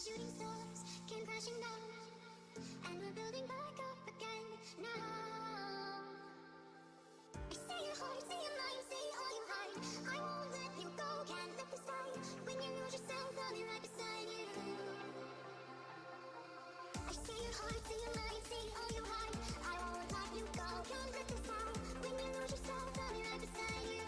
Shooting stars came crashing down, and we're building back up again now. I see your heart, see your mind, see all you hide. I won't let you go, can't let this die. When you lose yourself, I'll be right beside you. I see your heart, see your mind, see all you hide. I won't let you go, can't let this die. When you lose yourself, I'll be right beside you.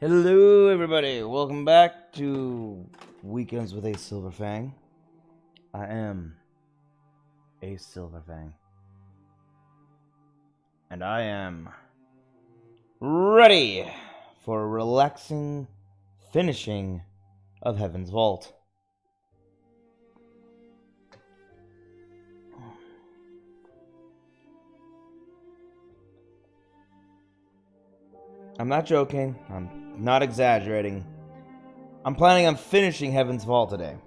Hello, everybody. Welcome back to Weekends with Ace Silverfang. I am Ace Silverfang, and I am ready for a relaxing finishing of Heaven's Vault. I'm not joking. I'm not exaggerating. I'm planning on finishing Heaven's Vault today.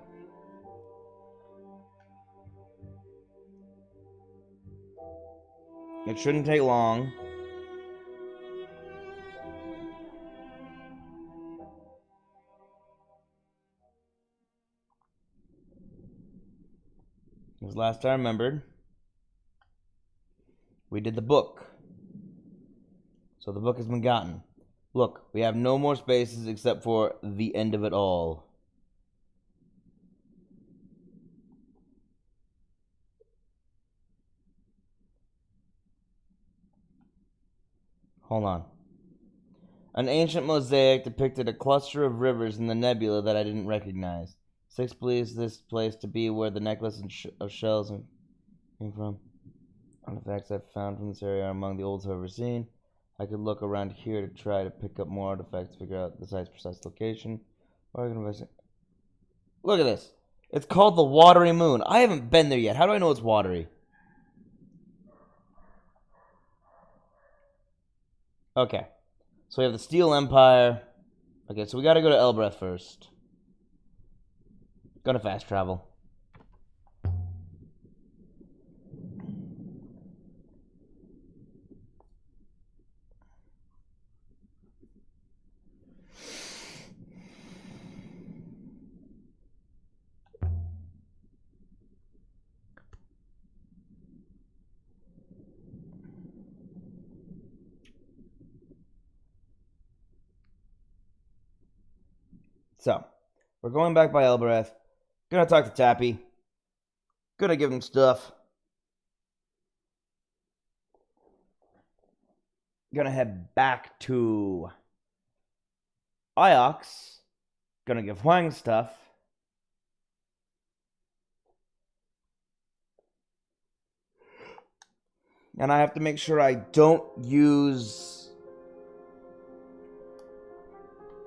It shouldn't take long. Because last I remembered, we did the book. So the book has been gotten. Look, we have no more spaces except for the end of it all. Hold on. An ancient mosaic depicted a cluster of rivers in the nebula that I didn't recognize. 6 believes this place to be where the necklace of shells came from. Artifacts I've found from this area are among the oldest I've ever seen. I could look around here to try to pick up more artifacts, figure out the site's precise location. Or I can investigate. Look at this. It's called the Watery Moon. I haven't been there yet. How do I know it's watery? Okay. So we have the Steel Empire. Okay, so we gotta go to Elbreth first. Gonna fast travel. So, we're going back by Elbereth. Gonna talk to Tappy. Gonna give him stuff. Gonna head back to Iox. Gonna give Huang stuff. And I have to make sure I don't use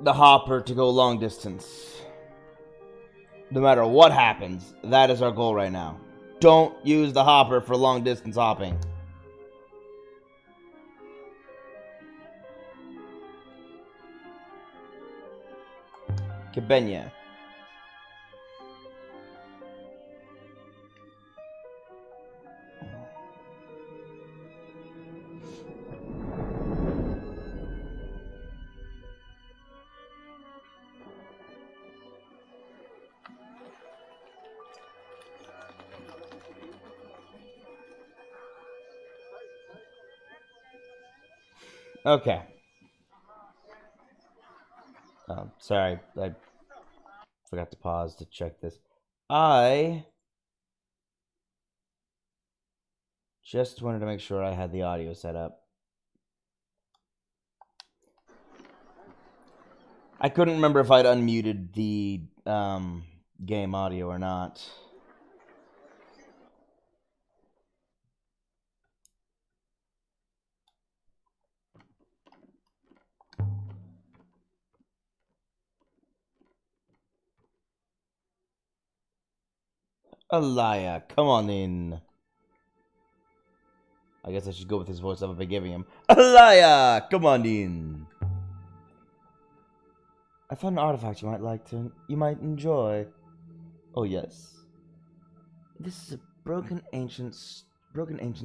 the hopper to go long distance. No matter what happens, that is our goal right now. Don't use the hopper for long distance hopping. Kibenya. Okay. Sorry, I forgot to pause to check this. I just wanted to make sure I had the audio set up. I couldn't remember if I'd unmuted the game audio or not. Alaya, come on in. I guess I should go with his voice I've been giving him. Alaya, come on in. I found an artifact you might enjoy. Oh yes. This is a broken ancient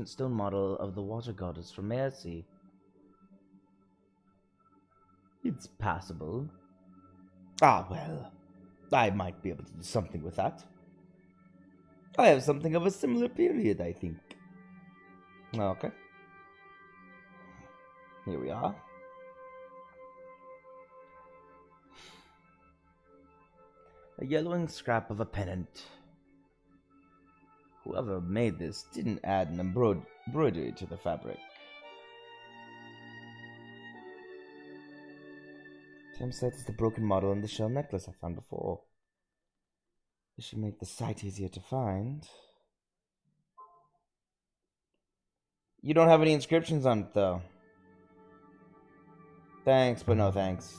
stone model of the water goddess from Mercy. It's passable. Ah, well, I might be able to do something with that. I have something of a similar period, I think. Okay. Here we are. A yellowing scrap of a pennant. Whoever made this didn't add an embroidery to the fabric. Same set as the broken model and the shell necklace I found before. This should make the site easier to find. You don't have any inscriptions on it, though. Thanks, but no thanks.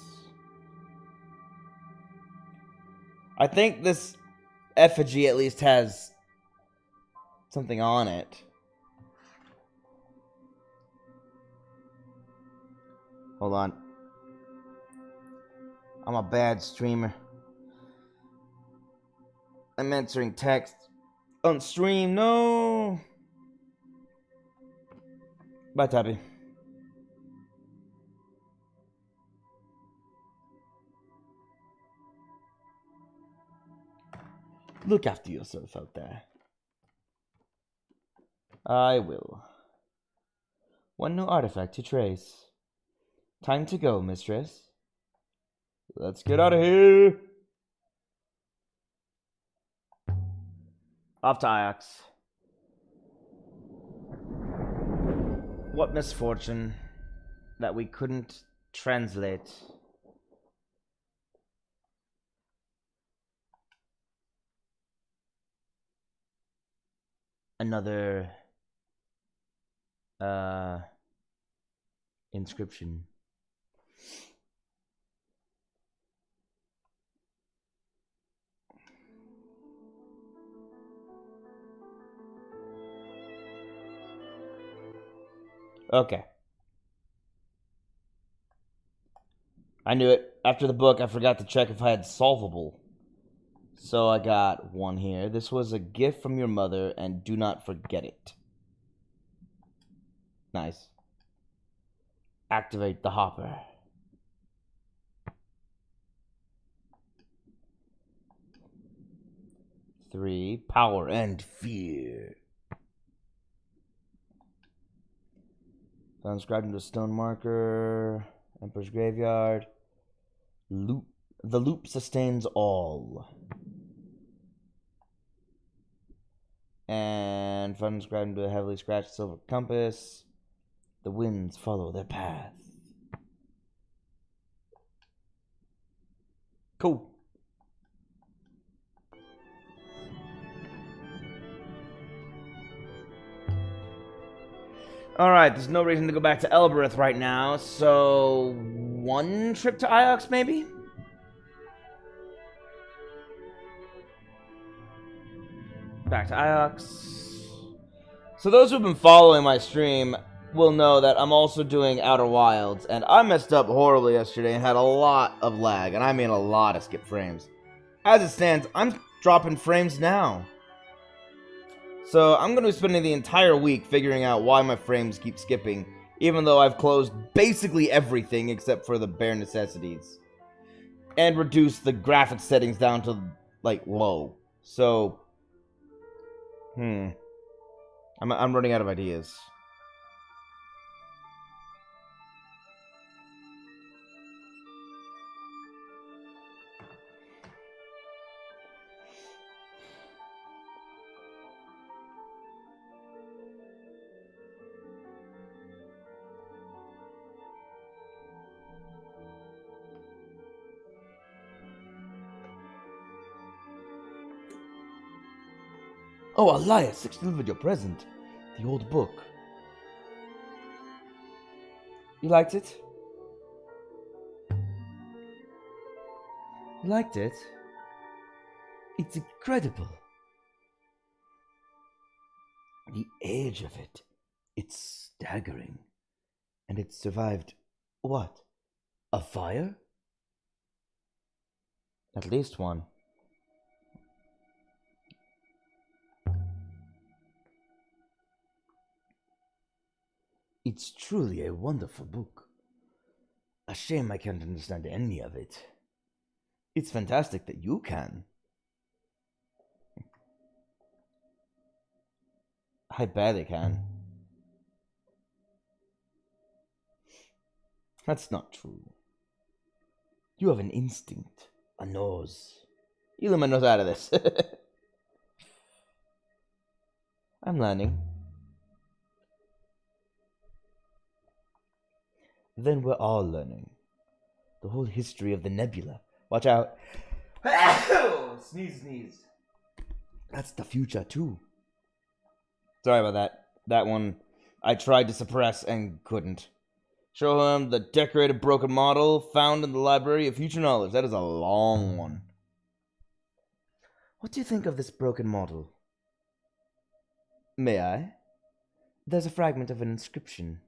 I think this effigy at least has something on it. Hold on. I'm a bad streamer. I'm answering text on stream. No. Bye, Tabby. Look after yourself out there. I will. One new artifact to trace. Time to go, mistress. Let's get out of here. Off to Iox. What misfortune that we couldn't translate. Another inscription. Okay. I knew it. After the book, I forgot to check if I had solvable. So I got one here. This was a gift from your mother, and do not forget it. Nice. Activate the hopper. Three, power and fear. Inscribed into a stone marker. Emperor's Graveyard. Loop. The loop sustains all. And found inscribed into a heavily scratched silver compass. The winds follow their path. Cool. Alright, there's no reason to go back to Elbereth right now, so one trip to Iox, maybe? Back to Iox. So those who've been following my stream will know that I'm also doing Outer Wilds, and I messed up horribly yesterday and had a lot of lag, and I mean a lot of skip frames. As it stands, I'm dropping frames now. So I'm going to be spending the entire week figuring out why my frames keep skipping, even though I've closed basically everything except for the bare necessities. And reduced the graphics settings down to, like, low. So, I'm running out of ideas. Oh, Elias, I delivered your present. The old book. You liked it? You liked it? It's incredible. The age of it. It's staggering. And it survived what? A fire? At least one. It's truly a wonderful book. A shame I can't understand any of it. It's fantastic that you can. I barely can. That's not true. You have an instinct, a nose. You let my nose out of this. I'm learning. Then we're all learning. The whole history of the nebula. Watch out. Sneeze, sneeze. That's the future, too. Sorry about that. That one I tried to suppress and couldn't. Show him the decorated broken model found in the Library of Future Knowledge. That is a long one. What do you think of this broken model? May I? There's a fragment of an inscription.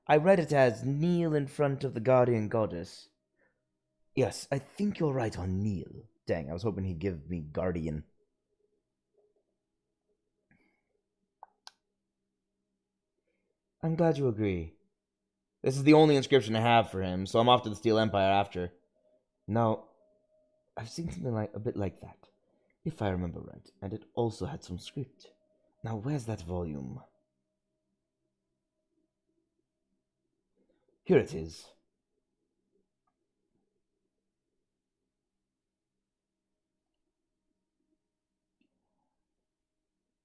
I read it as kneel in front of the guardian goddess. Yes, I think you're right on kneel. Dang, I was hoping he'd give me guardian. I'm glad you agree. This is the only inscription I have for him, so I'm off to the Steel Empire after. No, I've seen something like a bit like that, if I remember right, and it also had some script. Now, where's that volume? Here it is.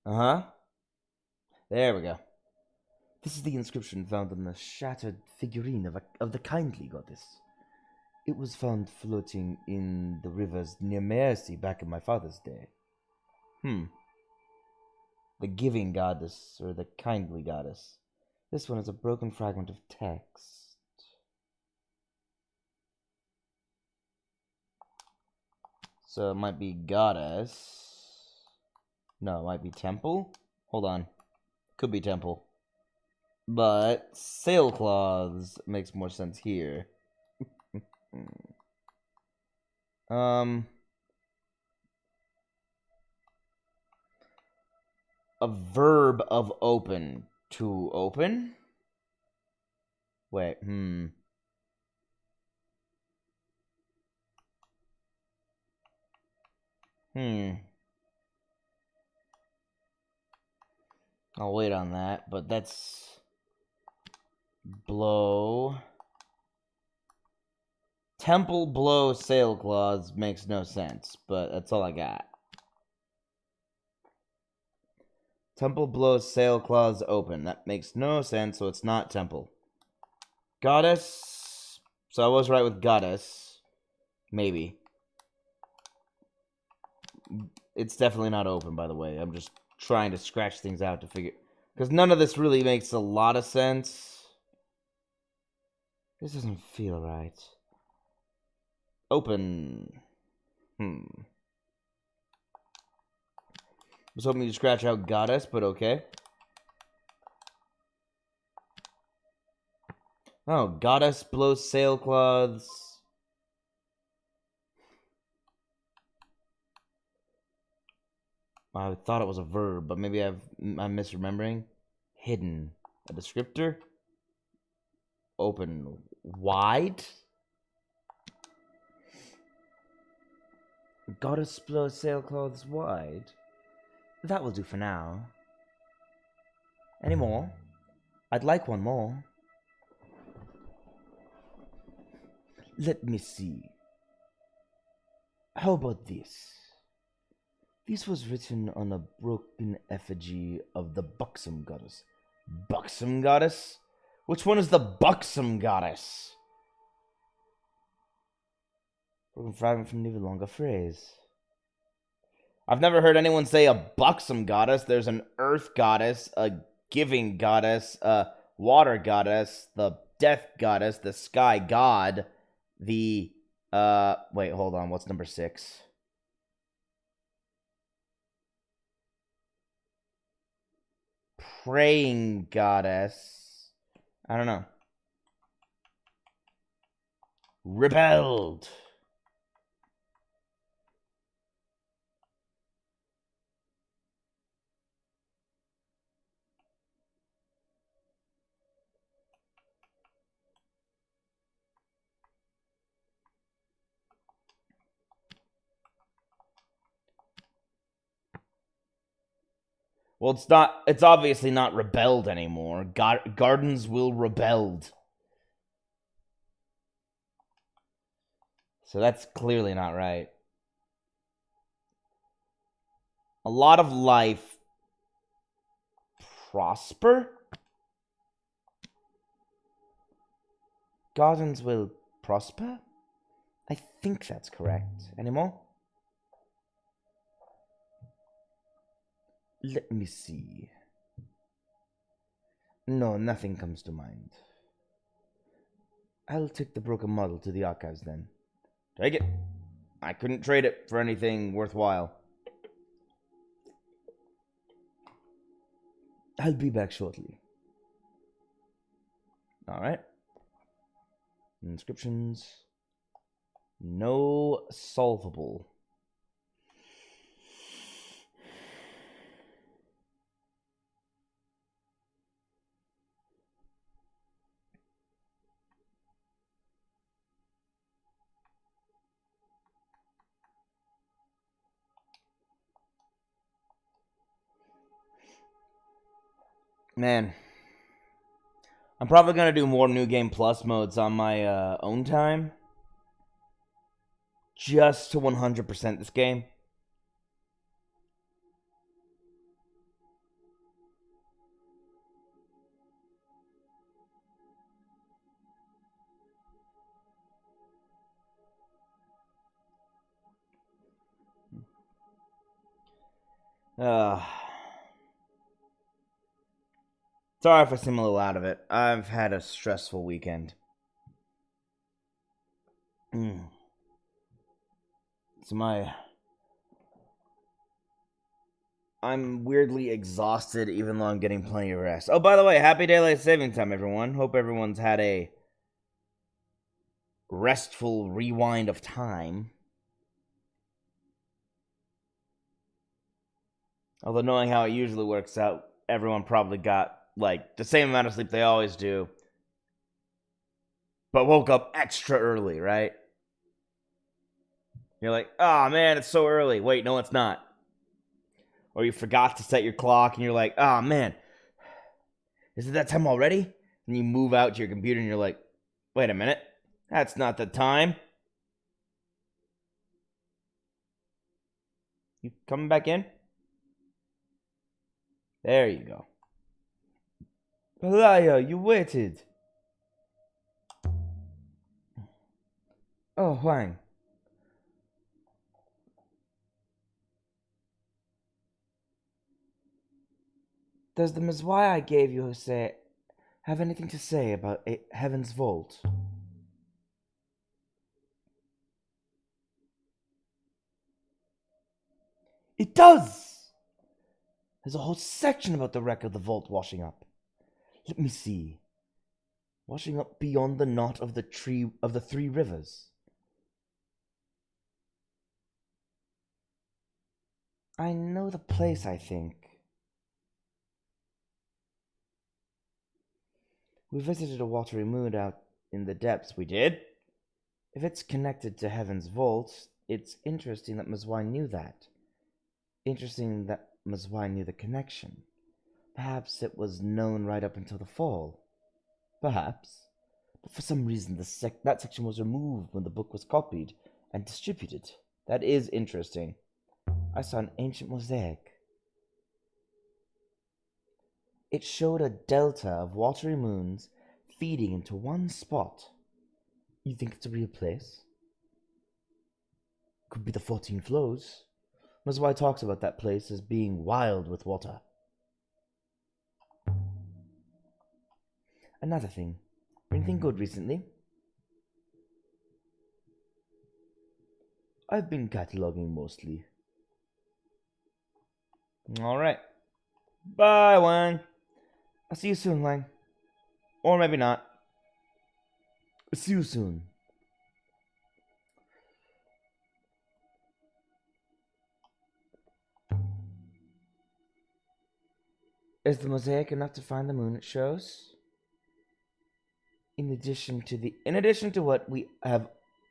Uh-huh. There we go. This is the inscription found on the shattered figurine of the kindly goddess. It was found floating in the rivers near Mercy back in my father's day. The giving goddess, or the kindly goddess. This one is a broken fragment of text. So it might be goddess. No, it might be temple. Hold on. Could be temple. But sailcloths makes more sense here. A verb of open. To open? Wait, I'll wait on that, but that's blow. Temple blow sailcloths makes no sense, but that's all I got. Temple blows sailcloths open. That makes no sense, so it's not temple. Goddess. So I was right with goddess. Maybe. It's definitely not open, by the way. I'm just trying to scratch things out to figure... Because none of this really makes a lot of sense. This doesn't feel right. Open. I was hoping you'd scratch out goddess, but okay. Oh, goddess blows sailcloths. I thought it was a verb, but maybe I'm misremembering. Hidden. A descriptor. Open. Wide. Goddess blows sailcloths wide. That will do for now. Any more? I'd like one more. Let me see. How about this? This was written on a broken effigy of the buxom goddess. Buxom goddess? Which one is the buxom goddess? Broken fragment from an even longer phrase. I've never heard anyone say a buxom goddess. There's an earth goddess, a giving goddess, a water goddess, the death goddess, the sky god, the wait, hold on, what's number 6? Praying goddess. I don't know. Rebelled. Well, it's obviously not rebelled anymore. Gardens will rebelled. So that's clearly not right. A lot of life prosper? Gardens will prosper? I think that's correct. Any more? Let me see. No, nothing comes to mind. I'll take the broken model to the archives then. Take it. I couldn't trade it for anything worthwhile. I'll be back shortly. Alright. Inscriptions. No solvable. Man, I'm probably going to do more New Game Plus modes on my own time. Just to 100% this game. Sorry if I seem a little out of it. I've had a stressful weekend. So I'm weirdly exhausted even though I'm getting plenty of rest. Oh, by the way, happy daylight saving time, everyone. Hope everyone's had a restful rewind of time. Although knowing how it usually works out, everyone probably got, like, the same amount of sleep they always do. But woke up extra early, right? You're like, oh man, it's so early. Wait, no, it's not. Or you forgot to set your clock and you're like, oh man, is it that time already? And you move out to your computer and you're like, wait a minute, that's not the time. You coming back in? There you go. Pelaya, you waited. Oh, Huang. Does the Mizwai I gave you have anything to say about Heaven's Vault? It does! There's a whole section about the wreck of the vault washing up. Let me see. Washing up beyond the knot of the three rivers. I know the place, I think. We visited a watery moon out in the depths. We did? If it's connected to Heaven's Vault, it's interesting that Mizwai knew that. Interesting that Mizwai knew the connection. Perhaps it was known right up until the fall. Perhaps. But for some reason, that section was removed when the book was copied and distributed. That is interesting. I saw an ancient mosaic. It showed a delta of watery moons feeding into one spot. You think it's a real place? Could be the 14 flows. Mazwai talks about that place as being wild with water. Another thing. Anything good recently? I've been cataloging mostly. Alright. Bye, Wang. I'll see you soon, Wang. Or maybe not. See you soon. Is the mosaic enough to find the moon it shows? In addition to what we have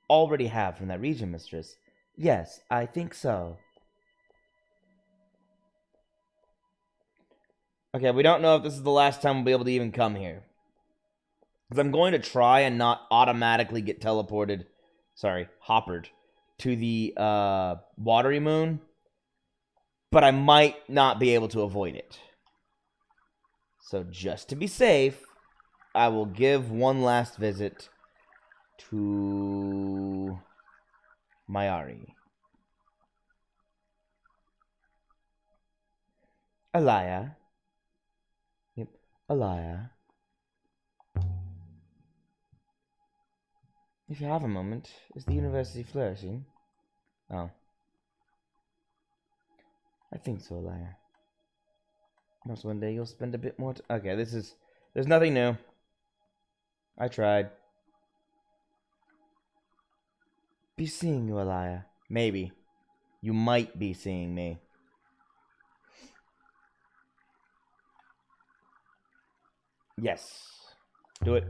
already have from that region, mistress. Yes, I think so. Okay, we don't know if this is the last time we'll be able to even come here. Because I'm going to try and not automatically get teleported, hoppered, to the watery moon. But I might not be able to avoid it. So just to be safe, I will give one last visit to Mayari. Alaya. Yep, Alaya. If you have a moment, is the university flourishing? Oh. I think so, Alaya. Perhaps one day you'll spend a bit more okay, there's nothing new. I tried. Be seeing you, Alaya. Maybe. You might be seeing me. Yes. Do it.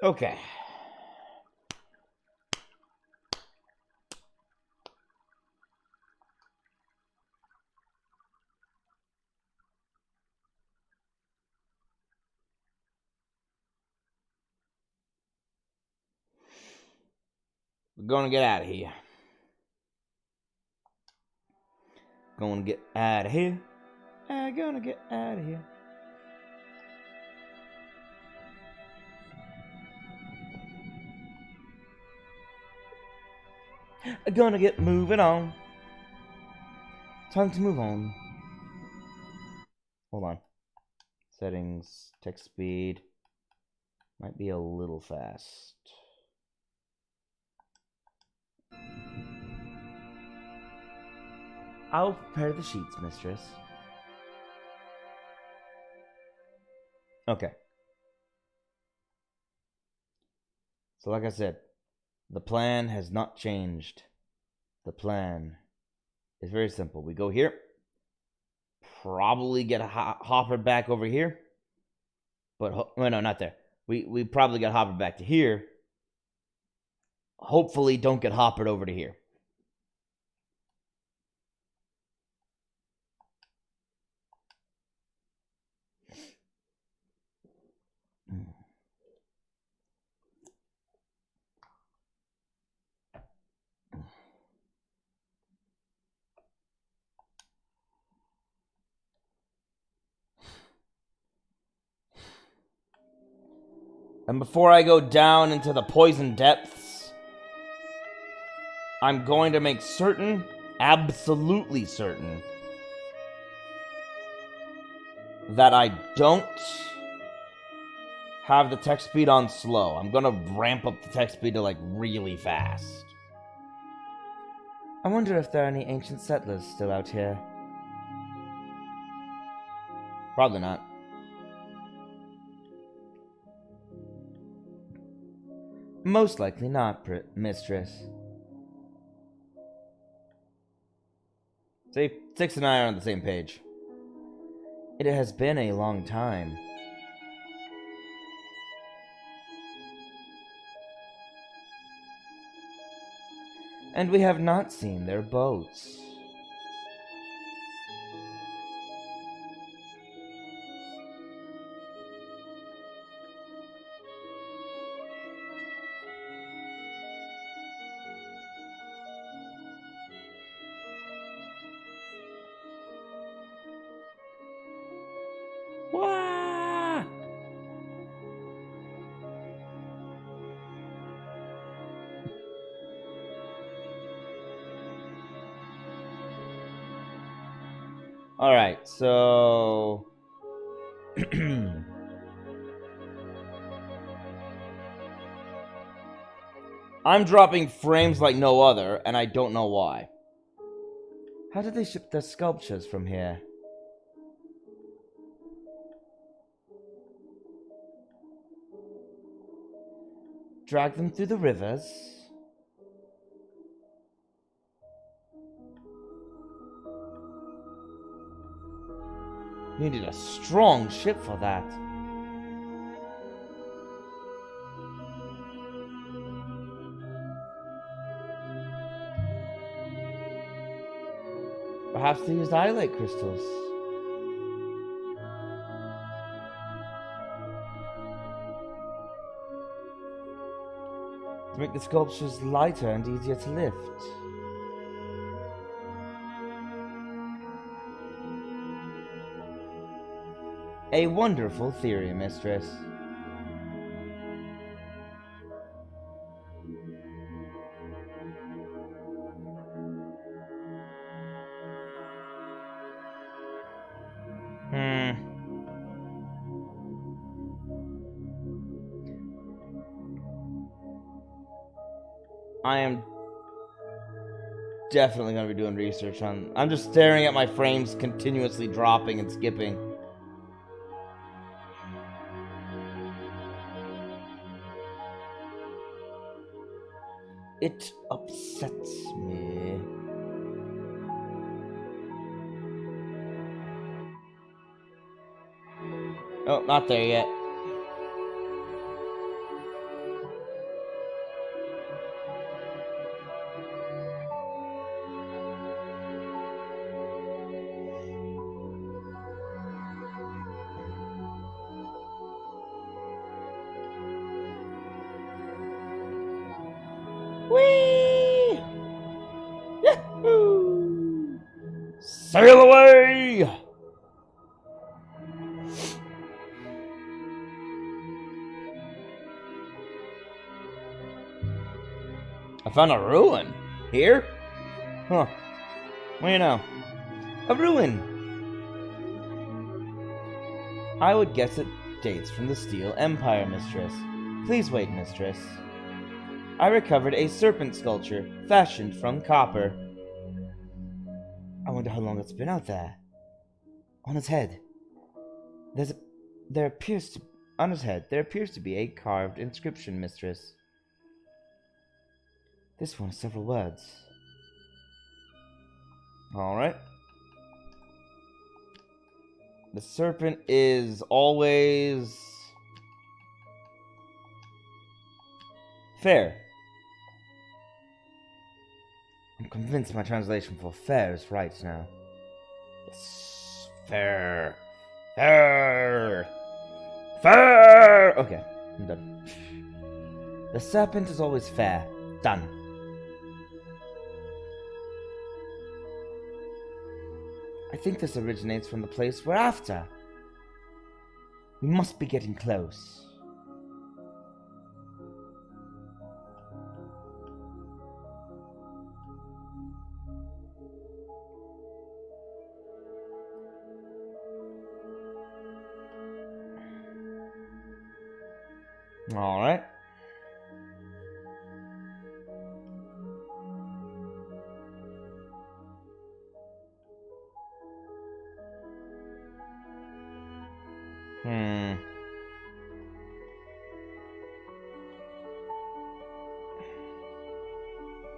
Okay. We're gonna get out of here. Gonna get out of here. I'm gonna get out of here. I'm gonna get moving on. Time to move on. Hold on. Settings, text speed. Might be a little fast. I'll prepare the sheets, mistress. Okay. So like I said, the plan has not changed. The plan is very simple. We go here. Probably get a hopper back over here. But, no, not there. We probably get hopper back to here. Hopefully don't get hoppered over to here. And before I go down into the poison depths, I'm going to make certain, absolutely certain, that I don't have the text speed on slow. I'm going to ramp up the text speed to, like, really fast. I wonder if there are any ancient settlers still out here. Probably not. Most likely not, mistress. See, 6 and I are on the same page. It has been a long time. And we have not seen their boats. Alright, so... I'm dropping frames like no other, and I don't know why. How did they ship their sculptures from here? Drag them through the rivers? You needed a strong ship for that. Perhaps they used iolite crystals. To make the sculptures lighter and easier to lift. A wonderful theory, mistress. I am definitely going to be doing research on... I'm just staring at my frames continuously dropping and skipping. It upsets me. Oh, not there yet. Whee! Yahoo! Sail away! I found a ruin. Here? Huh. What do you know? A ruin! I would guess it dates from the Steel Empire, mistress. Please wait, mistress. I recovered a serpent sculpture fashioned from copper. I wonder how long it's been out there. On his head. There appears to be a carved inscription, mistress. This one has several words. Alright. The serpent is always fair. I'm convinced my translation for fair is right now. Yes. Fair. Fair. Fair. Okay, I'm done. The serpent is always fair. Done. I think this originates from the place we're after. We must be getting close. All right.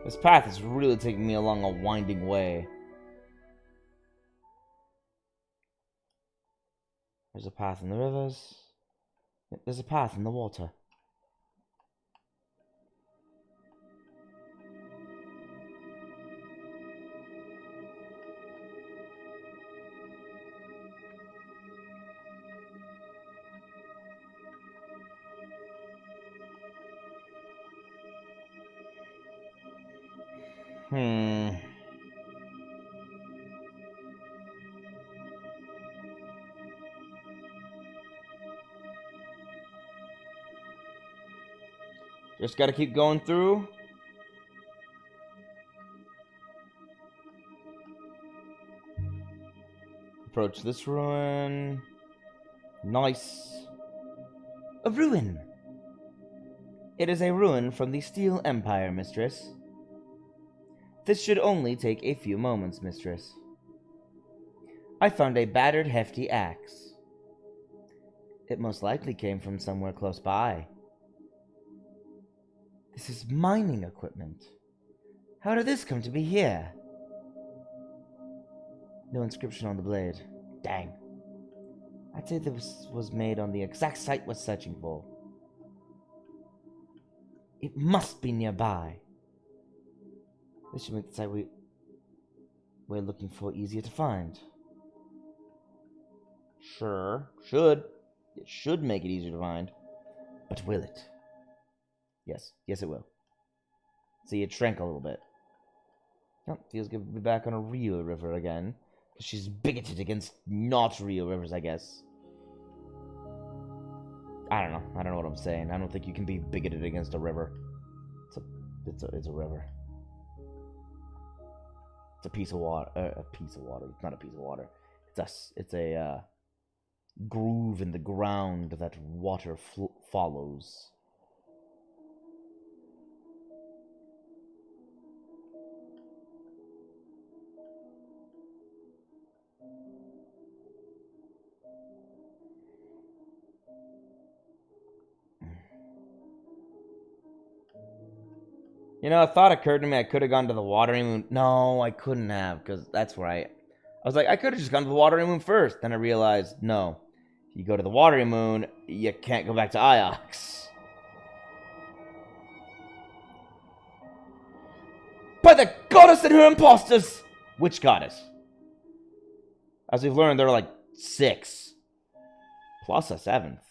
This path is really taking me along a winding way. There's a path in the rivers. There's a path in the water. Just gotta keep going through. approach this ruin. Nice. A ruin. It is a ruin from the Steel Empire, mistress. This should only take a few moments, mistress. I found a battered, hefty axe. It most likely came from somewhere close by. This is mining equipment. How did this come to be here? No inscription on the blade. Dang. I'd say this was made on the exact site we're searching for. It must be nearby. This should make the site we're looking for easier to find. Sure. Should. It should make it easier to find. But will it? Yes. Yes, it will. See, it shrank a little bit. Oh, feels good to be back on a real river again. Because she's bigoted against not real rivers, I guess. I don't know. I don't know what I'm saying. I don't think you can be bigoted against a river. It's a river. It's a piece of water. A piece of water. It's not a piece of water. It's a groove in the ground that water follows. You know, a thought occurred to me. I could have gone to the Watering Moon. No, I couldn't have, because that's where I was like, I could have just gone to the Watering Moon first. Then I realized, no. If you go to the Watering Moon, you can't go back to Iox. By the goddess and her imposters! Which goddess? As we've learned, there are like 6. Plus a 7th.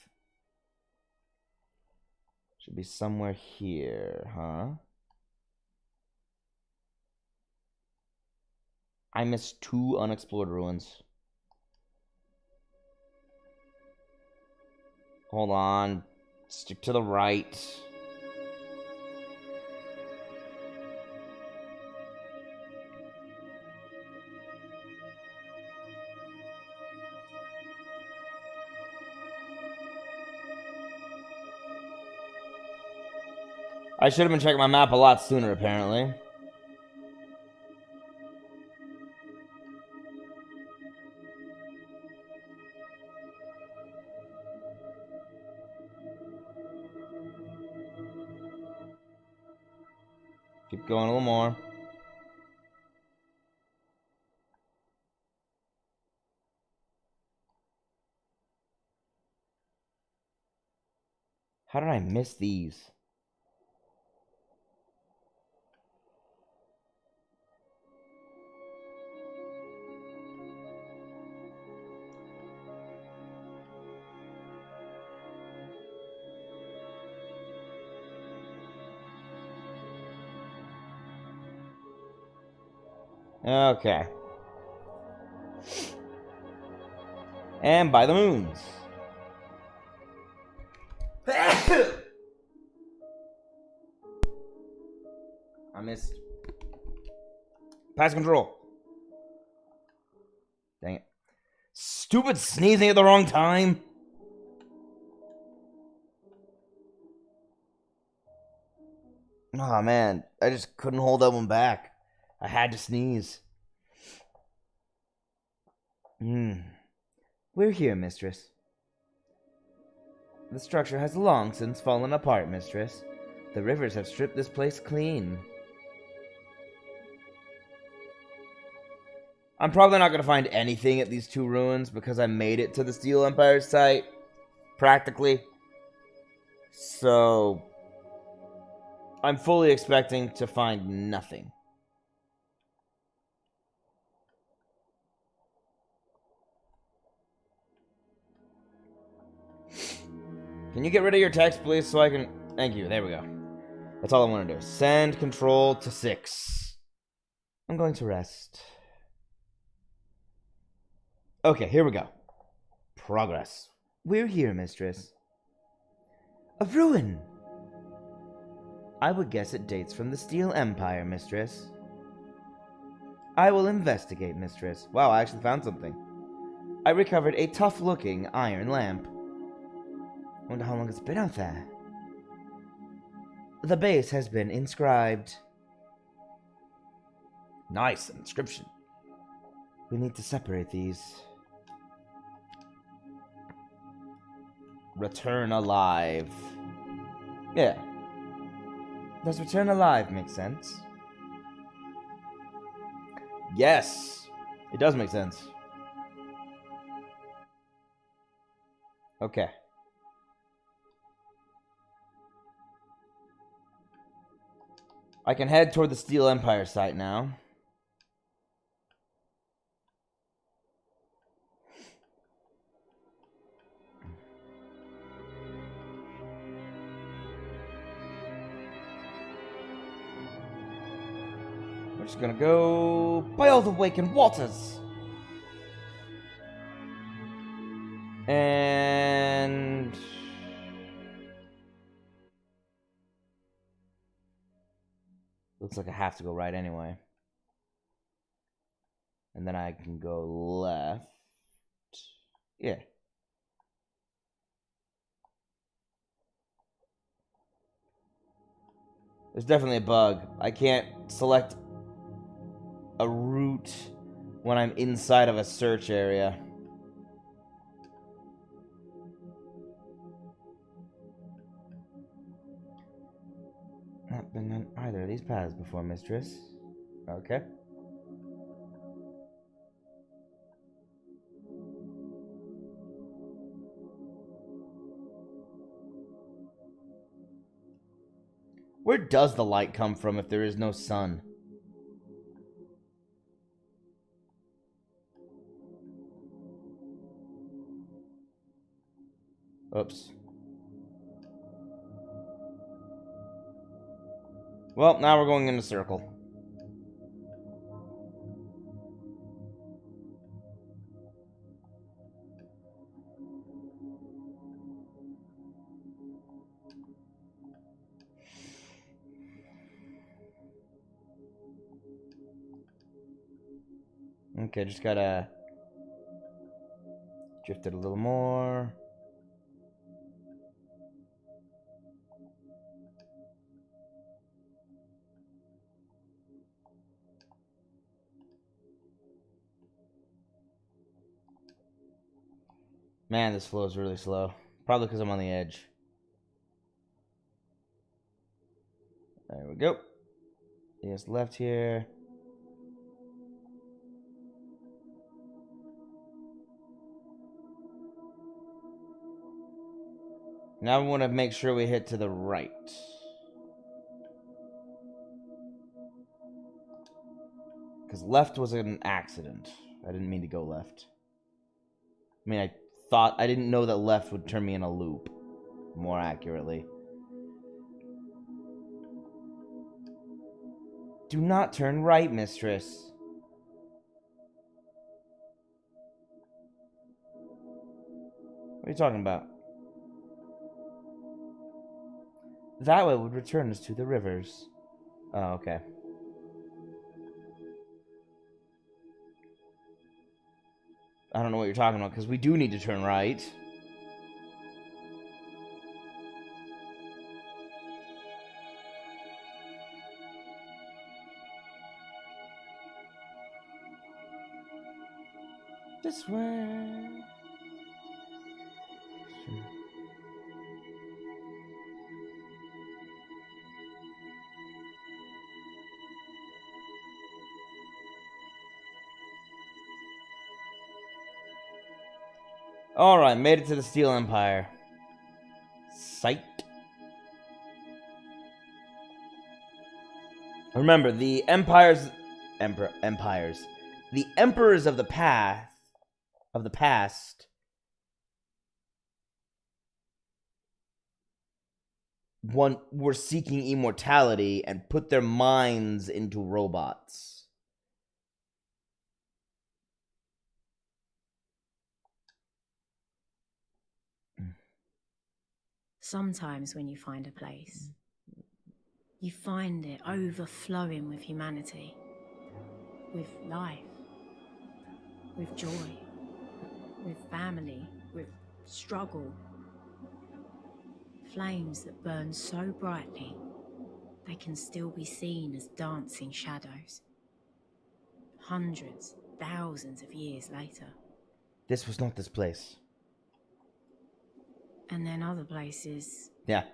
Should be somewhere here, huh? I missed 2 unexplored ruins. Hold on. Stick to the right. I should have been checking my map a lot sooner, apparently. Keep going a little more. How did I miss these? Okay. And by the moons. I missed. Pass control. Dang it. Stupid sneezing at the wrong time. Oh man, I just couldn't hold that one back. I had to sneeze. We're here, mistress. The structure has long since fallen apart, mistress. The rivers have stripped this place clean. I'm probably not going to find anything at these 2 ruins because I made it to the Steel Empire site. Practically. So I'm fully expecting to find nothing. Can you get rid of your text, please, so I can... Thank you. There we go. That's all I want to do. Send control to 6. I'm going to rest. Okay, here we go. Progress. We're here, mistress. A ruin! I would guess it dates from the Steel Empire, mistress. I will investigate, mistress. Wow, I actually found something. I recovered a tough-looking iron lamp. Wonder how long it's been out there. The base has been inscribed. Nice inscription. We need to separate these. Return alive. Yeah. Does return alive make sense? Yes! It does make sense. Okay. I can head toward the Steel Empire site now. We're just gonna go by all the Wakened Waters. And looks like I have to go right anyway. And then I can go left. Yeah. There's definitely a bug. I can't select a route when I'm inside of a search area. Not been on either of these paths before, mistress. Okay. Where does the light come from if there is no sun? Oops. Well, now we're going in a circle. Okay, just gotta drift it a little more. Man, this flow is really slow. Probably because I'm on the edge. There we go. Yes, left here. Now we want to make sure we hit to the right. Because left was an accident. I didn't mean to go left. I mean, I didn't know that left would turn me in a loop. More accurately. Do not turn right, mistress. What are you talking about? That way would return us to the rivers. Oh, okay. I don't know what you're talking about, because we do need to turn right. This way. Alright, made it to the Steel Empire. Sight. Remember, the empires... empires. The emperors of the past... were seeking immortality and put their minds into robots. Sometimes when you find a place, you find it overflowing with humanity, with life, with joy. with family, with struggle. Flames that burn so brightly, they can still be seen as dancing shadows. Hundreds, thousands of years later. This was not this place. And then other places Yeah.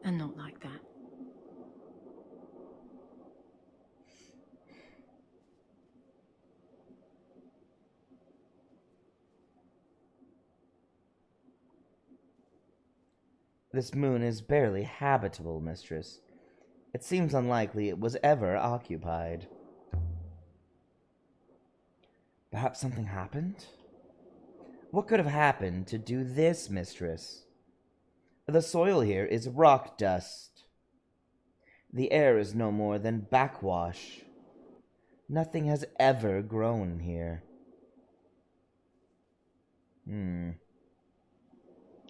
are not like that. This moon is barely habitable, mistress. It seems unlikely it was ever occupied. Perhaps something happened? What could have happened to do this, mistress? The soil here is rock dust. The air is no more than backwash. Nothing has ever grown here.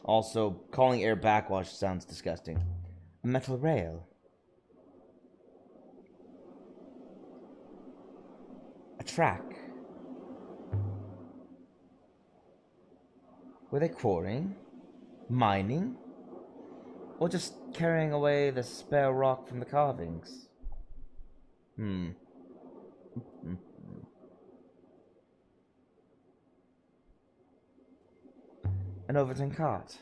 Also, calling air backwash sounds disgusting. A metal rail. A track. Were they quarrying? Mining? Or just carrying away the spare rock from the carvings? An Overton cart.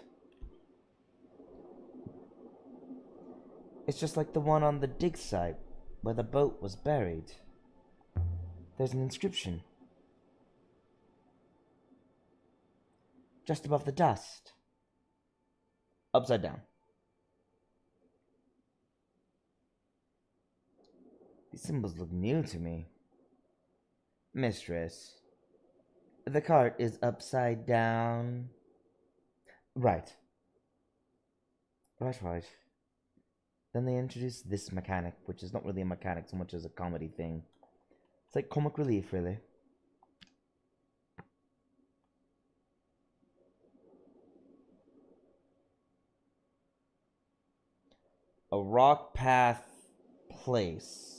It's just like the one on the dig site where the boat was buried. There's an inscription. Just above the dust. Upside down. These symbols look new to me. Mistress, the cart is upside down. Right. Right. Then they introduced this mechanic, which is not really a mechanic so much as a comedy thing. It's like comic relief, really. A rock path place.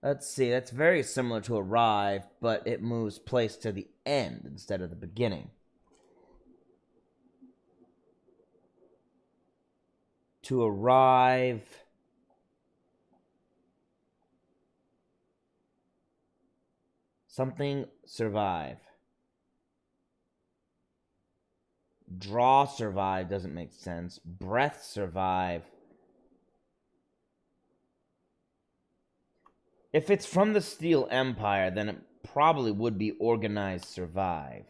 Let's see, that's very similar to arrive, but it moves place to the end instead of the beginning. To arrive. Something survive. Draw survive doesn't make sense. Breath survive. If it's from the Steel Empire, then it probably would be organized survive.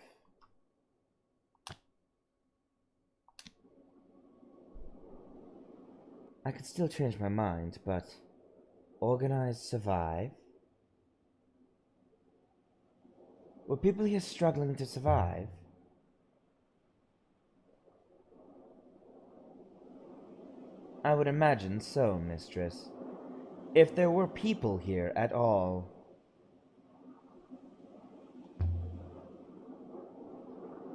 I could still change my mind, but organized survive? Were people here struggling to survive? I would imagine so, mistress. If there were people here at all.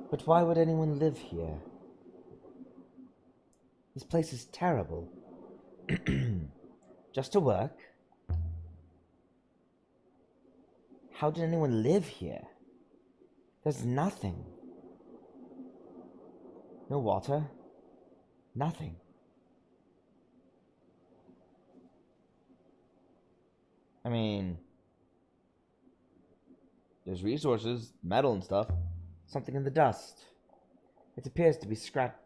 But why would anyone live here? This place is terrible. Just to work? How did anyone live here? There's nothing. No water. Nothing. I mean, there's resources, metal and stuff. Something in the dust. It appears to be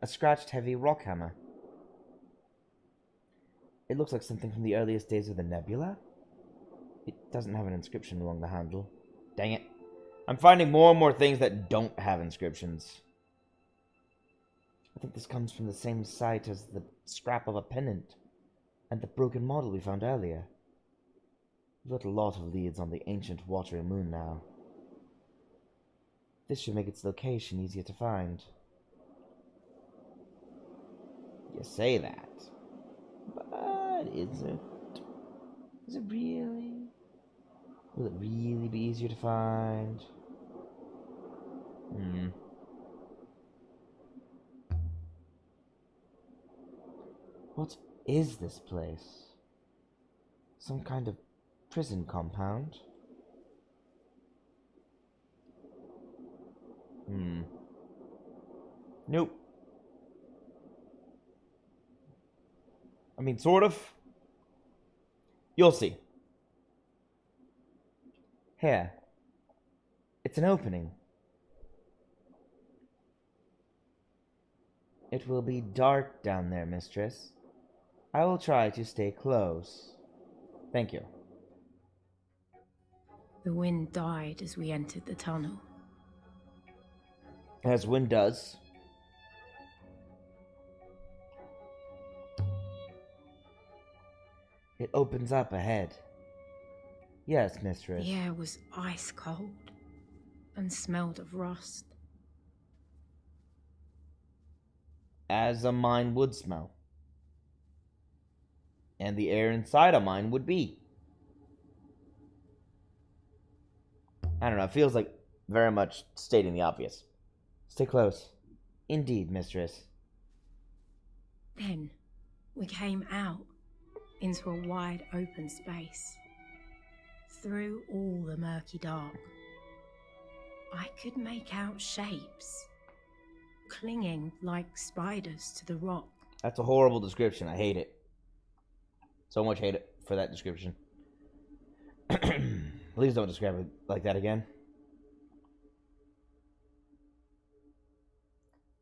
a scratched heavy rock hammer. It looks like something from the earliest days of the nebula. It doesn't have an inscription along the handle. Dang it. I'm finding more and more things that don't have inscriptions. I think this comes from the same site as the scrap of a pennant and the broken model we found earlier. We've got a lot of leads on the ancient watery moon now. This should make its location easier to find. You say that. But is it? Is it really? Will it really be easier to find? What is this place? Some kind of prison compound? Nope. I mean, sort of. You'll see. Here. It's an opening. It will be dark down there, mistress. I will try to stay close. Thank you. The wind died as we entered the tunnel. As wind does. It opens up ahead. Yes, mistress. The air was ice cold and smelled of rust. As a mine would smell. And the air inside a mine would be. I don't know, it feels like very much stating the obvious. Stay close. Indeed, mistress. Then we came out into a wide open space. Through all the murky dark, I could make out shapes, clinging like spiders to the rock. That's a horrible description. I hate it. So much hate it for that description. Please don't describe it like that again.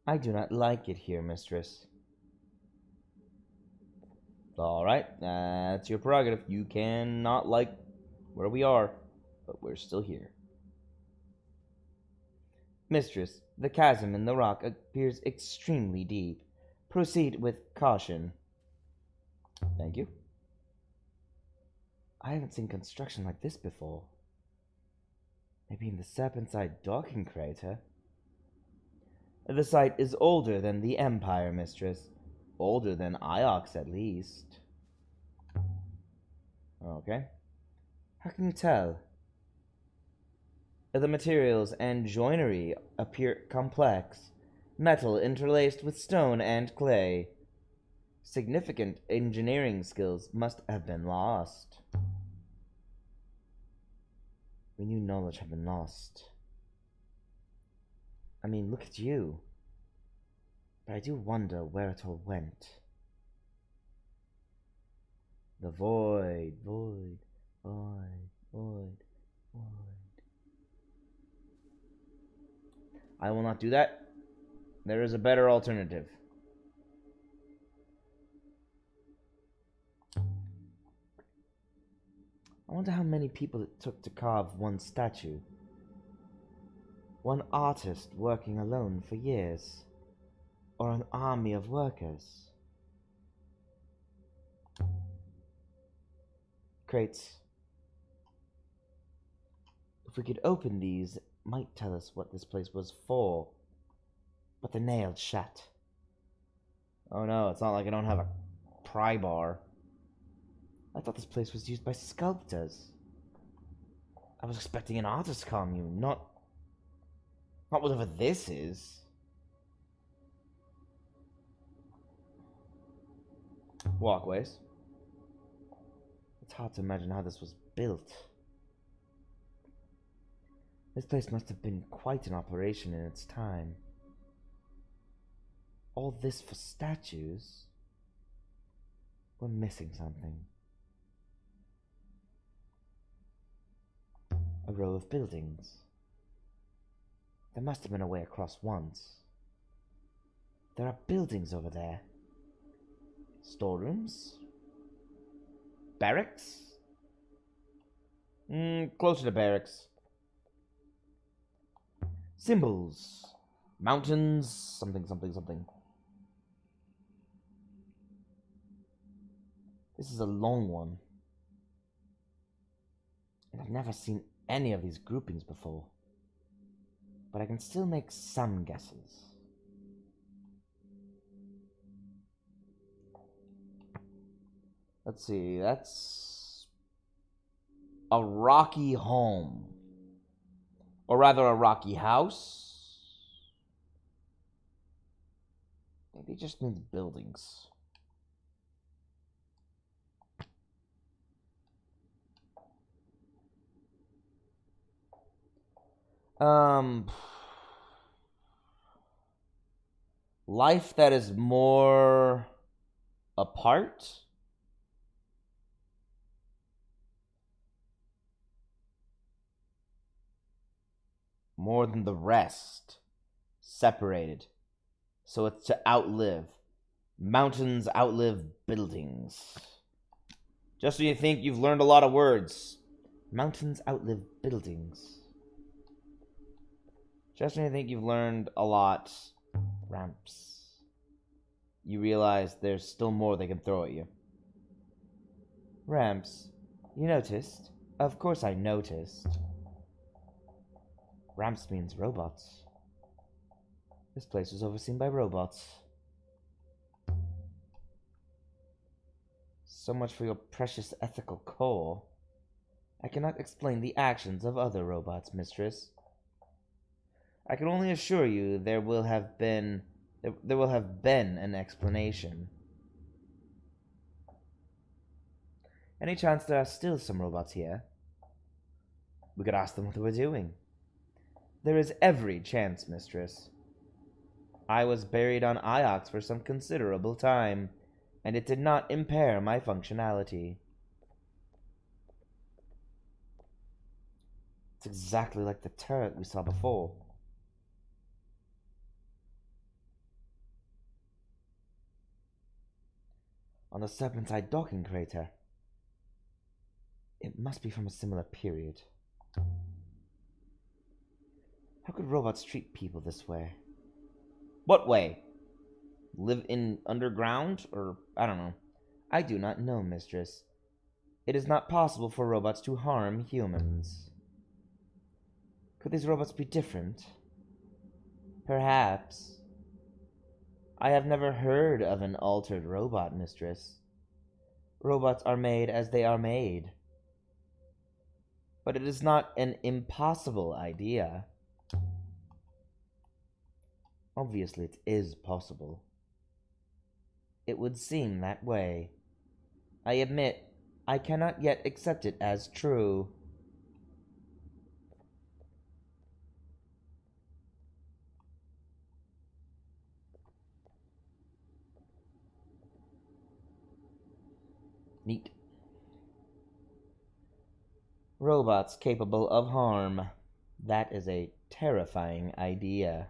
I do not like it here, mistress. Alright, that's your prerogative. You cannot like where we are, but we're still here. Mistress, the chasm in the rock appears extremely deep. Proceed with caution. Thank you. I haven't seen construction like this before. Maybe in the Serpentside docking crater? The site is older than the Empire, mistress. Older than Iox, at least. Okay. How can you tell? The materials and joinery appear complex. Metal interlaced with stone and clay. Significant engineering skills must have been lost. We knew knowledge had been lost. I mean, look at you. But I do wonder where it all went. The void, void, void, void, void. I will not do that. There is a better alternative. I wonder how many people it took to carve one statue. One artist working alone for years. Or an army of workers. Crates. If we could open these, it might tell us what this place was for. But they're nailed shut. Oh no, it's not like I don't have a pry bar. I thought this place was used by sculptors. I was expecting an artist commune, not whatever this is. Walkways. It's hard to imagine how this was built. This place must have been quite an operation in its time. All this for statues? We're missing something. A row of buildings. There must have been a way across once. There are buildings over there. Storerooms? Barracks? Closer to barracks. Symbols. Mountains. Something, something, something. This is a long one. And I've never seen any of these groupings before. But I can still make some guesses. Let's see, that's A rocky home. Or rather, a rocky house. Maybe it just means buildings. Life that is more apart? More than the rest. Separated. So it's to outlive. Mountains outlive buildings. Just when you think you've learned a lot of words. Mountains outlive buildings. Just when you think you've learned a lot. Ramps. You realize there's still more they can throw at you. Ramps. You noticed? Of course I noticed. Ramps means robots. This place was overseen by robots. So much for your precious ethical core. I cannot explain the actions of other robots, mistress. I can only assure you there will have been an explanation. Any chance there are still some robots here? We could ask them what they were doing. There is every chance, mistress. I was buried on Iox for some considerable time, and it did not impair my functionality. It's exactly like the turret we saw before. On the Serpentine docking crater. It must be from a similar period. How could robots treat people this way? What way? Live in underground? Or, I don't know. I do not know, mistress. It is not possible for robots to harm humans. Could these robots be different? Perhaps. I have never heard of an altered robot, mistress. Robots are made as they are made. But it is not an impossible idea. Obviously, it is possible. It would seem that way. I admit, I cannot yet accept it as true. Neat. Robots capable of harm. That is a terrifying idea.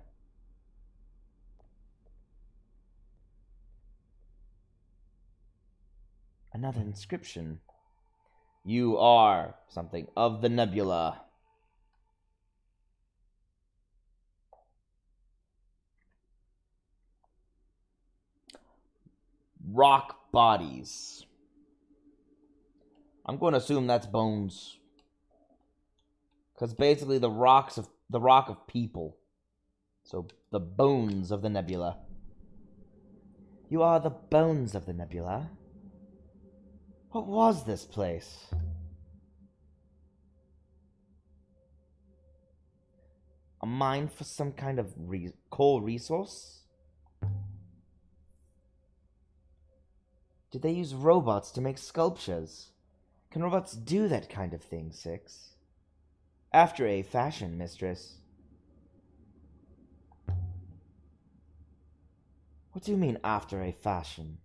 Another inscription. You are something of the nebula. Rock bodies. I'm going to assume that's bones. Because basically the rock of people. So the bones of the nebula. You are the bones of the nebula? What was this place? A mine for some kind of coal resource? Did they use robots to make sculptures? Can robots do that kind of thing, Six? After a fashion, mistress. What do you mean, after a fashion?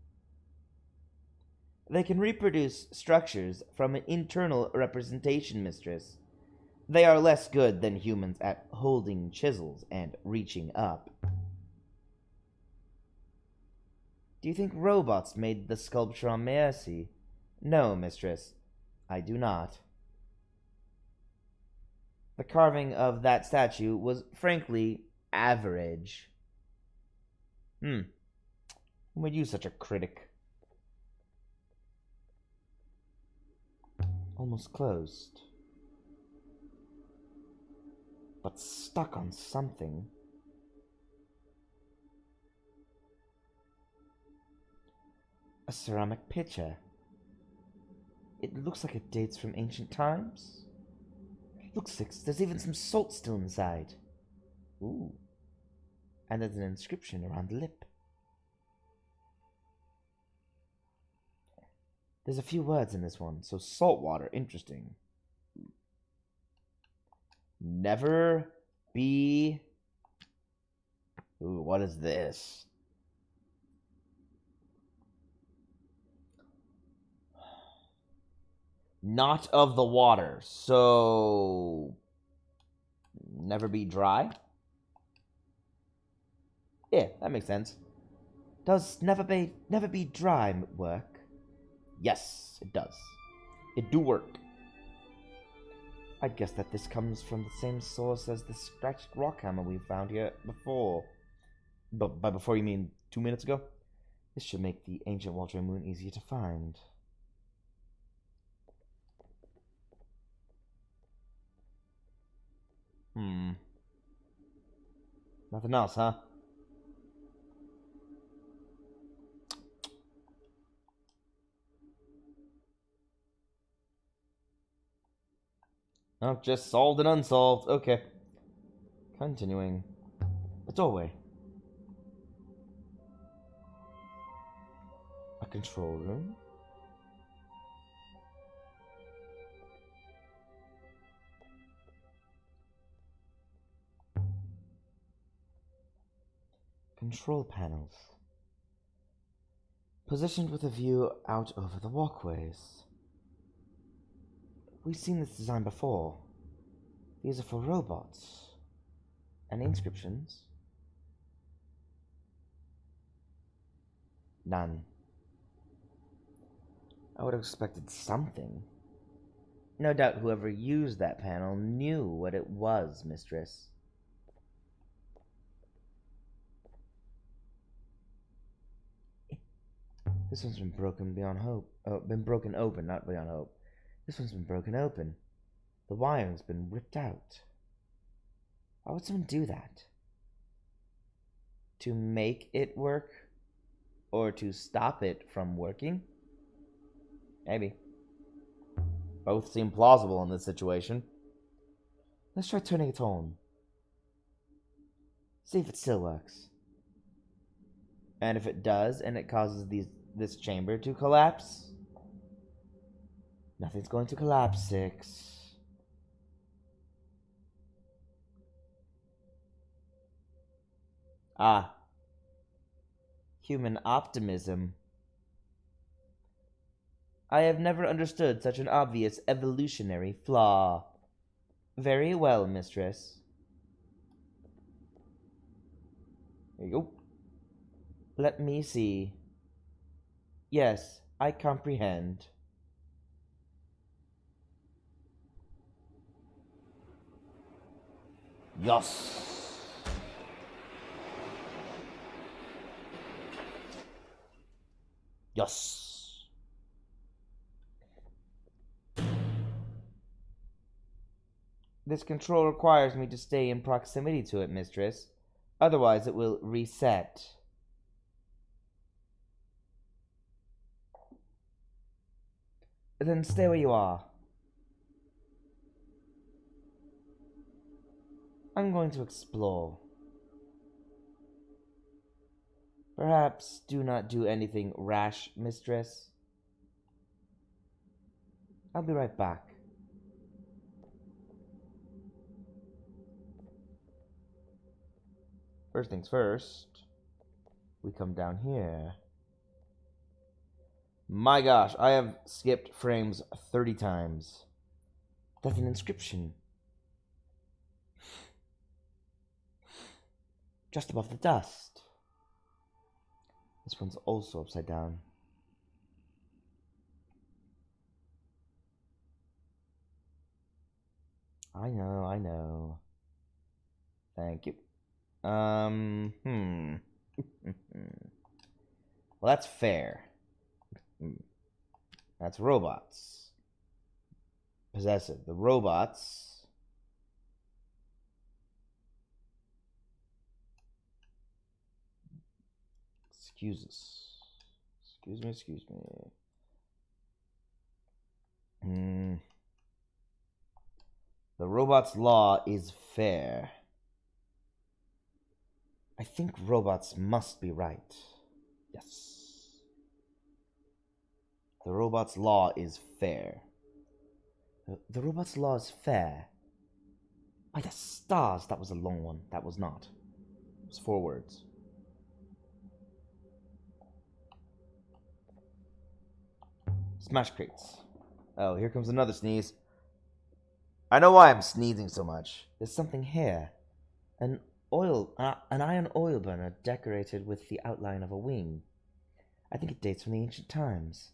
They can reproduce structures from an internal representation, mistress. They are less good than humans at holding chisels and reaching up. Do you think robots made the sculpture on Mercy? No, mistress. I do not. The carving of that statue was frankly average. Who made you such a critic? Almost closed. But stuck on something. A ceramic pitcher. It looks like it dates from ancient times. Look, Six, there's even some salt still inside. Ooh. And there's an inscription around the lip. There's a few words in this one. So salt water, interesting. Never be... Ooh, what is this? Not of the water, so... Never be dry? Yeah, that makes sense. Does never be dry work? Yes, it does. It do work. I guess that this comes from the same source as the scratched rock hammer we found here before. But by before you mean 2 minutes ago? This should make the ancient Walter Moon easier to find. Nothing else, huh? Oh, just solved and unsolved. Okay. Continuing. A doorway. A control room. Control panels. Positioned with a view out over the walkways. We've seen this design before. These are for robots. And inscriptions? None. I would have expected something. No doubt whoever used that panel knew what it was, Mistress. This one's been broken beyond hope. Oh, been broken open, not beyond hope. This one's been broken open. The wiring's been ripped out. Why would someone do that? To make it work? Or to stop it from working? Maybe. Both seem plausible in this situation. Let's try turning it on. See if it still works. And if it does, and it causes this chamber to collapse? Nothing's going to collapse, Six. Ah. Human optimism. I have never understood such an obvious evolutionary flaw. Very well, Mistress. There you go. Let me see. Yes, I comprehend. Yes. Yes. This control requires me to stay in proximity to it, Mistress. Otherwise, it will reset. Then stay where you are. I'm going to explore. Perhaps do not do anything rash, Mistress. I'll be right back. First things first, we come down here. My gosh, I have skipped frames 30 times. That's an inscription. Just above the dust. This one's also upside down. I know. Thank you. Well, that's fair. That's robots. Possessive. The robots. Excuse me. The robot's law is fair. I think robots must be right. Yes. The robot's law is fair. The robot's law is fair. By the stars, that was a long one. That was not. It was 4 words. Smash crates. Oh, here comes another sneeze. I know why I'm sneezing so much. There's something here. An iron oil burner decorated with the outline of a wing. I think it dates from the ancient times.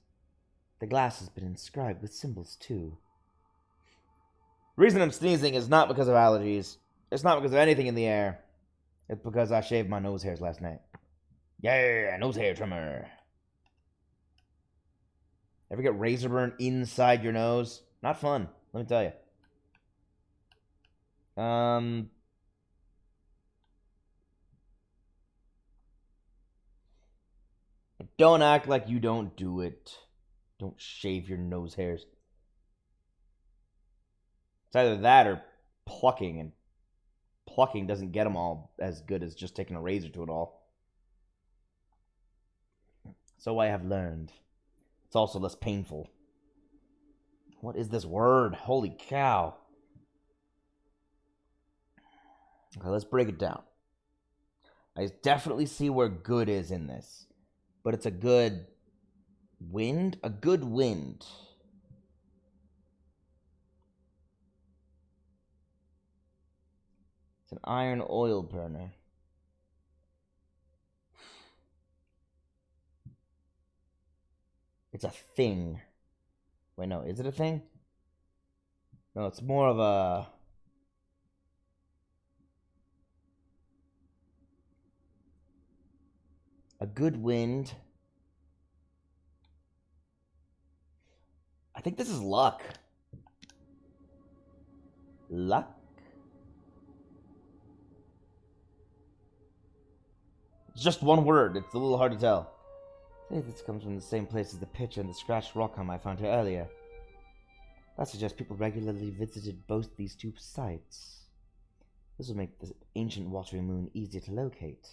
The glass has been inscribed with symbols, too. The reason I'm sneezing is not because of allergies. It's not because of anything in the air. It's because I shaved my nose hairs last night. Yeah, nose hair trimmer. Ever get razor burn inside your nose? Not fun, let me tell you. Don't act like you don't do it. Don't shave your nose hairs. It's either that or plucking, and plucking doesn't get them all as good as just taking a razor to it all. So I have learned. It's also less painful. What is this word? Holy cow. Okay, let's break it down. I definitely see where good is in this. But it's a good wind? A good wind. It's an iron oil burner. It's a thing. Wait, no, is it a thing? No, it's more of a good wind. I think this is luck. Luck? It's just one word. It's a little hard to tell. Say this comes from the same place as the pitcher and the scratched rock home I found here earlier. That suggests people regularly visited both these two sites. This will make the ancient watery moon easier to locate.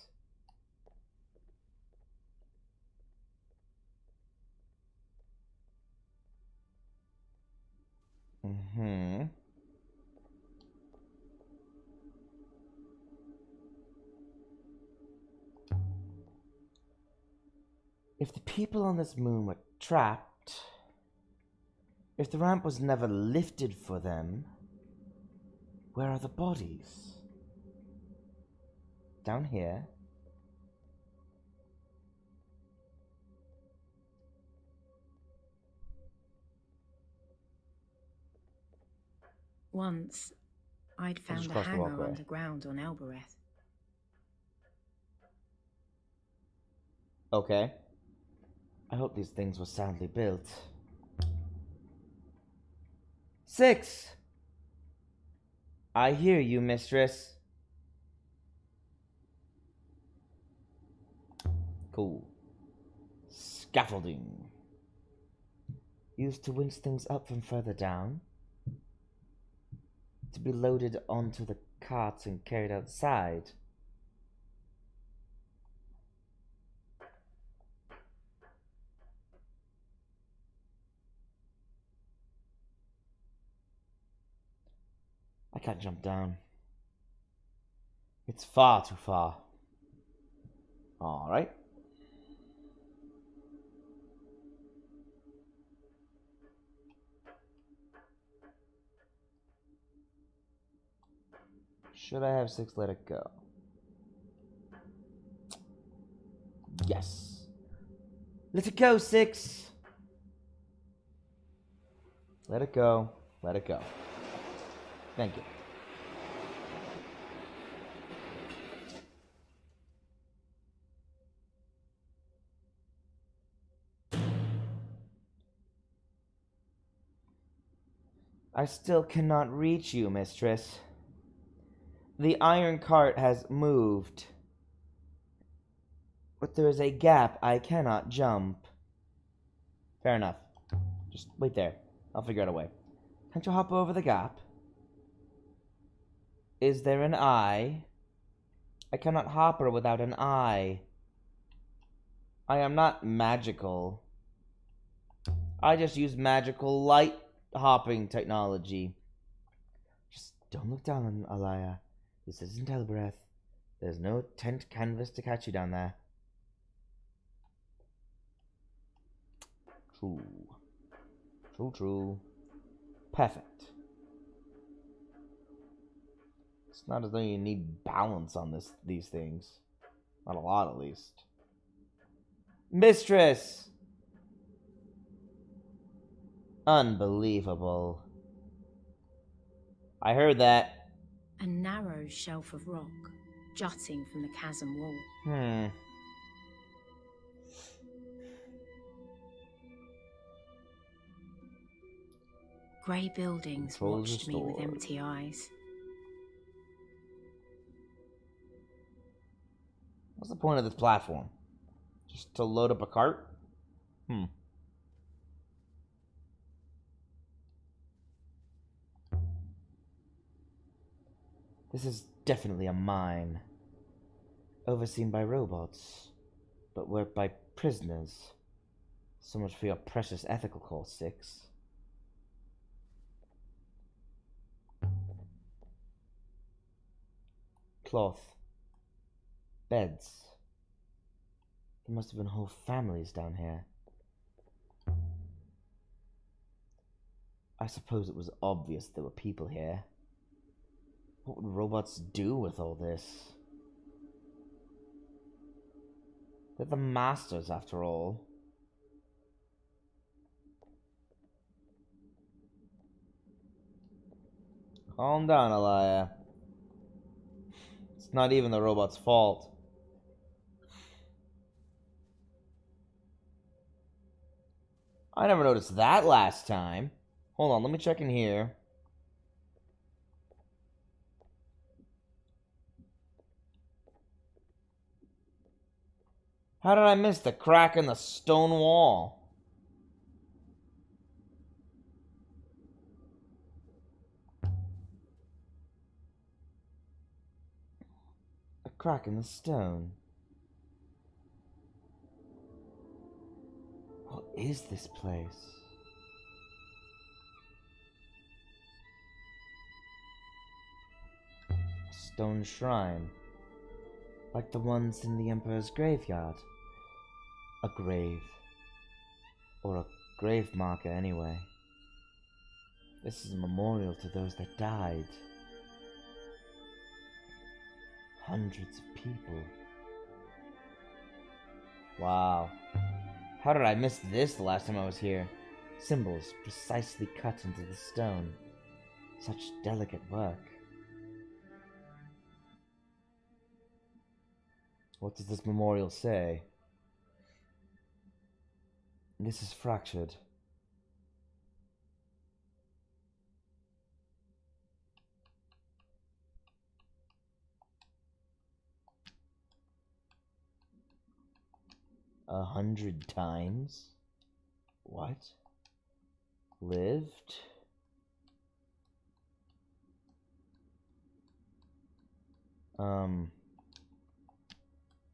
If the people on this moon were trapped, if the ramp was never lifted for them, where are the bodies? Down here? Once, I'd found a crossed the hangar walkway. underground on Elbereth. Okay. I hope these things were soundly built. 6! I hear you, mistress. Cool. Scaffolding. Used to winch things up from further down. To be loaded onto the carts and carried outside. I can't jump down. It's far too far. Alright. Should I have 6 let it go? Yes. Let it go, 6. Let it go. Let it go. Thank you. I still cannot reach you, mistress. The iron cart has moved. But there is a gap I cannot jump. Fair enough. Just wait there. I'll figure out a way. Can't you hop over the gap? Is there an eye? I cannot hop her without an eye. I am not magical. I just use magical light hopping technology. Just don't look down, Alaya. This isn't Elbereth. There's no tent canvas to catch you down there. True. True. Perfect. It's not as though you need balance on these things. Not a lot, at least. Mistress! Unbelievable. I heard that. A narrow shelf of rock jutting from the chasm wall. Grey buildings Controls watched me with restored. empty eyes. What's the point of this platform? Just to load up a cart? This is definitely a mine. Overseen by robots, but worked by prisoners. So much for your precious ethical core 6. Cloth. Beds. There must have been whole families down here. I suppose it was obvious there were people here. What would robots do with all this? They're the masters, after all. Calm down, Alaya. It's not even the robot's fault. I never noticed that last time. Hold on, let me check in here. How did I miss the crack in the stone wall? A crack in the stone. What is this place? A stone shrine. Like the ones in the Emperor's graveyard. A grave. Or a grave marker, anyway. This is a memorial to those that died. Hundreds of people. Wow. How did I miss this the last time I was here? Symbols precisely cut into the stone. Such delicate work. What does this memorial say? This is fractured. A 100 times? What? Lived?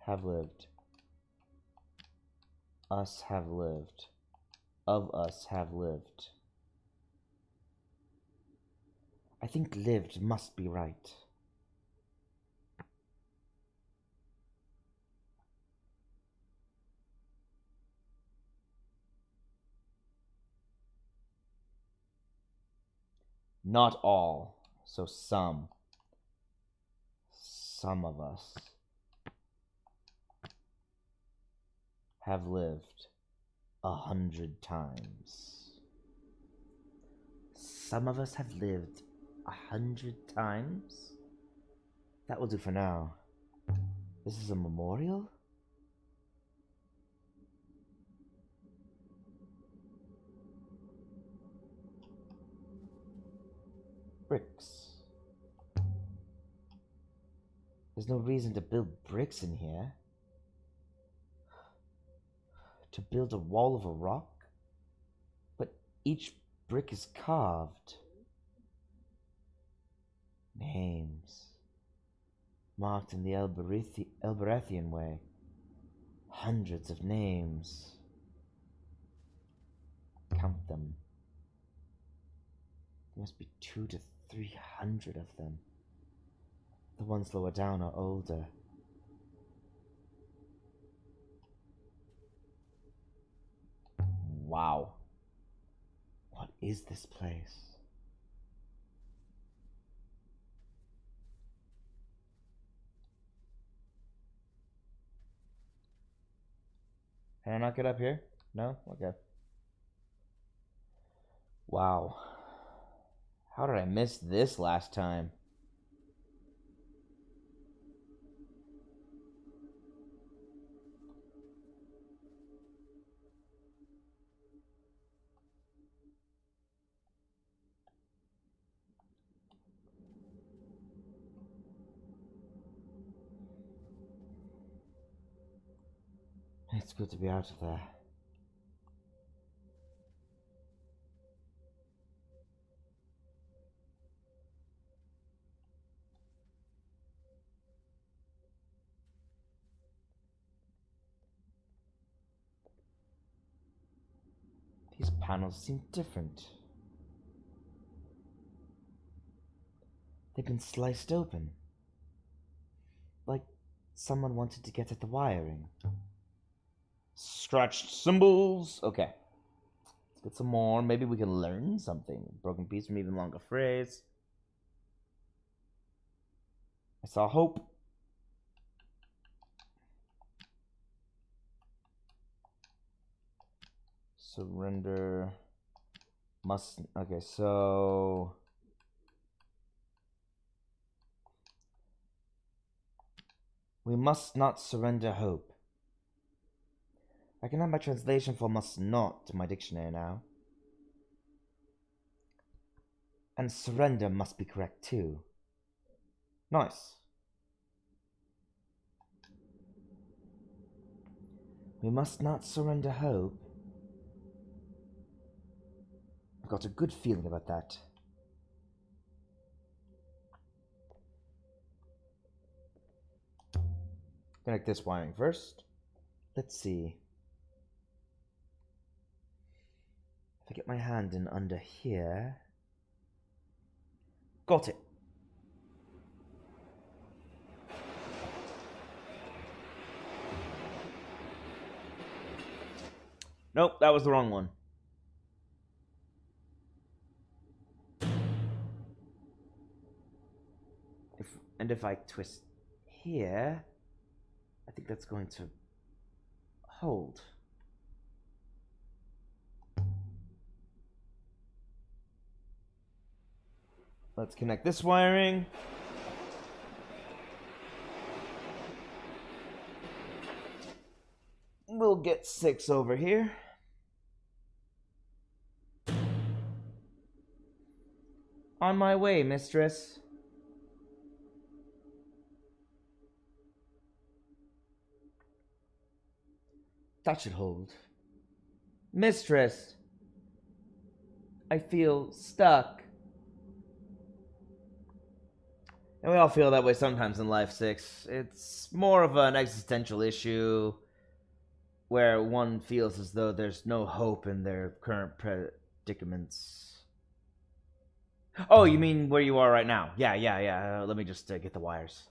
Have lived. Us have lived. Of us have lived. I think lived must be right. Not all, so some. Some of us have lived 100 times. Some of us have lived 100 times? That will do for now. This is a memorial? Bricks. There's no reason to build bricks in here. To build a wall of a rock? But each brick is carved. Names. Marked in the Elberethian way. Hundreds of names. Count them. There must be 200 to 300 of them. The ones lower down are older. Wow. What is this place? Can I not get up here? No? Okay. Wow. How did I miss this last time? It's good to be out of there. These panels seem different. They've been sliced open. Like someone wanted to get at the wiring. Scratched symbols. Okay. Let's get some more. Maybe we can learn something. Broken piece from even longer phrase. I saw hope. Surrender. Must. Okay, so. We must not surrender hope. I can add my translation for must not to my dictionary now. And surrender must be correct too. Nice. We must not surrender hope. I've got a good feeling about that. Connect this wiring first. Let's see. If I get my hand in under here. Got it. Nope, that was the wrong one. If I twist here, I think that's going to hold. Let's connect this wiring. We'll get 6 over here. On my way, mistress. That should hold. Mistress, I feel stuck. And we all feel that way sometimes in life, 6. It's more of an existential issue where one feels as though there's no hope in their current predicaments. Oh, you mean where you are right now? Yeah. Let me just get the wires.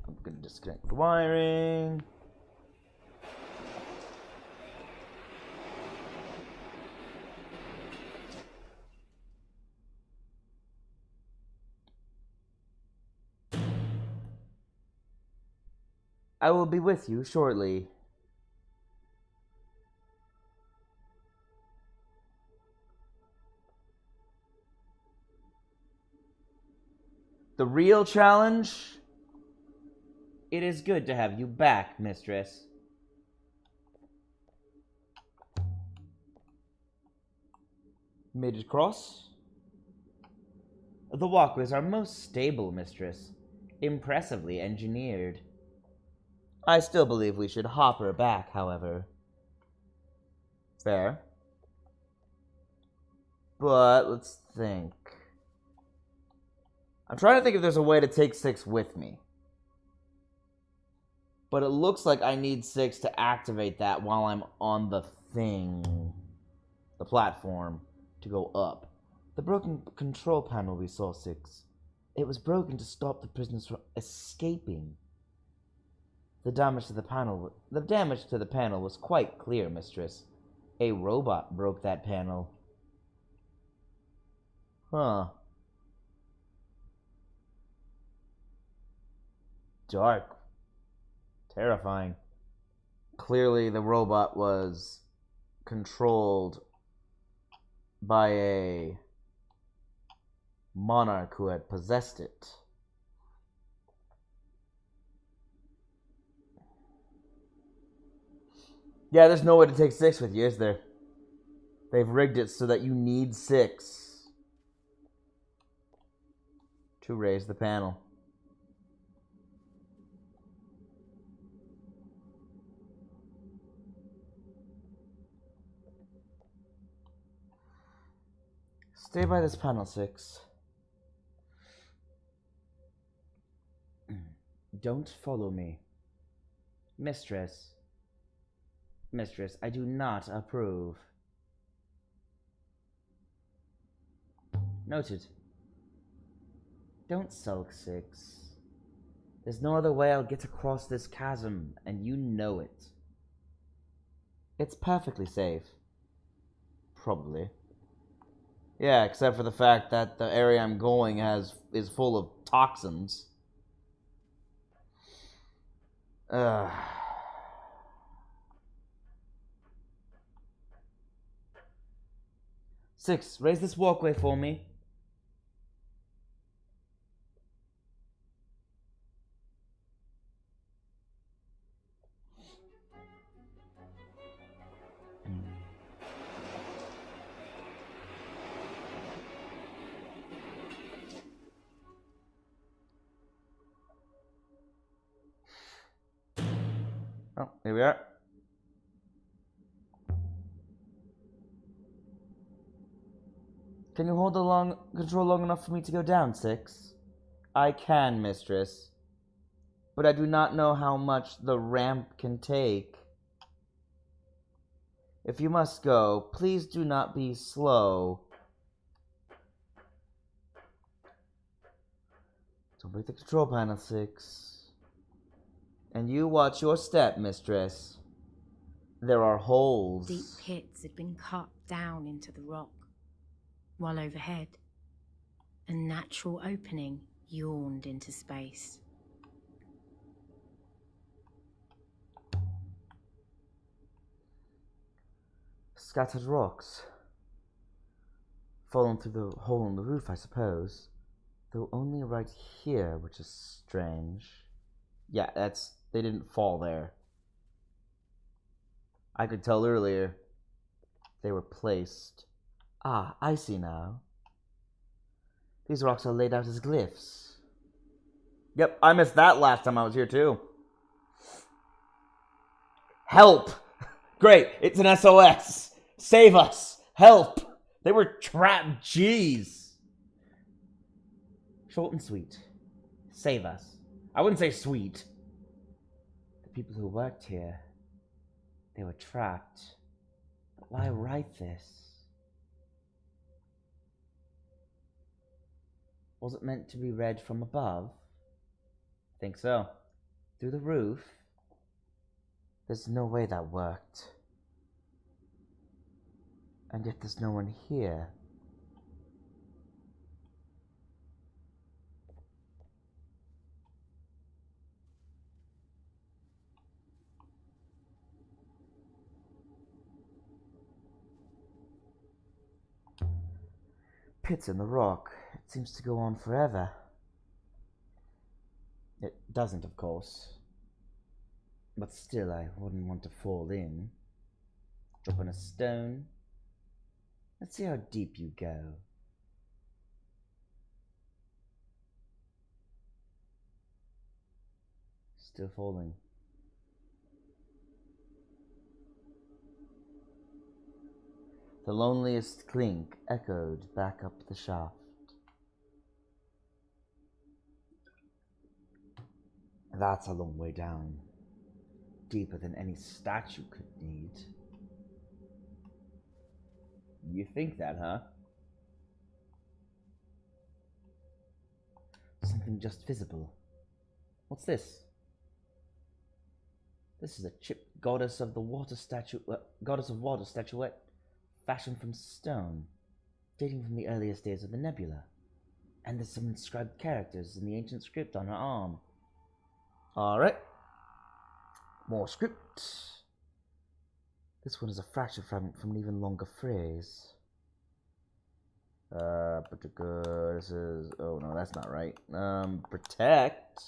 I'm gonna disconnect the wiring. I will be with you shortly. The real challenge? It is good to have you back, mistress. Made it across. The walkways are most stable, mistress. Impressively engineered. I still believe we should hop her back, however. Fair. But let's think. I'm trying to think if there's a way to take 6 with me. But it looks like I need 6 to activate that while I'm on the thing. The platform. To go up. The broken control panel we saw, 6. It was broken to stop the prisoners from escaping. The damage to the panel was quite clear, mistress. A robot broke that panel. Huh. Dark. Terrifying. Clearly the robot was controlled by a monarch who had possessed it. Yeah, there's no way to take 6 with you, is there? They've rigged it so that you need 6 to raise the panel. Stay by this panel, 6. Don't follow me. Mistress. Mistress, I do not approve. Noted. Don't sulk, 6. There's no other way I'll get across this chasm, and you know it. It's perfectly safe. Probably. Yeah, except for the fact that the area I'm going is full of toxins. Ugh. Six, raise this walkway for me. Oh, here we are. Can you hold the control long enough for me to go down, Six? I can, mistress. But I do not know how much the ramp can take. If you must go, please do not be slow. Don't break the control panel, Six. And you watch your step, mistress. There are holes. Deep pits had been cut down into the rock, while overhead, a natural opening yawned into space. Scattered rocks. Fallen through the hole in the roof, I suppose. Though only right here, which is strange. Yeah, they didn't fall there. I could tell earlier they were placed. Ah, I see now. These rocks are laid out as glyphs. Yep, I missed that last time I was here too. Help! Great, it's an SOS. Save us. Help! They were trapped. Jeez. Short and sweet. Save us. I wouldn't say sweet. The people who worked here, they were trapped. But why write this? Was it meant to be read from above? Think so. Through the roof? There's no way that worked. And yet there's no one here. Pits in the rock. It seems to go on forever. It doesn't, of course. But still, I wouldn't want to fall in. Drop on a stone. Let's see how deep you go. Still falling. The loneliest clink echoed back up the shaft. That's a long way down. Deeper than any statue could need. You think that, huh? Something just visible. What's this? This is a chipped goddess of the water goddess of water statuette, fashioned from stone, dating from the earliest days of the nebula. And there's some inscribed characters in the ancient script on her arm. Alright. More script. This one is a fractured fragment from an even longer phrase. This is... Oh, no, that's not right. Protect.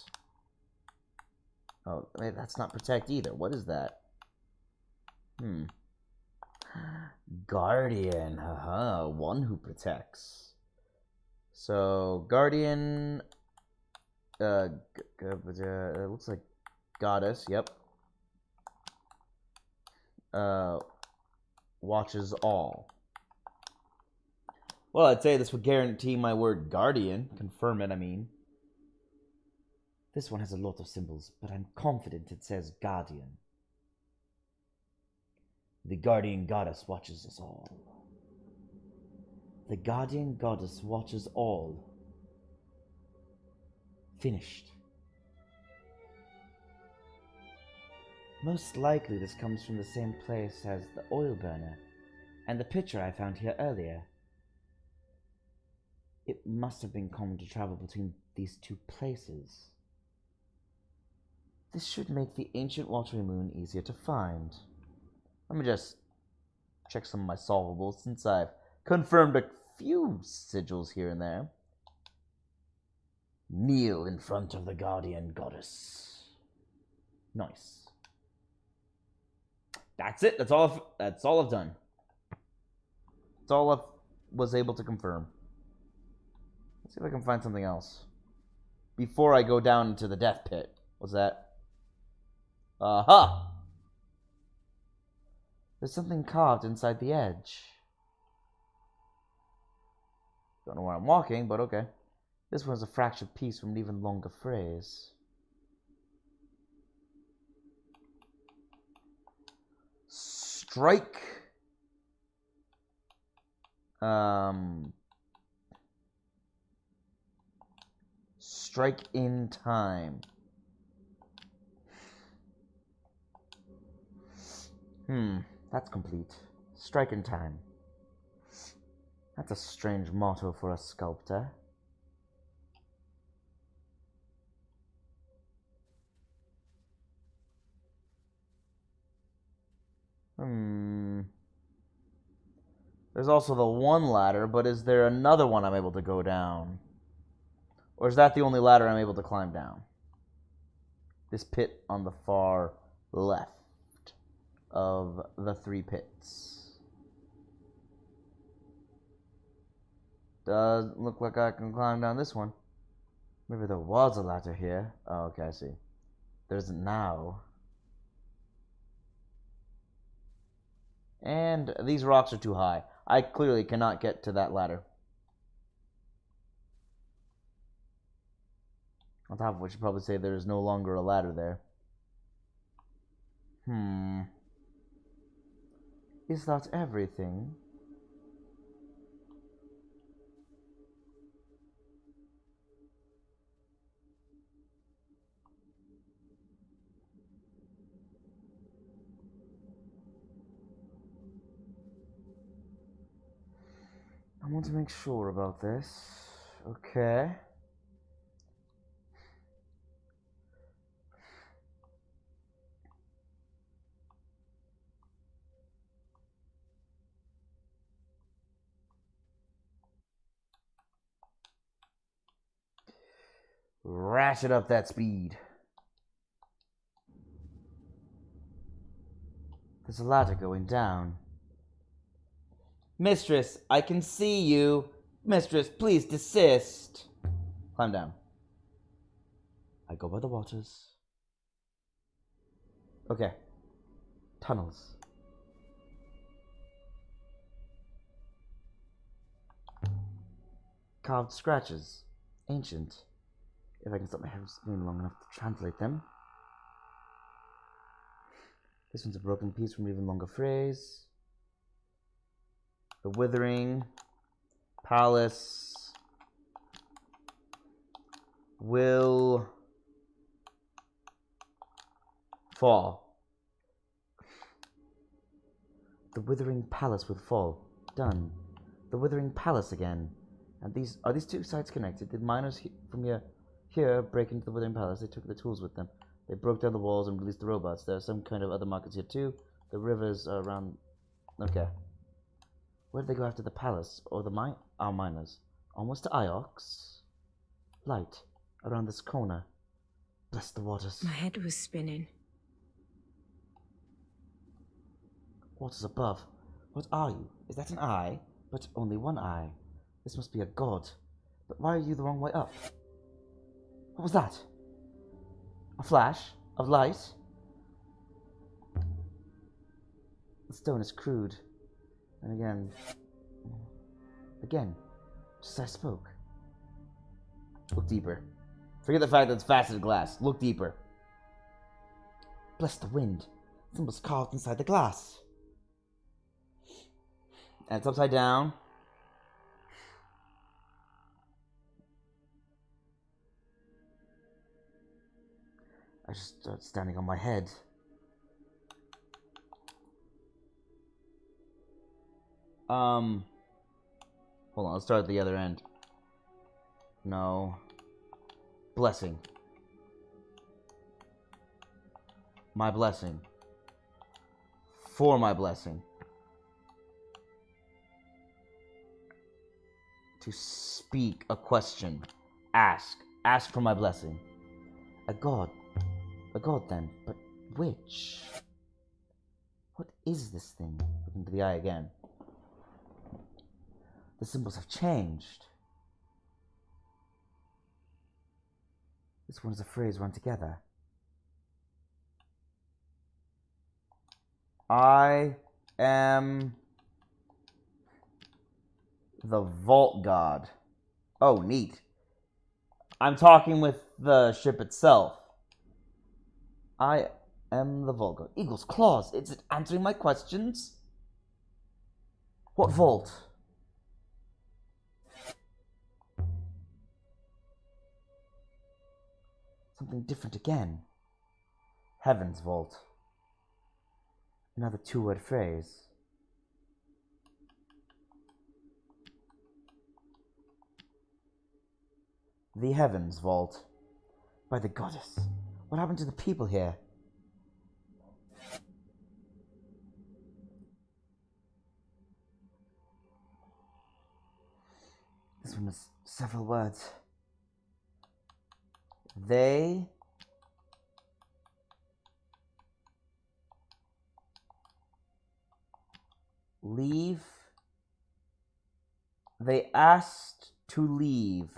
Oh, wait, that's not protect either. What is that? Guardian. Haha, one who protects. So, Guardian... it looks like goddess, yep. Watches all. Well, I'd say this would guarantee my word guardian. Confirm it, I mean. This one has a lot of symbols, but I'm confident it says guardian. The guardian goddess watches us all. The guardian goddess watches all. Finished. Most likely this comes from the same place as the oil burner and the picture I found here earlier. It must have been common to travel between these two places. This should make the ancient watery moon easier to find. Let me just check some of my solvables since I've confirmed a few sigils here and there. Kneel in front of the guardian goddess. Nice. That's it. That's all I've done. That's all I was able to confirm. Let's see if I can find something else before I go down into the death pit. What's that? Aha! There's something carved inside the edge. Don't know where I'm walking, but okay. This one's a fractured piece from an even longer phrase. Strike. Strike in time. That's complete. Strike in time. That's a strange motto for a sculptor. There's also the one ladder, but is there another one I'm able to go down? Or is that the only ladder I'm able to climb down? This pit on the far left of the three pits. Does look like I can climb down this one. Maybe there was a ladder here. Oh, okay, I see. There isn't now. And these rocks are too high. I clearly cannot get to that ladder. On top of which, you probably say there is no longer a ladder there. Is that everything? I want to make sure about this. Okay. Ratchet up that speed. There's a ladder going down. Mistress, I can see you. Mistress, please desist. Climb down. I go by the waters. Okay. Tunnels. Carved scratches. Ancient. If I can stop my hair spinning long enough to translate them. This one's a broken piece from an even longer phrase. The Withering Palace will fall. The Withering Palace will fall. Done. The Withering Palace again. And are these two sides connected? Did miners from here break into the Withering Palace? They took the tools with them. They broke down the walls and released the robots. There are some kind of other markets here too. The rivers are around. Okay. Where did they go after the palace or our miners? Almost to Iox. Light around this corner. Bless the waters. My head was spinning. Waters above. What are you? Is that an eye? But only one eye. This must be a god. But why are you the wrong way up? What was that? A flash of light? The stone is crude. And again, just as I spoke. Look deeper. Forget the fact that it's faceted glass. Look deeper. Bless the wind. Symbols carved inside the glass. And it's upside down. I just start standing on my head. Hold on, let's start at the other end. No. Blessing. My blessing. For my blessing. To speak a question. Ask. Ask for my blessing. A god. A god then, but which? What is this thing? Look into the eye again. The symbols have changed. This one is a phrase run together. I am the Vault God. Oh, neat. I'm talking with the ship itself. I am the Vault God. Eagle's claws. Is it answering my questions? What vault? Something different again. Heaven's Vault. Another two-word phrase. The Heavens Vault. By the goddess. What happened to the people here? This one has several words. They leave. They asked to leave.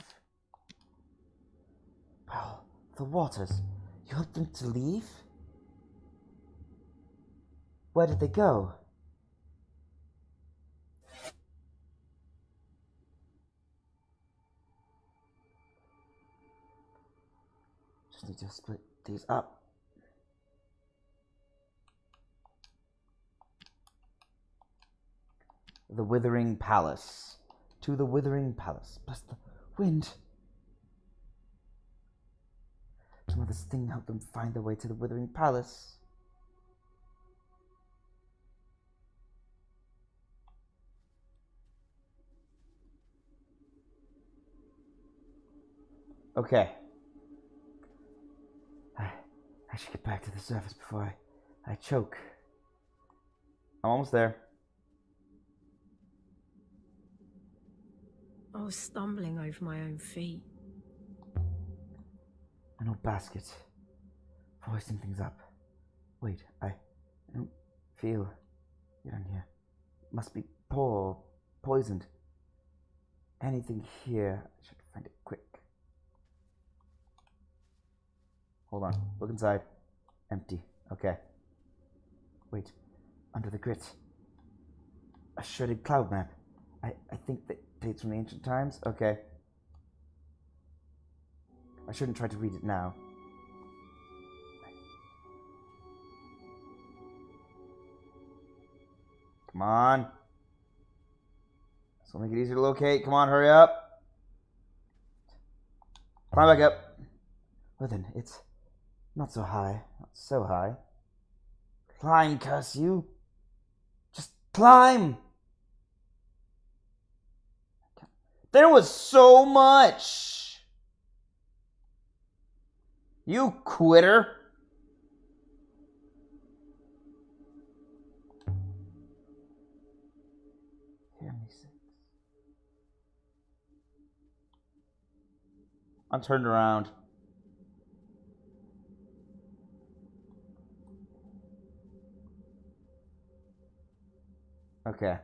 Well, the waters. You helped them to leave? Where did they go? Just need to split these up. The Withering Palace. To the Withering Palace. Bless the wind. Some of this thing helped them find their way to the Withering Palace. Okay. I should get back to the surface before I choke. I'm almost there. I was stumbling over my own feet. An old basket for hoisting things up. Wait, I don't feel it on here. Must be poor poisoned. Anything here? I should find it quick. Hold on. Look inside. Empty. Okay. Wait. Under the grit. A shredded cloud map. I think that dates from the ancient times. Okay. I shouldn't try to read it now. Come on. This will make it easier to locate. Come on, hurry up. Climb back up. Well then, it's not so high. Not so high. Climb, curse you. Just climb. There was so much. You quitter. I'm turned around. Okay.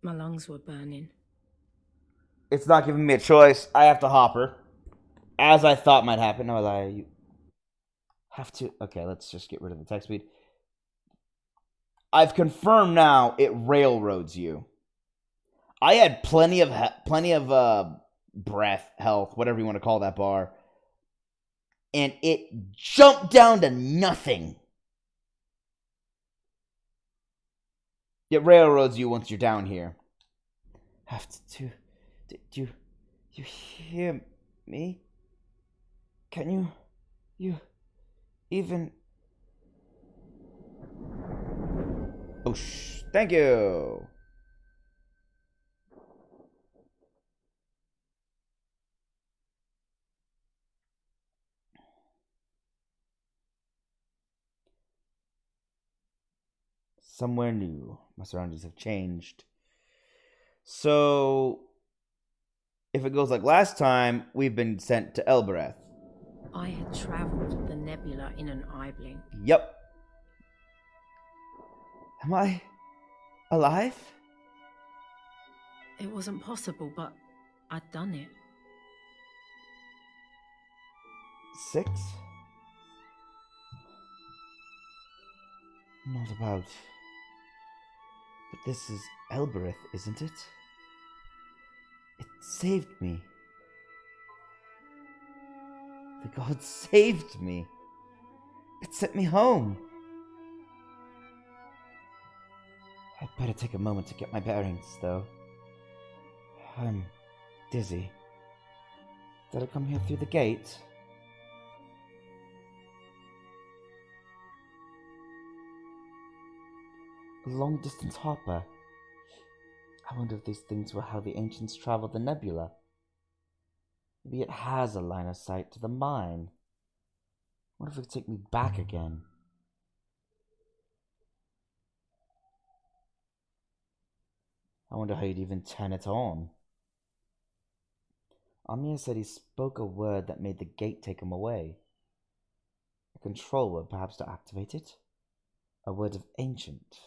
My lungs were burning. It's not giving me a choice. I have to hop her. As I thought might happen. No, you have to. Okay, let's just get rid of the text speed. I've confirmed now it railroads you. I had plenty of breath, health, whatever you want to call that bar, and it jumped down to nothing. It railroads you once you're down here. Have to. Do you hear me? Can you even? Oh, thank you. Somewhere new. My surroundings have changed. So, if it goes like last time, we've been sent to Elbereth. I had travelled the nebula in an eye blink. Yep. Am I alive? It wasn't possible, but I'd done it. 6? Not about. But this is Elbereth, isn't it? It saved me. The gods saved me. It sent me home. I'd better take a moment to get my bearings, though. I'm dizzy. Did I come here through the gate? A long-distance hopper. I wonder if these things were how the ancients traveled the nebula. Maybe it has a line of sight to the mine. What if it could take me back again? I wonder how you'd even turn it on. Amir said he spoke a word that made the gate take him away. A control word, perhaps, to activate it? A word of ancient.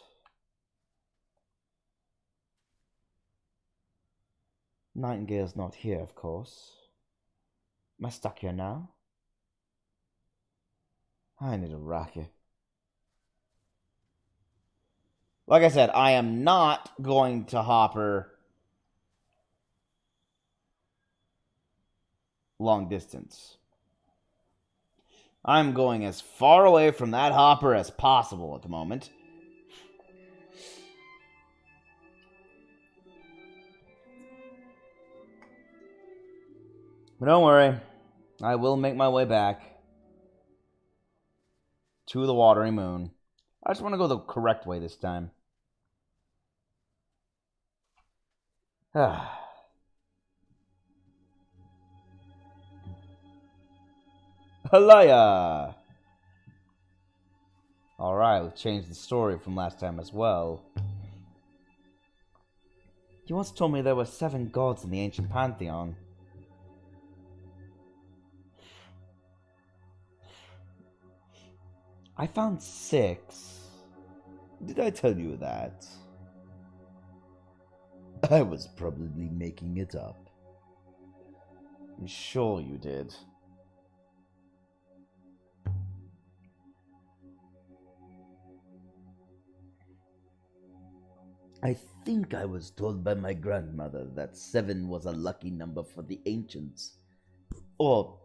Nightingale's not here, of course. Am I stuck here now? I need a rocket. Like I said, I am not going to hopper long distance. I'm going as far away from that hopper as possible at the moment. But don't worry, I will make my way back to the watery moon. I just want to go the correct way this time. Halaya! Alright, we've changed the story from last time as well. You once told me there were 7 gods in the ancient pantheon. I found 6. Did I tell you that? I was probably making it up. I'm sure you did. I think I was told by my grandmother that 7 was a lucky number for the ancients. Or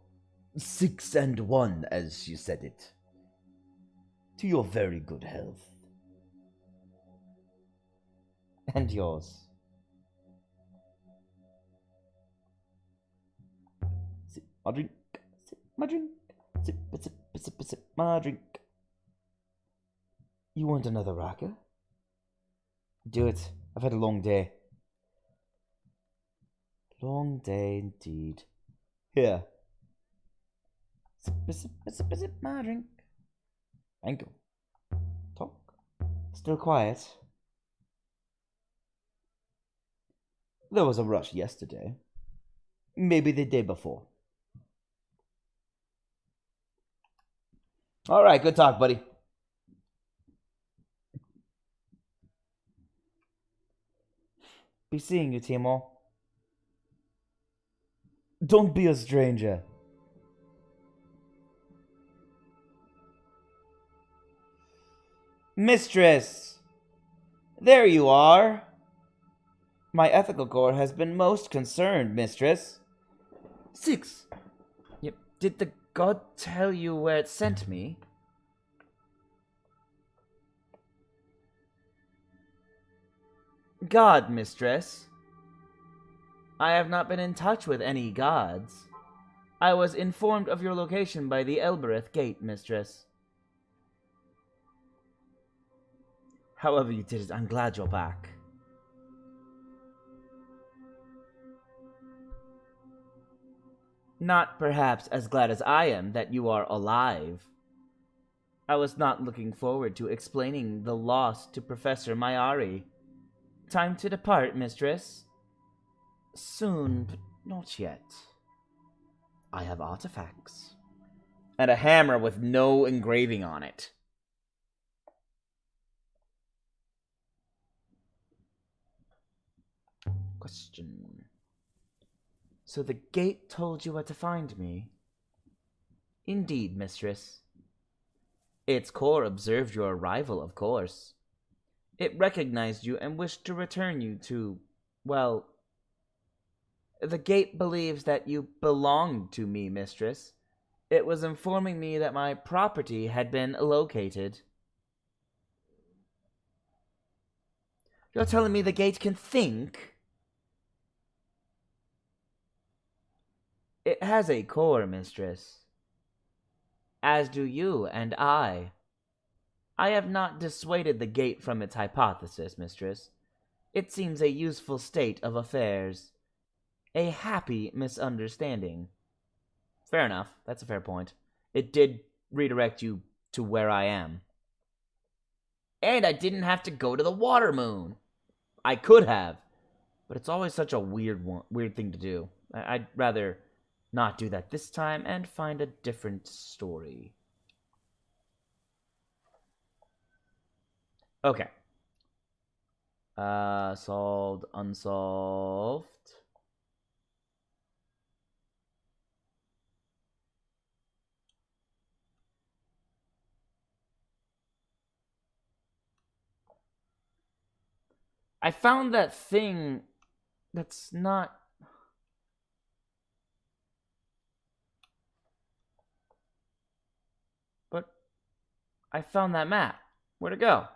6 and 1, as she said it. To your very good health. And yours. Sip my drink, sip my drink, sip, sip, sip, sip my drink. You want another rocker? Do it. I've had a long day. Long day indeed. Here. Sip, sip, sip, sip my drink. Thank you. Talk. Still quiet. There was a rush yesterday. Maybe the day before. Alright, good talk, buddy. Be seeing you, Timor. Don't be a stranger. Mistress! There you are. My ethical core has been most concerned, mistress. 6. Yep. Did the god tell you where it sent me? God, mistress. I have not been in touch with any gods. I was informed of your location by the Elbereth Gate, mistress. However you did it, I'm glad you're back. Not perhaps as glad as I am that you are alive. I was not looking forward to explaining the loss to Professor Mayari. Time to depart, mistress. Soon, but not yet. I have artifacts. And a hammer with no engraving on it. Question. So the gate told you where to find me? Indeed, mistress. Its core observed your arrival, of course. It recognized you and wished to return you to, well, the gate believes that you belonged to me, mistress. It was informing me that my property had been located. You're telling me the gate can think? It has a core, mistress. As do you and I. I have not dissuaded the gate from its hypothesis, mistress. It seems a useful state of affairs. A happy misunderstanding. Fair enough. That's a fair point. It did redirect you to where I am. And I didn't have to go to the water moon. I could have. But it's always such a weird thing to do. I'd rather not do that this time and find a different story. Okay. Solved, unsolved. I found that thing that's not... But I found that map. Where'd it go?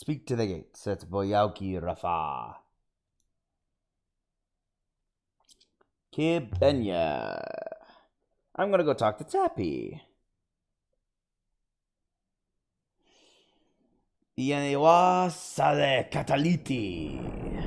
Speak to the gate, says Boyauki Rafa. Kibenya. I'm gonna go talk to Tappy. Yanewa Sale Cataliti.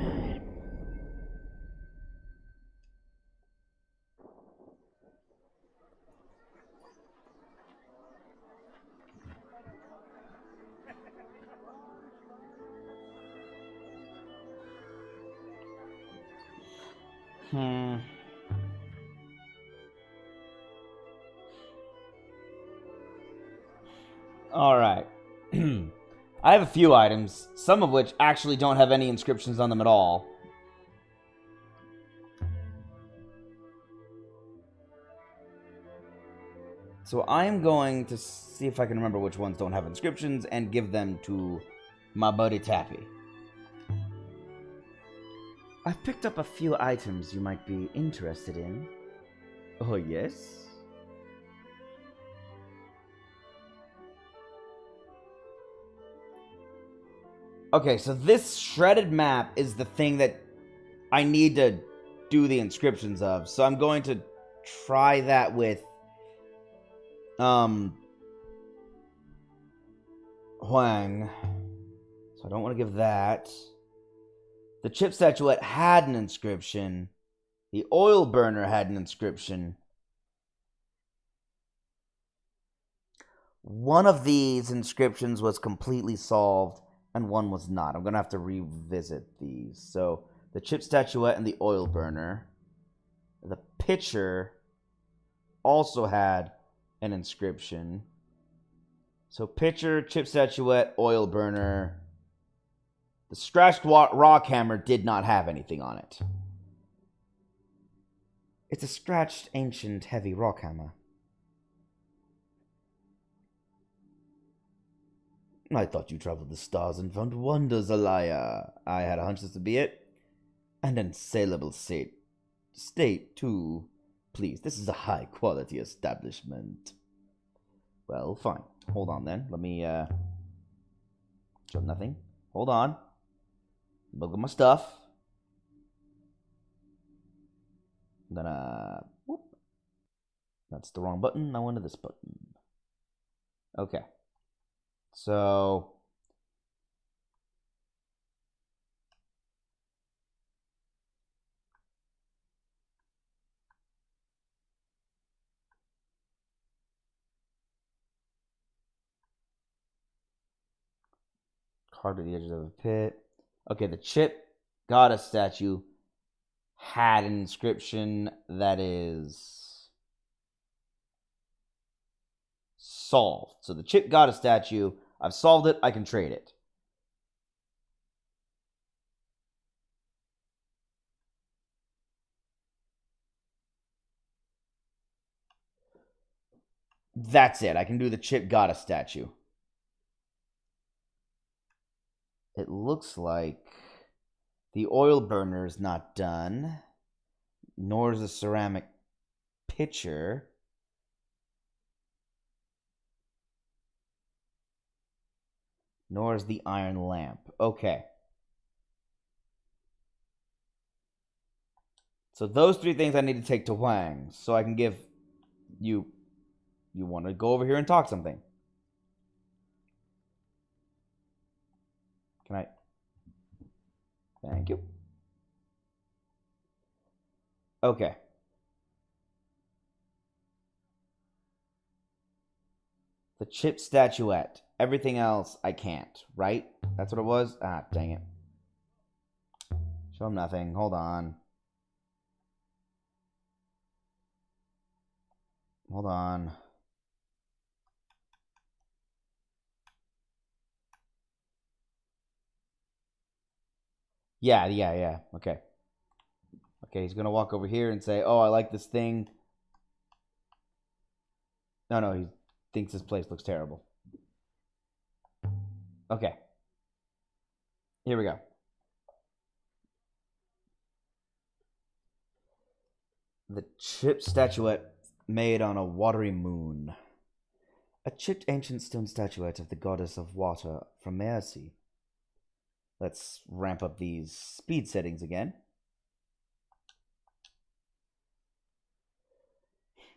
Alright. I have a few items, some of which actually don't have any inscriptions on them at all. So I am going to see if I can remember which ones don't have inscriptions and give them to my buddy Tappy. I've picked up a few items you might be interested in. Oh, yes? Okay, so this shredded map is the thing that I need to do the inscriptions of. So I'm going to try that with Huang. So I don't want to give that. The chip statuette had an inscription. The oil burner had an inscription. One of these inscriptions was completely solved, and one was not. I'm going to have to revisit these. So, the chip statuette and the oil burner. The pitcher also had an inscription. So, pitcher, chip statuette, oil burner. The scratched rock hammer did not have anything on it. It's a scratched, ancient, heavy rock hammer. I thought you traveled the stars and found wonders, Alaya. I had a hunch this would be it. An unsaleable state, too. Please, this is a high-quality establishment. Well, fine. Hold on, then. Let me, show nothing. Hold on. Look at my stuff. I'm gonna... Whoop. That's the wrong button. I wanted this button. Okay. So... carved at the edges of a pit. Okay, the chip goddess statue had an inscription that is solved. So the chip goddess statue, I've solved it, I can trade it. That's it. I can do the chip goddess statue. It looks like the oil burner is not done, nor is the ceramic pitcher. Nor is the iron lamp. Okay. So those three things I need to take to Wang, so I can give you... You want to go over here and talk something? Can I? Thank you. Okay. The chip statuette. Everything else I can't, right? That's what it was? Ah, dang it. Show him nothing. Hold on. Hold on. Yeah. Okay. Okay, he's gonna walk over here and say, oh, I like this thing. No, he thinks this place looks terrible. Okay. Here we go. The chipped statuette made on a watery moon. A chipped ancient stone statuette of the goddess of water from Mercy. Let's ramp up these speed settings again.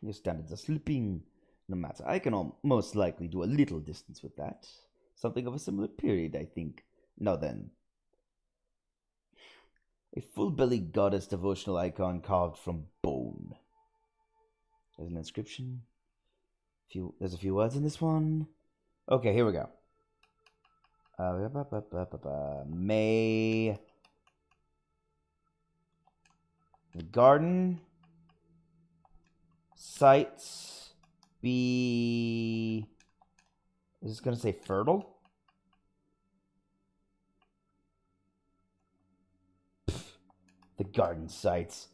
Your standards are slipping. No matter, I can most likely do a little distance with that. Something of a similar period, I think. Now then. A full-bellied goddess devotional icon carved from bone. There's an inscription. There's a few words in this one. Okay, here we go. May the garden sites be... Is this going to say fertile? Pfft, the garden sites.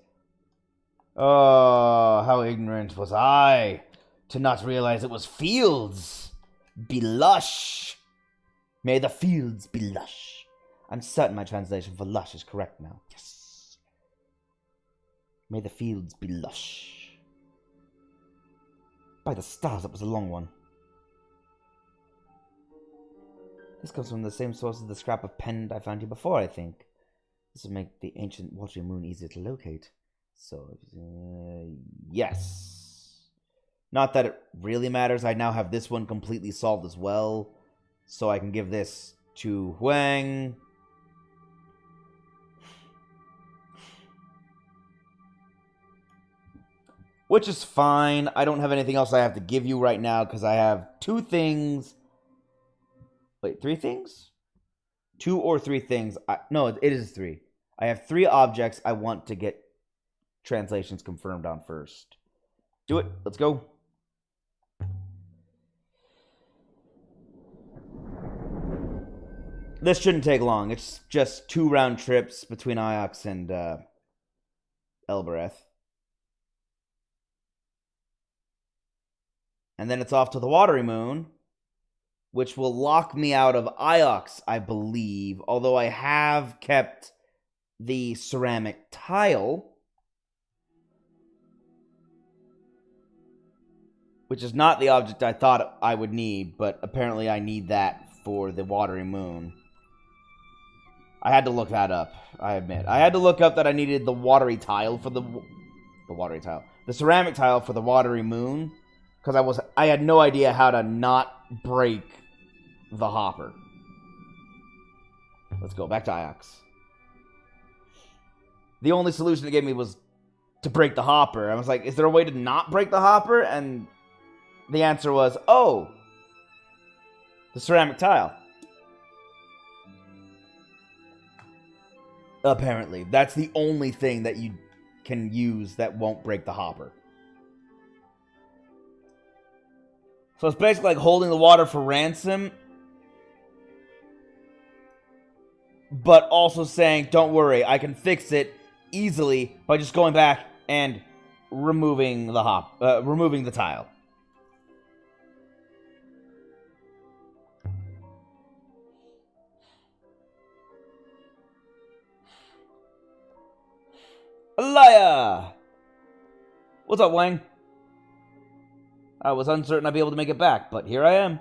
Oh, how ignorant was I to not realize it was fields. Be lush. May the fields be lush. I'm certain my translation for lush is correct now. Yes. May the fields be lush. By the stars, that was a long one. This comes from the same source as the scrap of pen I found here before, I think. This would make the ancient watery moon easier to locate. So, yes. Not that it really matters. I now have this one completely solved as well. So I can give this to Huang. Which is fine. I don't have anything else I have to give you right now because I have 2 things. Wait, 3 things? 2 or 3 things. No, it is 3. I have 3 objects I want to get translations confirmed on first. Do it. Let's go. This shouldn't take long. It's just 2 round trips between Iox and Elbereth. And then it's off to the Watery Moon, which will lock me out of Iox, I believe. Although I have kept the ceramic tile, which is not the object I thought I would need, but apparently I need that for the Watery Moon. I had to look that up, I admit. I had to look up that I needed the watery tile for the ceramic tile for the Watery Moon, because I had no idea how to not break the hopper. Let's go back to Iox. The only solution it gave me was to break the hopper. I was like, is there a way to not break the hopper? And the answer was, oh, the ceramic tile. Apparently. That's the only thing that you can use that won't break the hopper. So it's basically like holding the water for ransom, but also saying, don't worry, I can fix it easily by just going back and removing the tile. Liar! What's up, Wang? I was uncertain I'd be able to make it back, but here I am.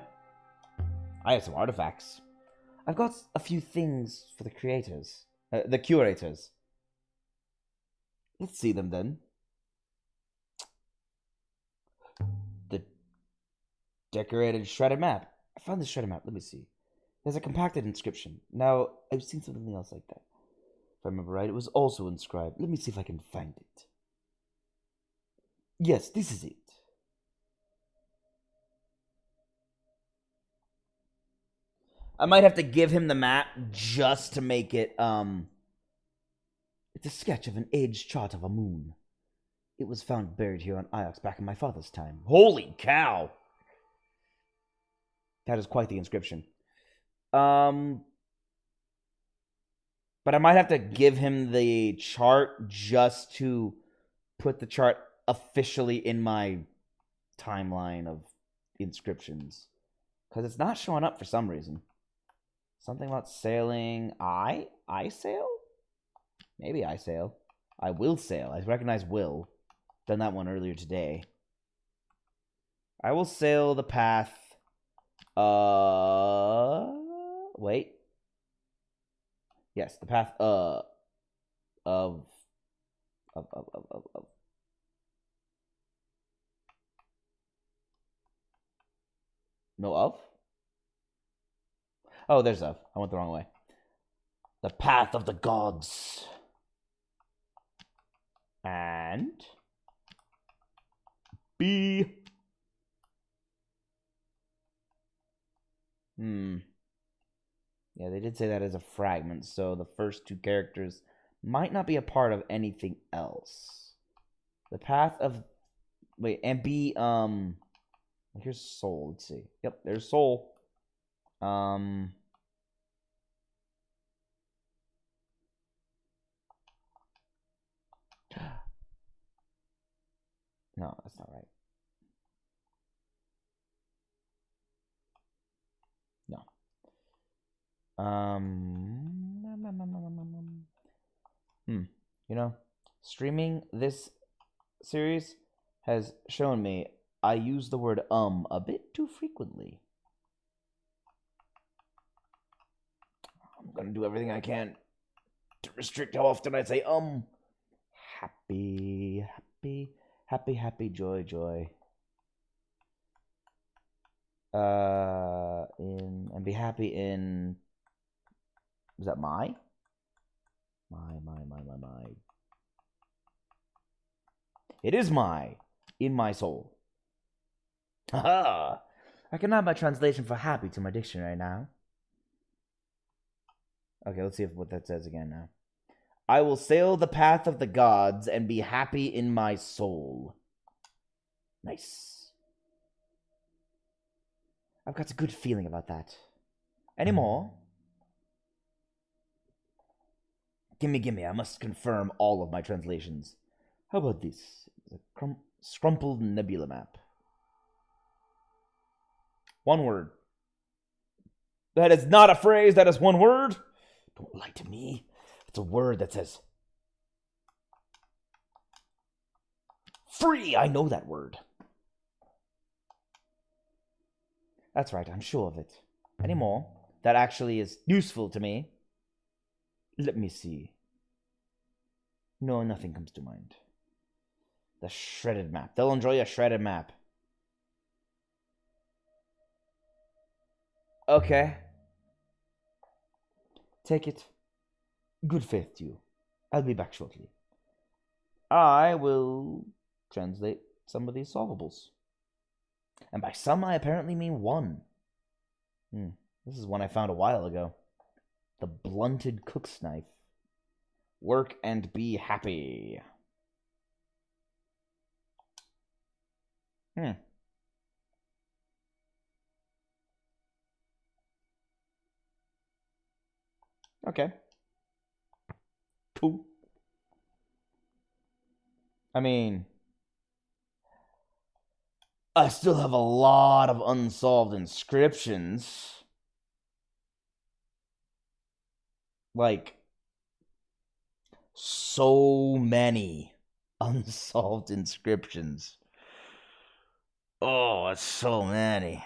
I have some artifacts. I've got a few things for the curators. Let's see them then. The decorated shredded map. I found this shredded map. Let me see. There's a compacted inscription. Now, I've seen something else like that. If I remember right, it was also inscribed. Let me see if I can find it. Yes, this is it. I might have to give him the map just to make it, It's a sketch of an age chart of a moon. It was found buried here on Iox back in my father's time. Holy cow! That is quite the inscription. But I might have to give him the chart just to put the chart officially in my timeline of inscriptions. Because it's not showing up for some reason. Something about sailing. I sail? Maybe I sail. I will sail. I recognize will. Done that one earlier today. I will sail the path. Wait. Yes, the path of of. No of? Oh, there's of. I went the wrong way. The path of the gods. And B. Yeah, they did say that as a fragment, so the first two characters might not be a part of anything else. The path of... Wait, and B, here's soul, let's see. Yep, there's soul. No, that's not right. No. You know, streaming this series has shown me I use the word a bit too frequently. I'm gonna do everything I can to restrict how often I say happy, happy, happy, happy, joy, joy. And be happy in... Was that my? My. It is my. In my soul. Haha! I can add my translation for happy to my dictionary now. Okay, let's see what that says again now. I will sail the path of the gods and be happy in my soul. Nice. I've got a good feeling about that. Any more? Gimme. I must confirm all of my translations. How about this? The Scrumpled Nebula map. One word. That is not a phrase, that is one word. Don't lie to me. It's a word that says free. I know that word. That's right, I'm sure of it. Any more that actually is useful to me? Let me see. No, nothing comes to mind. The shredded map. They'll enjoy a shredded map. Okay. Take it. Good faith to you. I'll be back shortly. I will translate some of these solvables. And by some, I apparently mean one. This is one I found a while ago. The blunted cook's knife. Work and be happy. Okay. Cool. I mean, I still have a lot of unsolved inscriptions. Like, so many unsolved inscriptions. Oh, it's so many.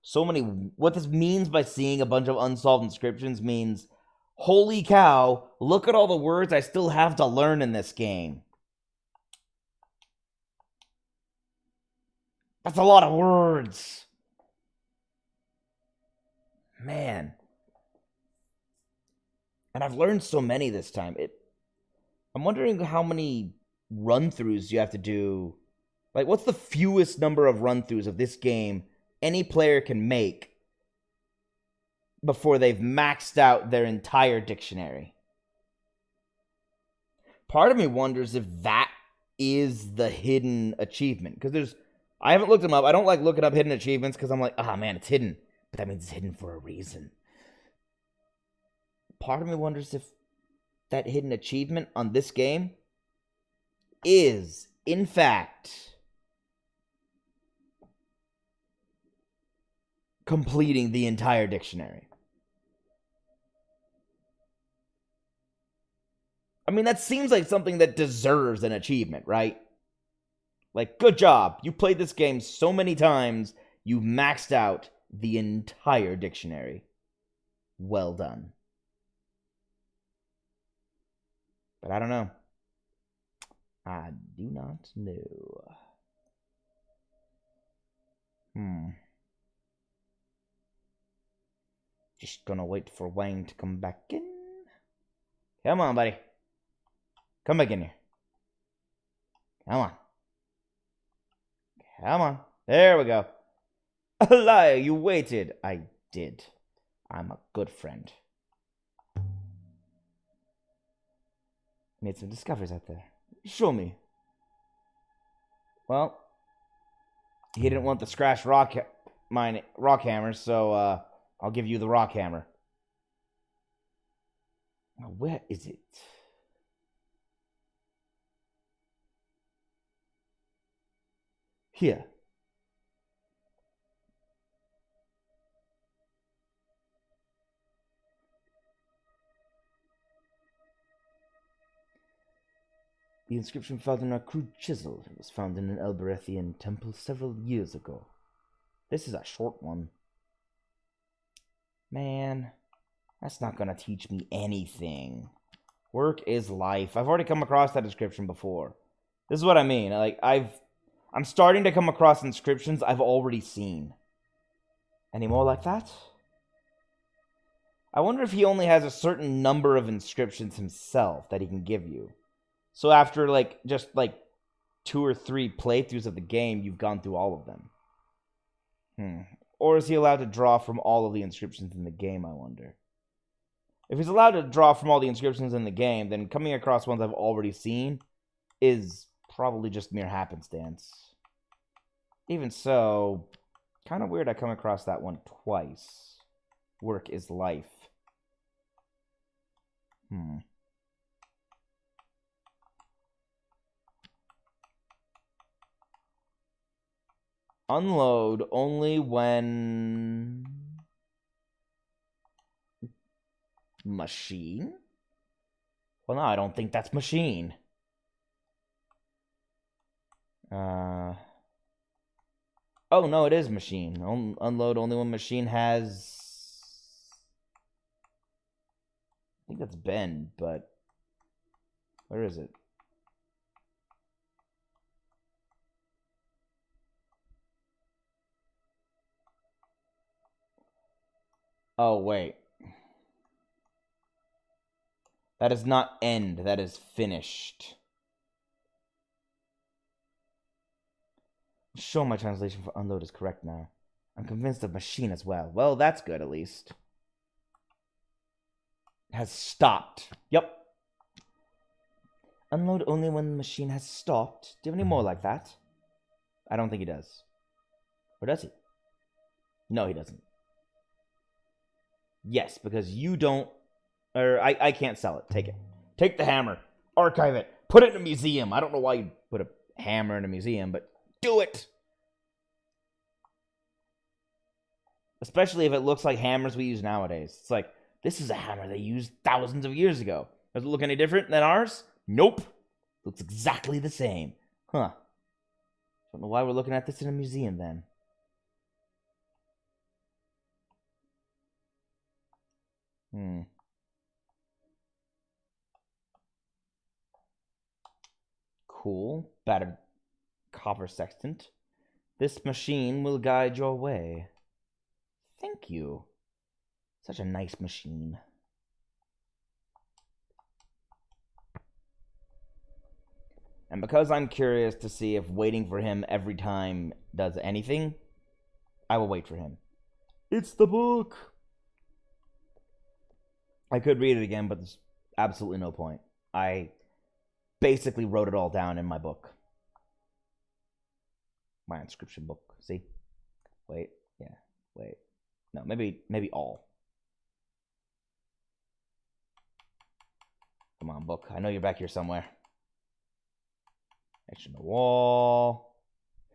So many. What this means by seeing a bunch of unsolved inscriptions means, holy cow, look at all the words I still have to learn in this game. That's a lot of words. Man. And I've learned so many this time. I'm wondering how many run-throughs you have to do. Like, what's the fewest number of run-throughs of this game any player can make before they've maxed out their entire dictionary? Part of me wonders if that is the hidden achievement. Because I haven't looked them up. I don't like looking up hidden achievements because I'm like, man, it's hidden. But that means it's hidden for a reason. Part of me wonders if that hidden achievement on this game is, in fact, completing the entire dictionary. I mean, that seems like something that deserves an achievement, right? Like, good job. You played this game so many times, you've maxed out the entire dictionary. Well done. But I don't know. I do not know. Just gonna wait for Wayne to come back in. Come on, buddy. Come back in here. Come on. Come on. There we go. A liar, you waited. I did. I'm a good friend. Made some discoveries out there. Show me. Well, he didn't want the scratch rock hammer, so I'll give you the rock hammer. Now, where is it? Here. The inscription found in our crude chisel was found in an Elberethian temple several years ago. This is a short one. Man, that's not gonna teach me anything. Work is life. I've already come across that inscription before. This is what I mean. Like, I'm starting to come across inscriptions I've already seen. Any more like that? I wonder if he only has a certain number of inscriptions himself that he can give you. So after, just 2 or 3 playthroughs of the game, you've gone through all of them. Or is he allowed to draw from all of the inscriptions in the game, I wonder? If he's allowed to draw from all the inscriptions in the game, then coming across ones I've already seen is probably just mere happenstance. Even so, kind of weird I come across that one twice. Work is life. Unload only when... Machine? Well, no, I don't think that's machine. Oh, no, it is machine. Unload only when machine has... I think that's bend, but... Where is it? Oh, wait. That is not end. That is finished. I'm sure my translation for unload is correct now. I'm convinced of machine as well. Well, that's good, at least. Has stopped. Yep. Unload only when the machine has stopped. Do you have any more like that? I don't think he does. Or does he? No, he doesn't. Yes, because you don't... Or I can't sell it. Take it. Take the hammer. Archive it. Put it in a museum. I don't know why you put a hammer in a museum, but do it! Especially if it looks like hammers we use nowadays. It's like, this is a hammer they used thousands of years ago. Does it look any different than ours? Nope. Looks exactly the same. Huh. Don't know why we're looking at this in a museum then. Cool. Battered copper sextant. This machine will guide your way. Thank you. Such a nice machine. And because I'm curious to see if waiting for him every time does anything, I will wait for him. It's the book! I could read it again, but there's absolutely no point. I basically wrote it all down in my book. My inscription book. See? Wait. Yeah. Wait. No, maybe all. Come on, book. I know you're back here somewhere. Etched in the wall.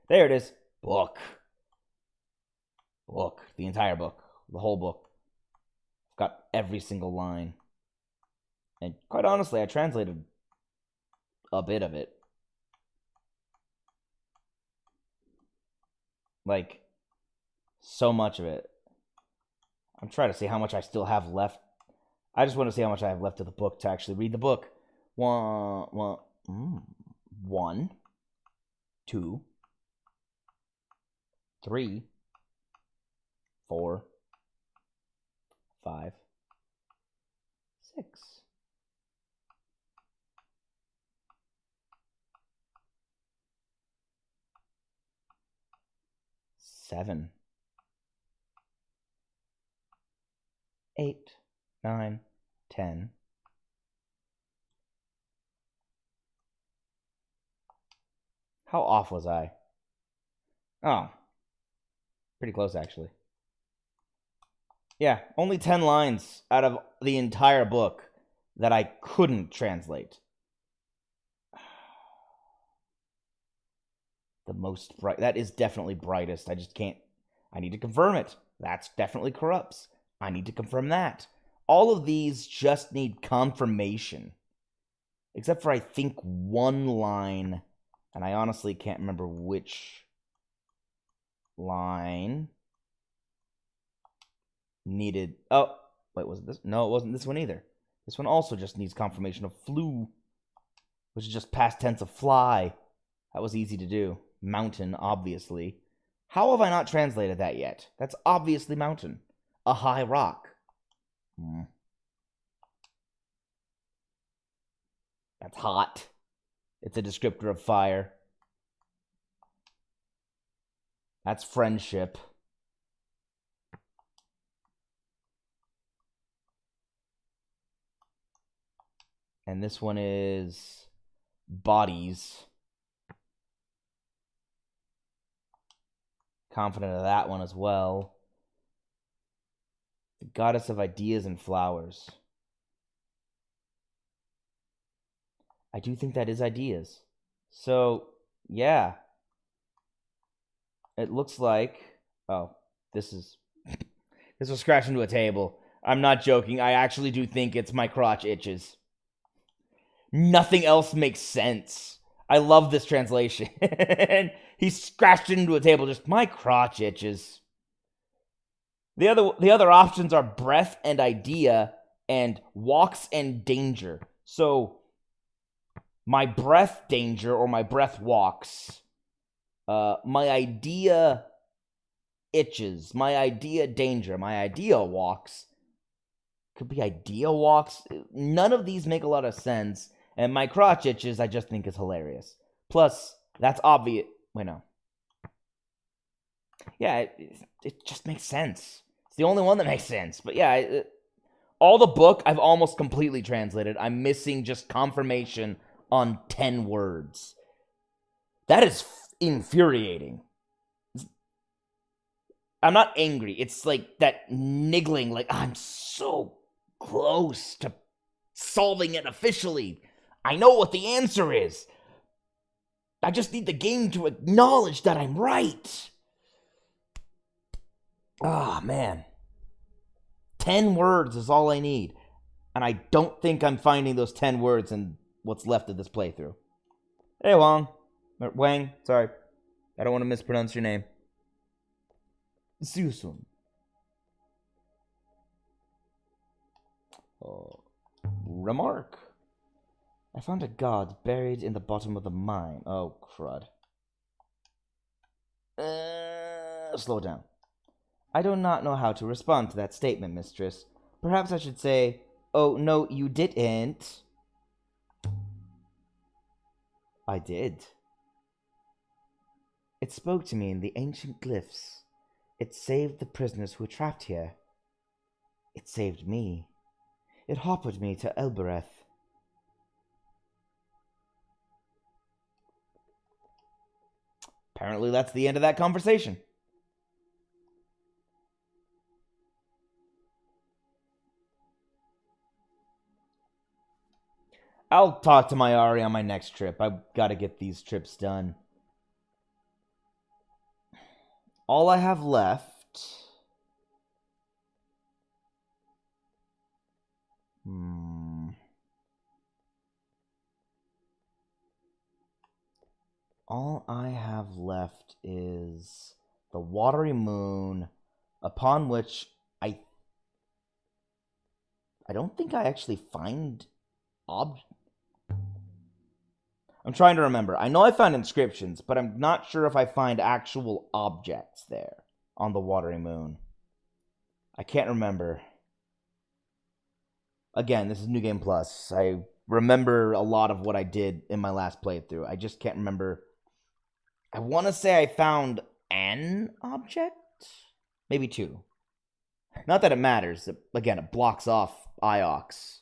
There it is. Book. Book. The entire book. The whole book. I've got every single line. And quite honestly, I translated a bit of it. Like, so much of it. I'm trying to see how much I still have left. I just want to see how much I have left of the book to actually read the book. One, 2, 3, 4, 5, 6. 7, 8, 9, 10. How off was I? Oh, pretty close actually. Yeah, only 10 lines out of the entire book that I couldn't translate. The most bright. That is definitely brightest. I just can't. I need to confirm it. That's definitely corrupts. I need to confirm that. All of these just need confirmation. Except for, I think, one line. And I honestly can't remember which line needed. Oh, wait, was it this? No, it wasn't this one either. This one also just needs confirmation of flew, which is just past tense of fly. That was easy to do. Mountain, obviously. How have I not translated that yet? That's obviously mountain. A high rock. That's hot. It's a descriptor of fire. That's friendship. And this one is bodies. Confident of that one as well. The goddess of ideas and flowers. I do think that is ideas. So, yeah. It looks like... Oh, this is... this was scratched into a table. I'm not joking. I actually do think it's my crotch itches. Nothing else makes sense. I love this translation. And he scratched it into a table. Just, my crotch itches. The other options are breath and idea and walks and danger. So, my breath danger or my breath walks. My idea itches. My idea danger. My idea walks. Could be idea walks. None of these make a lot of sense. And my crotch itches, I just think is hilarious. Plus, that's obvious. Wait, no. Yeah, it just makes sense. It's the only one that makes sense. But yeah, all the book I've almost completely translated. I'm missing just confirmation on 10 words. That is infuriating. I'm not angry. It's like that niggling, like, I'm so close to solving it officially. I know what the answer is. I just need the game to acknowledge that I'm right. Ah, man. 10 words is all I need. And I don't think I'm finding those 10 words in what's left of this playthrough. Hey, Wang, sorry. I don't want to mispronounce your name. Susun. Remark. I found a god buried in the bottom of the mine. Oh, crud. Slow down. I do not know how to respond to that statement, mistress. Perhaps I should say, oh, no, you didn't. I did. It spoke to me in the ancient glyphs. It saved the prisoners who were trapped here. It saved me. It hoppered me to Elbereth. Apparently that's the end of that conversation. I'll talk to Mayari on my next trip. I've got to get these trips done. All I have left... All I have left is the watery moon, upon which I I don't think I actually find I'm trying to remember. I know I found inscriptions, but I'm not sure if I find actual objects there on the watery moon. I can't remember. Again, this is New Game Plus. I remember a lot of what I did in my last playthrough. I just can't remember. I want to say I found an object? Maybe 2. Not that it matters. Again, it blocks off Iox.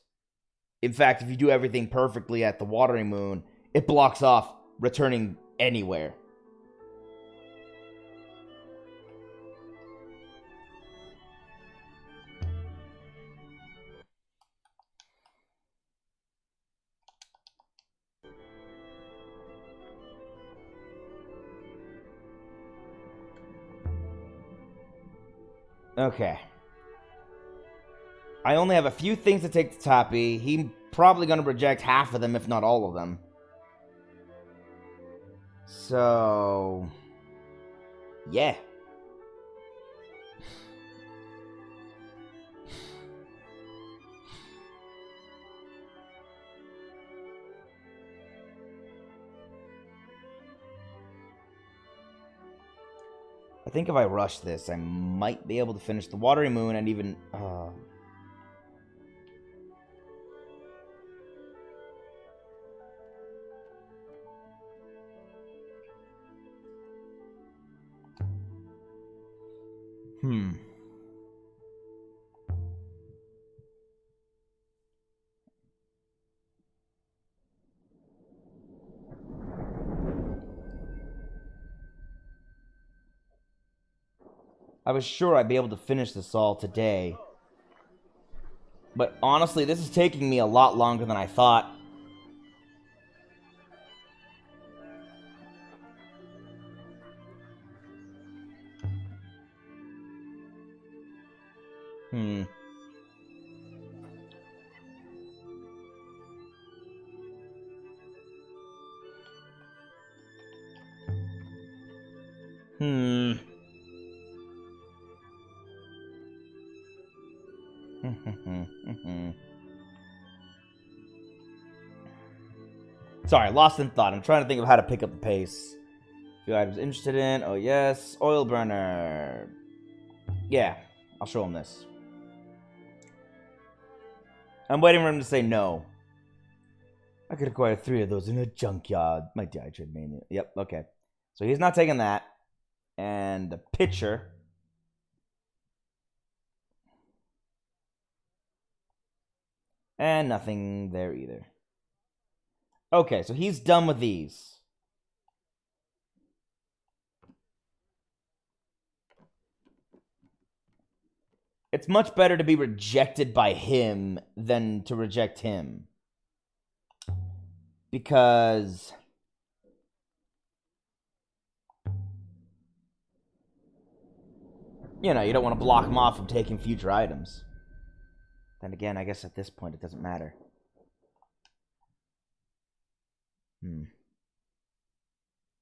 In fact, if you do everything perfectly at the watery moon, it blocks off returning anywhere. Okay. I only have a few things to take to Tappy. He's probably going to reject half of them, if not all of them. So... yeah. I think if I rush this, I might be able to finish the watery moon and even... I was sure I'd be able to finish this all today. But honestly, this is taking me a lot longer than I thought. Sorry, lost in thought. I'm trying to think of how to pick up the pace. A few items interested in. Oh, yes. Oil burner. Yeah, I'll show him this. I'm waiting for him to say no. I could acquire 3 of those in a junkyard. My dietary mania. Yep, okay. So he's not taking that. And the pitcher. And nothing there either. Okay, so he's done with these. It's much better to be rejected by him than to reject him. Because... you know, you don't want to block him off from taking future items. Then again, I guess at this point it doesn't matter.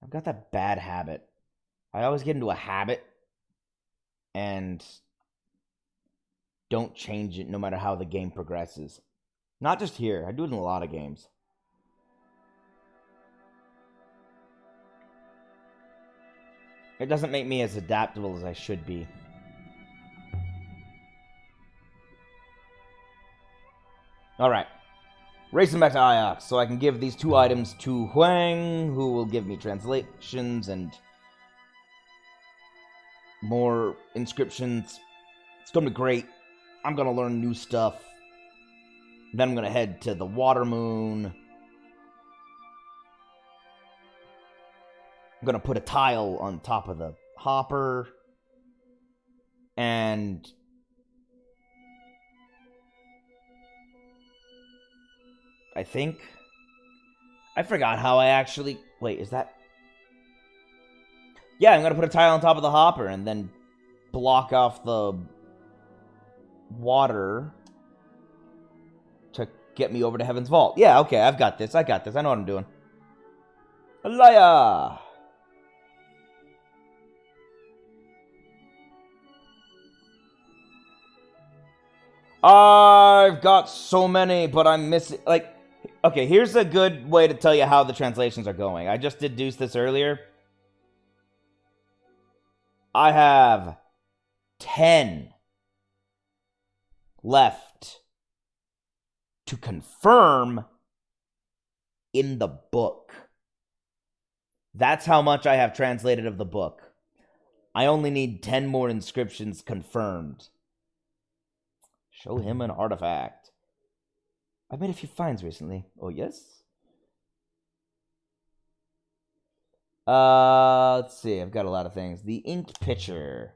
I've got that bad habit. I always get into a habit and don't change it no matter how the game progresses. Not just here. I do it in a lot of games. It doesn't make me as adaptable as I should be. Alright. Racing back to Iox, so I can give these 2 items to Huang, who will give me translations and more inscriptions. It's going to be great. I'm going to learn new stuff. Then I'm going to head to the water moon. I'm going to put a tile on top of the hopper. And... I think... I forgot how I actually... wait, is that... yeah, I'm going to put a tile on top of the hopper and then block off the water to get me over to Heaven's Vault. Yeah, okay, I've got this. I got this. I know what I'm doing. Alaya! I've got so many, but I'm missing. Like, okay, here's a good way to tell you how the translations are going. I just deduced this earlier. I have 10 left to confirm in the book. That's how much I have translated of the book. I only need 10 more inscriptions confirmed. Show him an artifact. I've made a few finds recently. Oh, yes? Let's see. I've got a lot of things. The inked pitcher.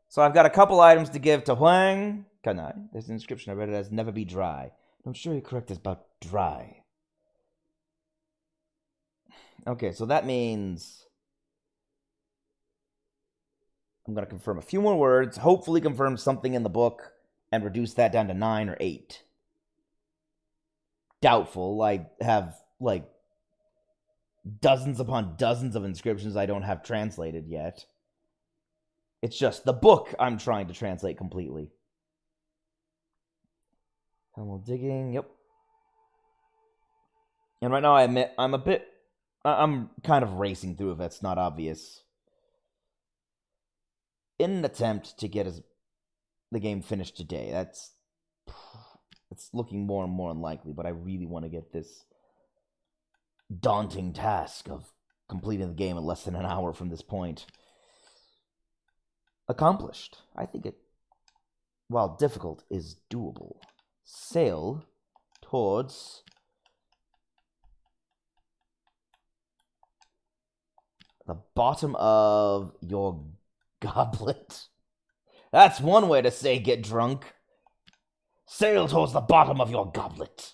So I've got a couple items to give to Huang. Can I? There's an inscription I read it as never be dry. I'm sure you're correct about dry. Okay, so that means I'm going to confirm a few more words, hopefully confirm something in the book, and reduce that down to 9 or 8. Doubtful. I have, like, dozens upon dozens of inscriptions I don't have translated yet. It's just the book I'm trying to translate completely. Tunnel digging, yep. And right now I admit I'm kind of racing through if that's not obvious. In an attempt to get the game finished today. It's looking more and more unlikely, but I really want to get this daunting task of completing the game in less than an hour from this point accomplished. I think it, while difficult, is doable. Sail towards the bottom of your goblet. That's one way to say get drunk. Sail towards the bottom of your goblet.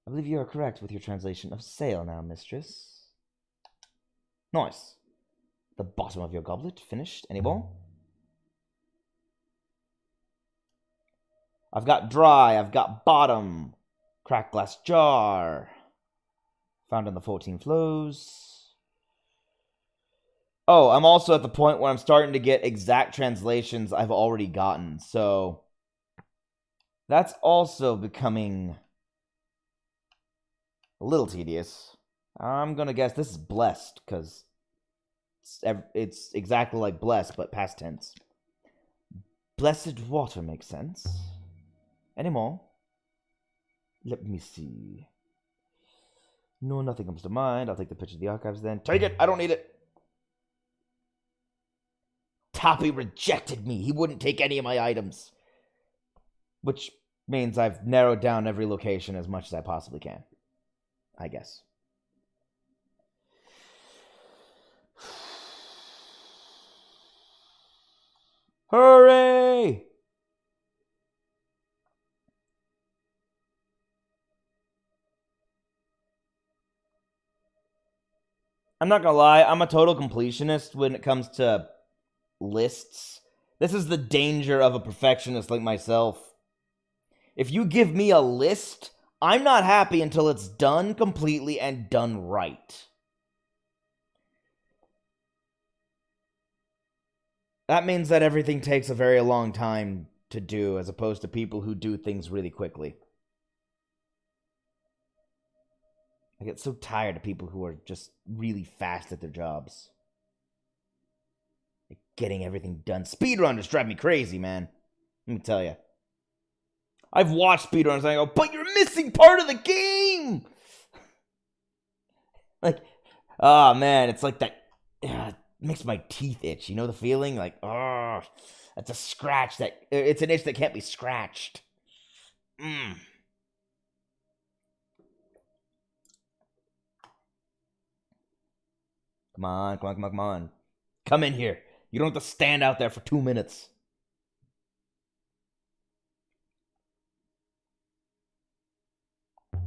I believe you are correct with your translation of sail now, mistress. Nice. The bottom of your goblet. Finished. Any more? I've got dry. I've got bottom. Cracked glass jar. Found in the 14 flows. Oh, I'm also at the point where I'm starting to get exact translations I've already gotten. So that's also becoming a little tedious. I'm going to guess this is blessed, because it's exactly like blessed, but past tense. Blessed water makes sense. Any more? Let me see. No, nothing comes to mind. I'll take the picture of the archives then. Take it! I don't need it! Toppy rejected me. He wouldn't take any of my items. Which means I've narrowed down every location as much as I possibly can. I guess. Hurry! I'm not gonna lie, I'm a total completionist when it comes to lists. This is the danger of a perfectionist like myself. If you give me a list, I'm not happy until it's done completely and done right. That means that everything takes a very long time to do, as opposed to people who do things really quickly. I get so tired of people who are just really fast at their jobs. Like getting everything done. Speedrunners drive me crazy, man. Let me tell you. I've watched speedrunners and I go, but you're missing part of the game! Like, oh man, it's like that. It makes my teeth itch. You know the feeling? Like, oh, that's a scratch that. It's an itch that can't be scratched. Mmm. Come on, come on, come on, come on. Come in here. You don't have to stand out there for 2 minutes.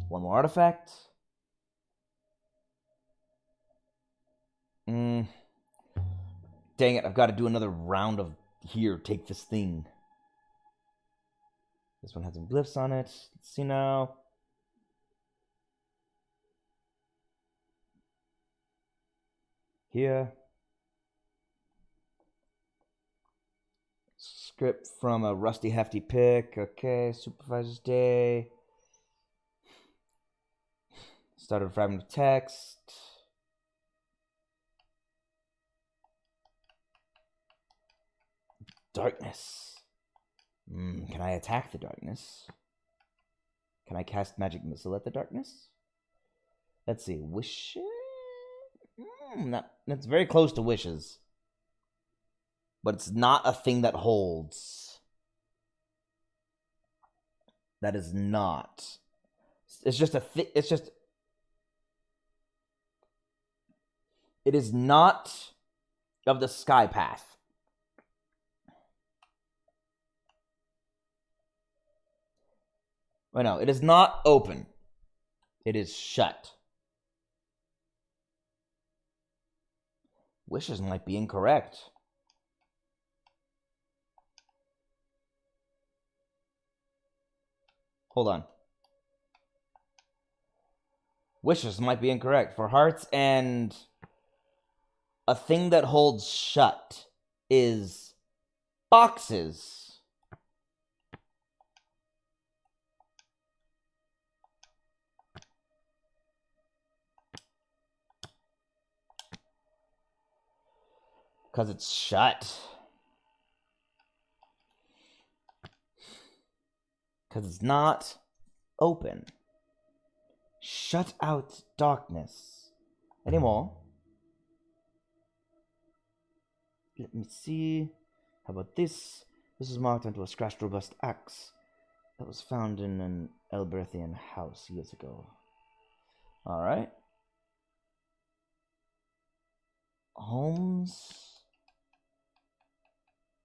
One more artifact. Dang it, I've got to do another round of here, take this thing. This one has some glyphs on it. Let's see now. Here. Script from a Rusty Hefty pick. Okay, Supervisor's Day. Started fragment of text. Darkness. Can I attack the darkness? Can I cast Magic Missile at the darkness? Let's see. Wishes? That's very close to wishes. But it's not a thing that holds. That is not. It's just a it's just. It is not of the sky path. Oh no, it is not open. It is shut. Wishes might be incorrect. Hold on. Wishes might be incorrect. For hearts and a thing that holds shut is boxes. Because it's shut. Because it's not open. Shut out darkness. Any more? Let me see. How about this? This is marked onto a scratched robust axe that was found in an Elberthian house years ago. Alright. Holmes?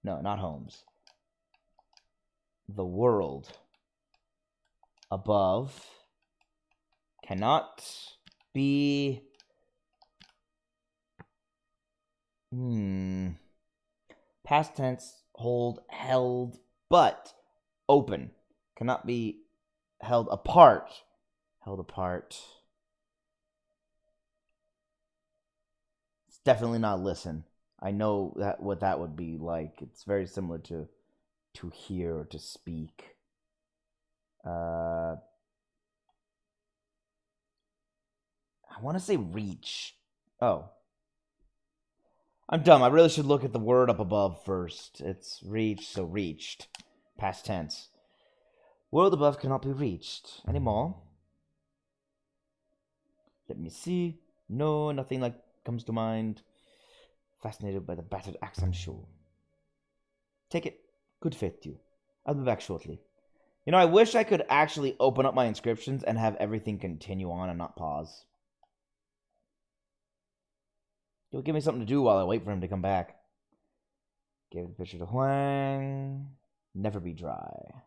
No, not Holmes. The world above cannot be past tense, hold, held, but open. Cannot be held apart. Held apart. It's definitely not listen. I know that what that would be like. It's very similar to hear or to speak. I want to say reach. Oh. I'm dumb. I really should look at the word up above first. It's reach, so reached. Past tense. World above cannot be reached. Any more? Let me see. No, nothing like comes to mind. Fascinated by the battered axe, I'm sure. Take it. Good faith to you. I'll be back shortly. You know, I wish I could actually open up my inscriptions and have everything continue on and not pause. It'll give me something to do while I wait for him to come back. Gave the picture to Huang. Never be dry.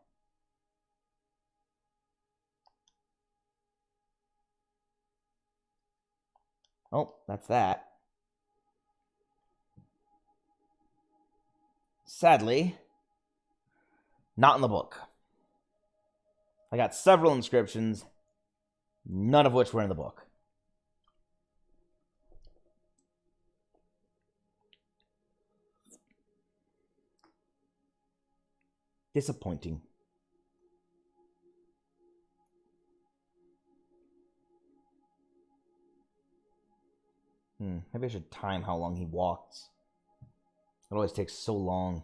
Oh, that's that. Sadly, not in the book. I got several inscriptions, none of which were in the book. Disappointing. Maybe I should time how long he walks. It always takes so long.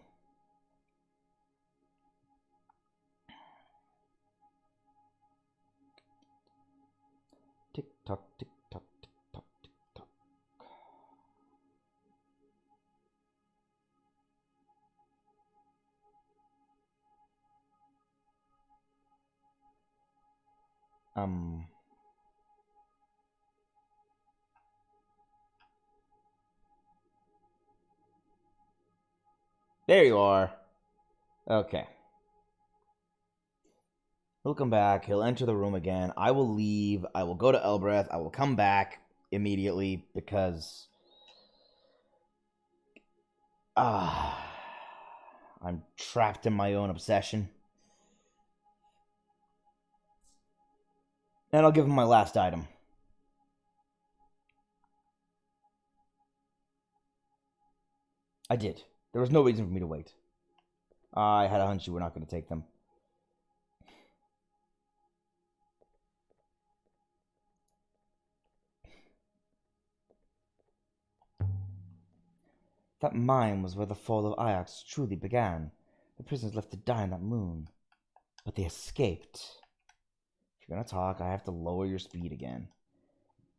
Tick tock, tick tock, tick tock, tick tock. There you are. Okay. He'll come back. He'll enter the room again. I will leave. I will go to Elbreth. I will come back immediately because I'm trapped in my own obsession. And I'll give him my last item. I did. There was no reason for me to wait. I had a hunch you were not going to take them. That mine was where the fall of Iox truly began. The prisoners left to die on that moon. But they escaped. If you're going to talk, I have to lower your speed again.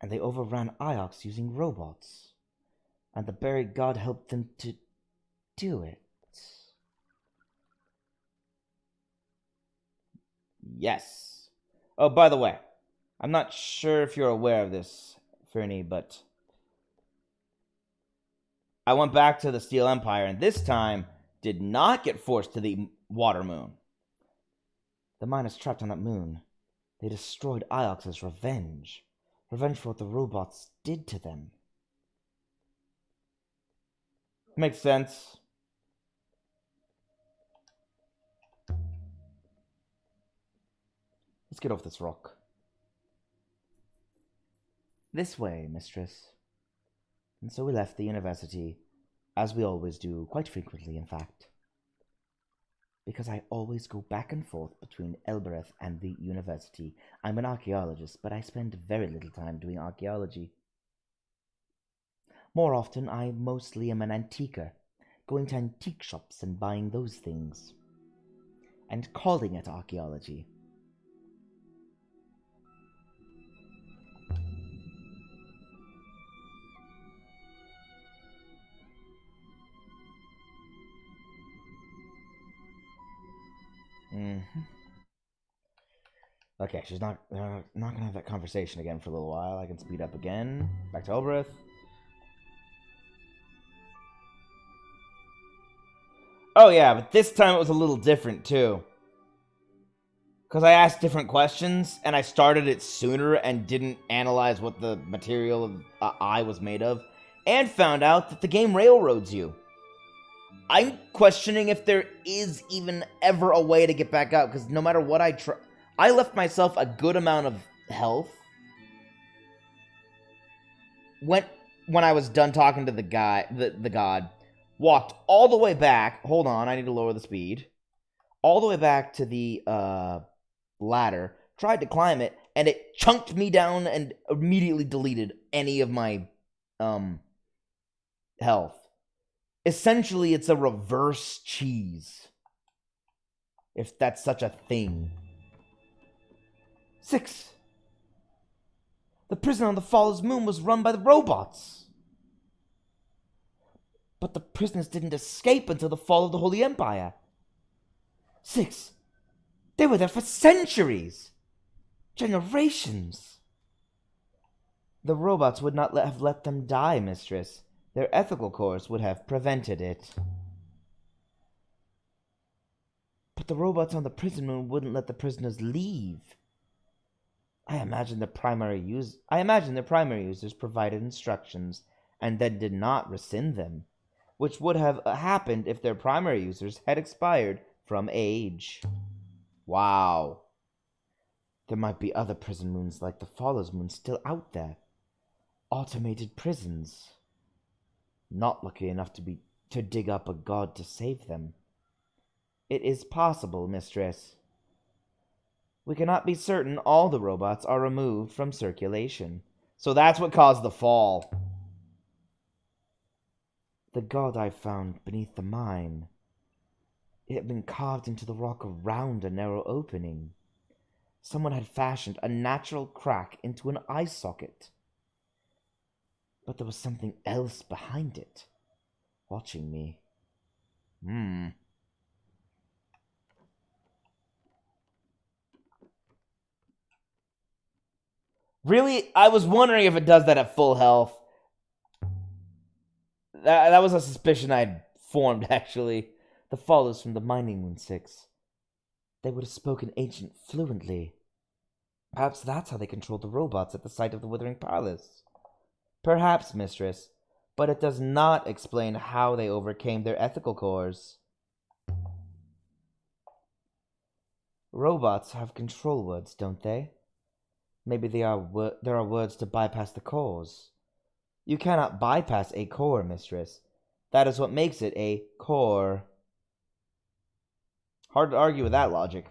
And they overran Iox using robots. And the buried god helped them to do it. Yes. Oh, by the way, I'm not sure if you're aware of this, Fernie, but I went back to the Steel Empire, and this time did not get forced to the water moon. The mine is trapped on that moon. They destroyed Iox as revenge. Revenge for what the robots did to them. Makes sense. Let's get off this rock. This way, mistress. And so we left the university, as we always do, quite frequently, in fact. Because I always go back and forth between Elbereth and the university. I'm an archaeologist, but I spend very little time doing archaeology. More often, I mostly am an antiquer, going to antique shops and buying those things. And calling it archaeology. Okay, she's not gonna have that conversation again for a little while. I can speed up again. Back to Elbereth. Oh yeah, but this time it was a little different too. Because I asked different questions, and I started it sooner and didn't analyze what the material of I was made of, and found out that the game railroads you. I'm questioning if there is even ever a way to get back up, because no matter what I try, I left myself a good amount of health when I was done talking to the guy, the god. Walked all the way back. Hold on, I need to lower the speed. All the way back to the ladder. Tried to climb it, and it chunked me down and immediately deleted any of my health. Essentially, it's a reverse cheese. If that's such a thing. 6. The prison on the Faller's Moon was run by the robots. But the prisoners didn't escape until the fall of the Holy Empire. 6. They were there for centuries. Generations. The robots would not have let them die, mistress. Their ethical course would have prevented it. But the robots on the prison moon wouldn't let the prisoners leave. I imagine their primary users provided instructions and then did not rescind them, which would have happened if their primary users had expired from age. Wow. There might be other prison moons like the Faller's Moon still out there. Automated prisons. Not lucky enough to dig up a god to save them. It is possible, mistress. We cannot be certain all the robots are removed from circulation. So that's what caused the fall. The god I found beneath the mine. It had been carved into the rock around a narrow opening. Someone had fashioned a natural crack into an eye socket. But there was something else behind it, watching me. Really? I was wondering if it does that at full health. That was a suspicion I'd formed, actually. The follows from the mining moon 6. They would have spoken ancient fluently. Perhaps that's how they controlled the robots at the site of the Withering Palace. Perhaps, mistress, but it does not explain how they overcame their ethical cores. Robots have control words, don't they? Maybe there are words to bypass the cores. You cannot bypass a core, mistress. That is what makes it a core. Hard to argue with that logic.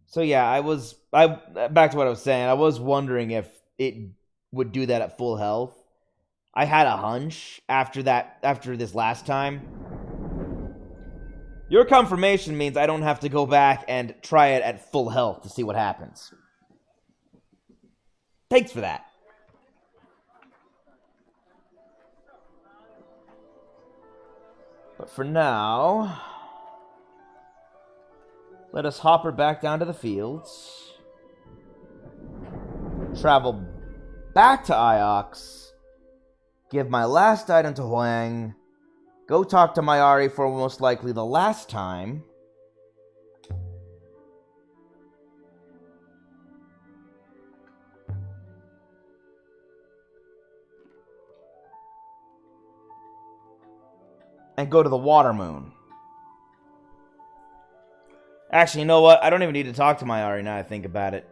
So yeah, back to what I was saying. I was wondering if it would do that at full health. I had a hunch after this last time. Your confirmation means I don't have to go back and try it at full health to see what happens. Thanks for that. But for now, let us hopper back down to the fields. Travel back to Iox. Give my last item to Huang. Go talk to Mayari for most likely the last time. And go to the Water Moon. Actually, you know what? I don't even need to talk to Mayari now I think about it.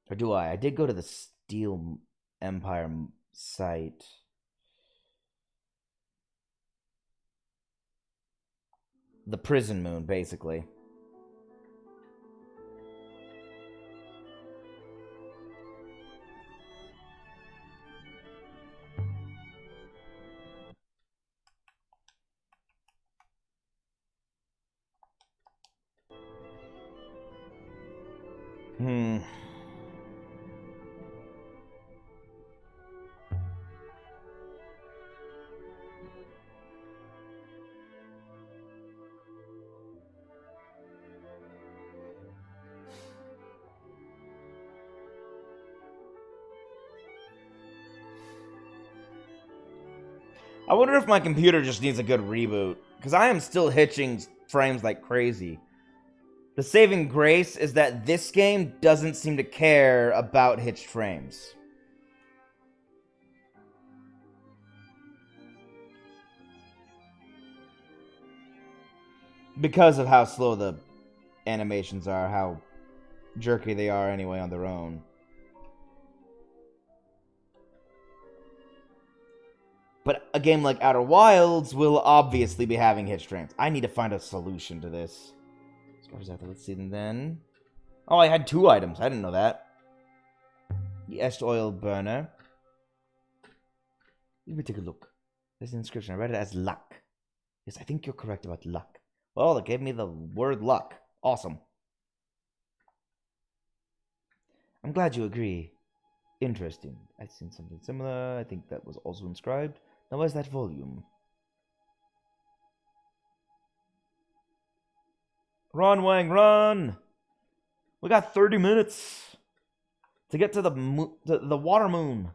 Or do I? I did go to the Steel Empire site. The prison moon, basically. I wonder if my computer just needs a good reboot, because I am still hitching frames like crazy. The saving grace is that this game doesn't seem to care about hitched frames. Because of how slow the animations are, how jerky they are anyway on their own. But a game like Outer Wilds will obviously be having hitched frames. I need to find a solution to this. Let's see them then. Oh, I had 2 items. I didn't know that. The Est Oil Burner. Let me take a look. There's an inscription. I read it as luck. Yes, I think you're correct about luck. Well, it gave me the word luck. Awesome. I'm glad you agree. Interesting. I've seen something similar. I think that was also inscribed. Now, where's that volume? Run, Wang, run! We got 30 minutes to get to the Water Moon.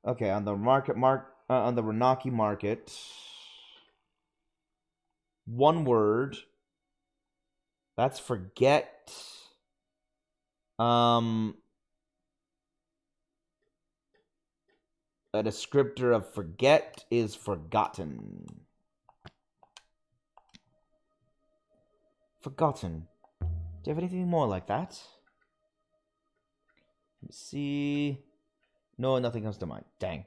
Okay, on the on the Renaki Market. 1 word. That's forget. A descriptor of forget is forgotten. Forgotten. Do you have anything more like that? Let me see. No, nothing comes to mind. Dang.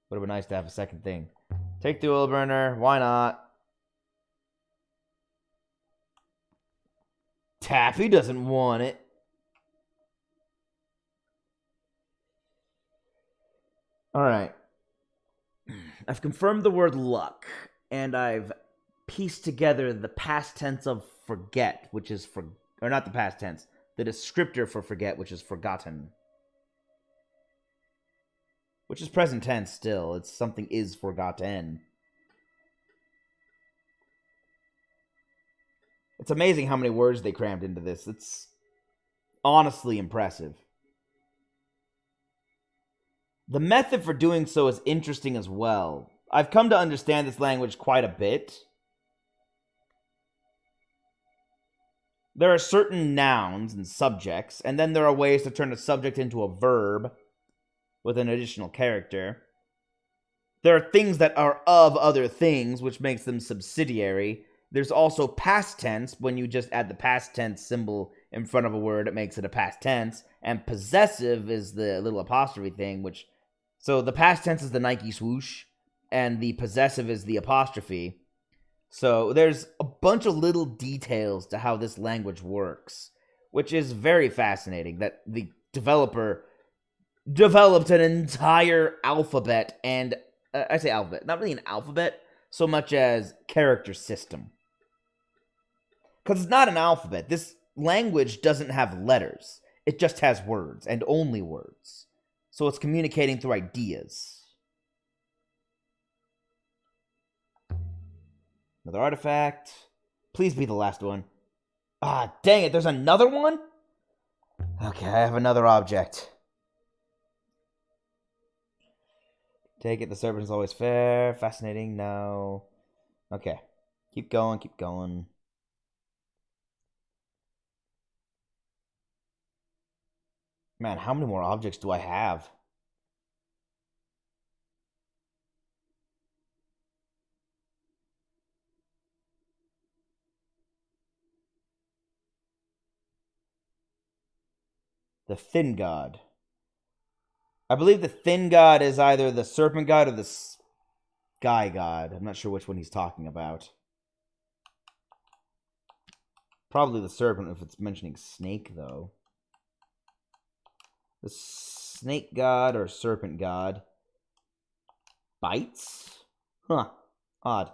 Would have been nice to have a second thing. Take the oil burner. Why not? Taffy doesn't want it. Alright. I've confirmed the word luck, and I've pieced together the past tense of forget, which is or not the past tense, the descriptor for forget, which is forgotten. Which is present tense still. It's something is forgotten. It's amazing how many words they crammed into this. It's honestly impressive. The method for doing so is interesting as well. I've come to understand this language quite a bit. There are certain nouns and subjects, and then there are ways to turn a subject into a verb with an additional character. There are things that are of other things, which makes them subsidiary. There's also past tense, when you just add the past tense symbol in front of a word, it makes it a past tense. And possessive is the little apostrophe thing, which... So the past tense is the Nike swoosh, and the possessive is the apostrophe. So there's a bunch of little details to how this language works, which is very fascinating, that the developer developed an entire alphabet, and I say alphabet, not really an alphabet, so much as character system. Because it's not an alphabet. This language doesn't have letters. It just has words, and only words. So it's communicating through ideas. Another artifact. Please be the last one. Ah, dang it, there's another one? Okay, I have another object. Take it, the serpent is always fair. Fascinating, no. Okay. Keep going, keep going. Man, how many more objects do I have? The Thin God. I believe the Thin God is either the Serpent God or the Sky God. I'm not sure which one he's talking about. Probably the Serpent if it's mentioning Snake, though. The Snake God or Serpent God bites? Huh. Odd.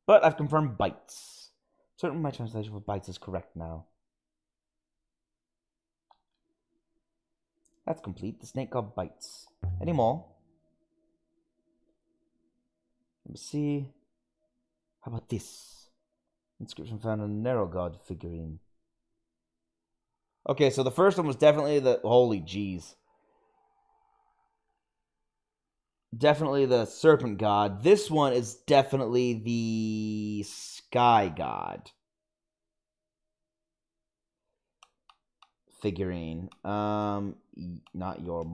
But I've confirmed bites. Certainly my translation for bites is correct now. That's complete. The Snake God bites. Any more? Let me see. How about this? Inscription found on a Narrow God figurine. Okay, so the first one was definitely the... Holy jeez. Definitely the Serpent God. This one is definitely the Sky God. Figurine. Not your...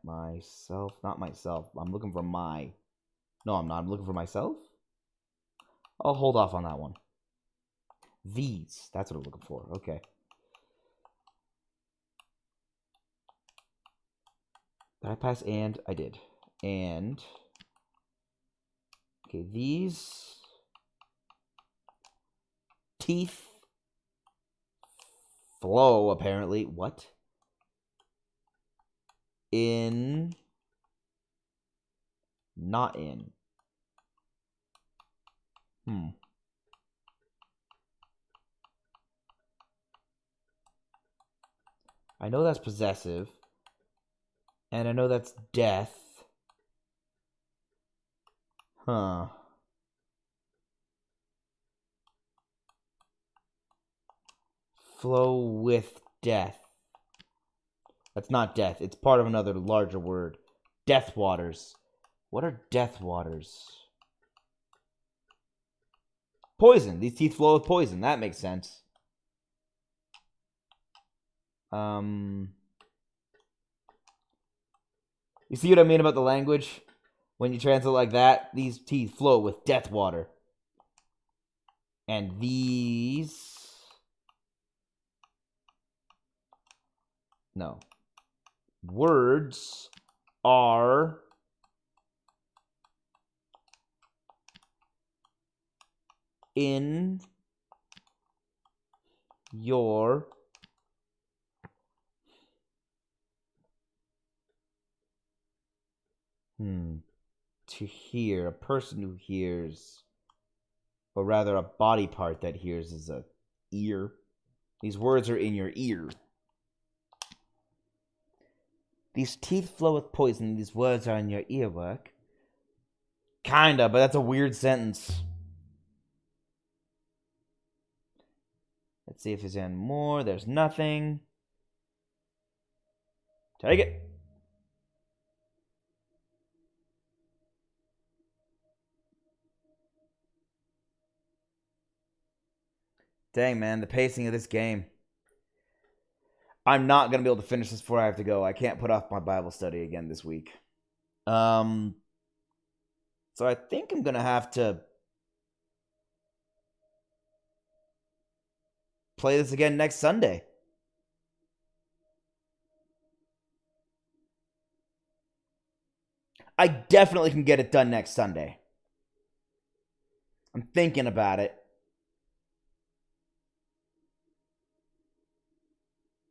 Myself. Not myself. I'm looking for my... No, I'm not. I'm looking for myself? I'll hold off on that one. These. That's what I'm looking for. Okay. Did I pass and? I did. And. Okay, these. Teeth. Flow, apparently. What? In. Not in. I know that's possessive. And I know that's death. Huh. Flow with death. That's not death. It's part of another larger word. Death waters. What are death waters? Poison. These teeth flow with poison. That makes sense. You see what I mean about the language? When you translate like that, these teeth flow with death water. And these... No. Words are... in your to hear. A person who hears, or rather a body part that hears, is a ear. These words are in your ear. These teeth flow with poison. These words are in your earwork. Kinda, but that's a weird sentence. Let's see if there's any more. There's nothing. Take it. Dang, man, the pacing of this game. I'm not going to be able to finish this before I have to go. I can't put off my Bible study again this week. So I think I'm going to have to... play this again next Sunday. I definitely can get it done next Sunday. I'm thinking about it.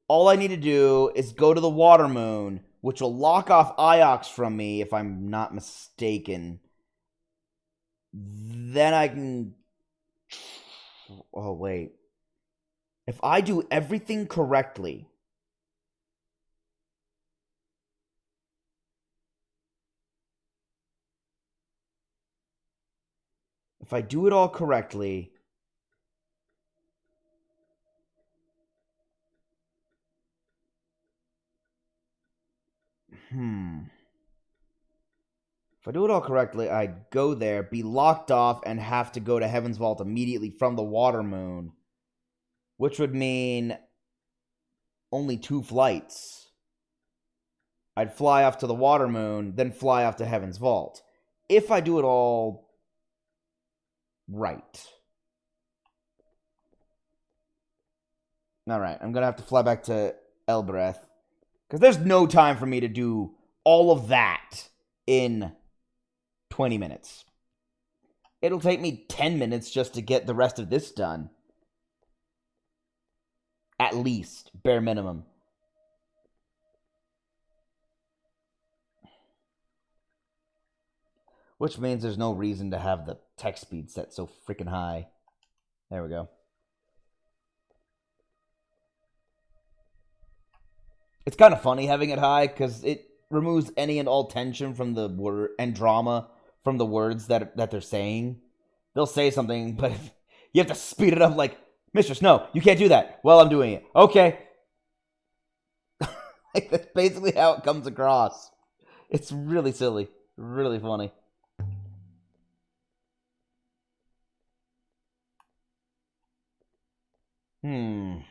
All I need to do is go to the Water Moon, which will lock off Iox from me if I'm not mistaken. Then I can... Oh, wait. If I do everything correctly... If I do it all correctly... If I do it all correctly, I'd go there, be locked off, and have to go to Heaven's Vault immediately from the Water Moon. Which would mean only 2 flights. I'd fly off to the Water Moon, then fly off to Heaven's Vault. If I do it all right. Alright, I'm gonna have to fly back to Elbereth. Because there's no time for me to do all of that in 20 minutes. It'll take me 10 minutes just to get the rest of this done. At least, bare minimum. Which means there's no reason to have the text speed set so freaking high. There we go. It's kind of funny having it high because it removes any and all tension from the word and drama from the words that they're saying. They'll say something, but you have to speed it up like, Mistress, no, you can't do that. Well, I'm doing it. Okay. Like, that's basically how it comes across. It's really silly. Really funny. I'm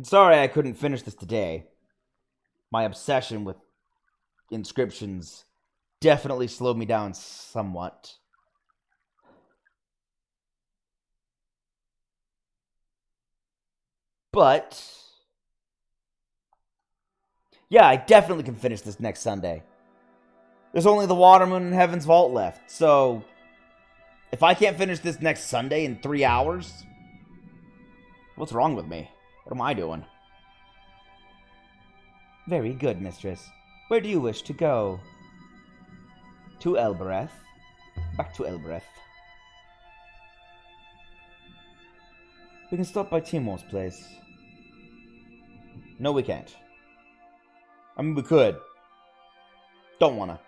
sorry I couldn't finish this today. My obsession with inscriptions definitely slowed me down somewhat. But yeah, I definitely can finish this next Sunday. There's only the Water Moon and Heaven's Vault left, so if I can't finish this next Sunday in 3 hours, what's wrong with me? What am I doing? Very good, mistress. Where do you wish to go? To Elbereth. Back to Elbereth. We can stop by Timor's place. No, we can't. I mean, we could. Don't wanna.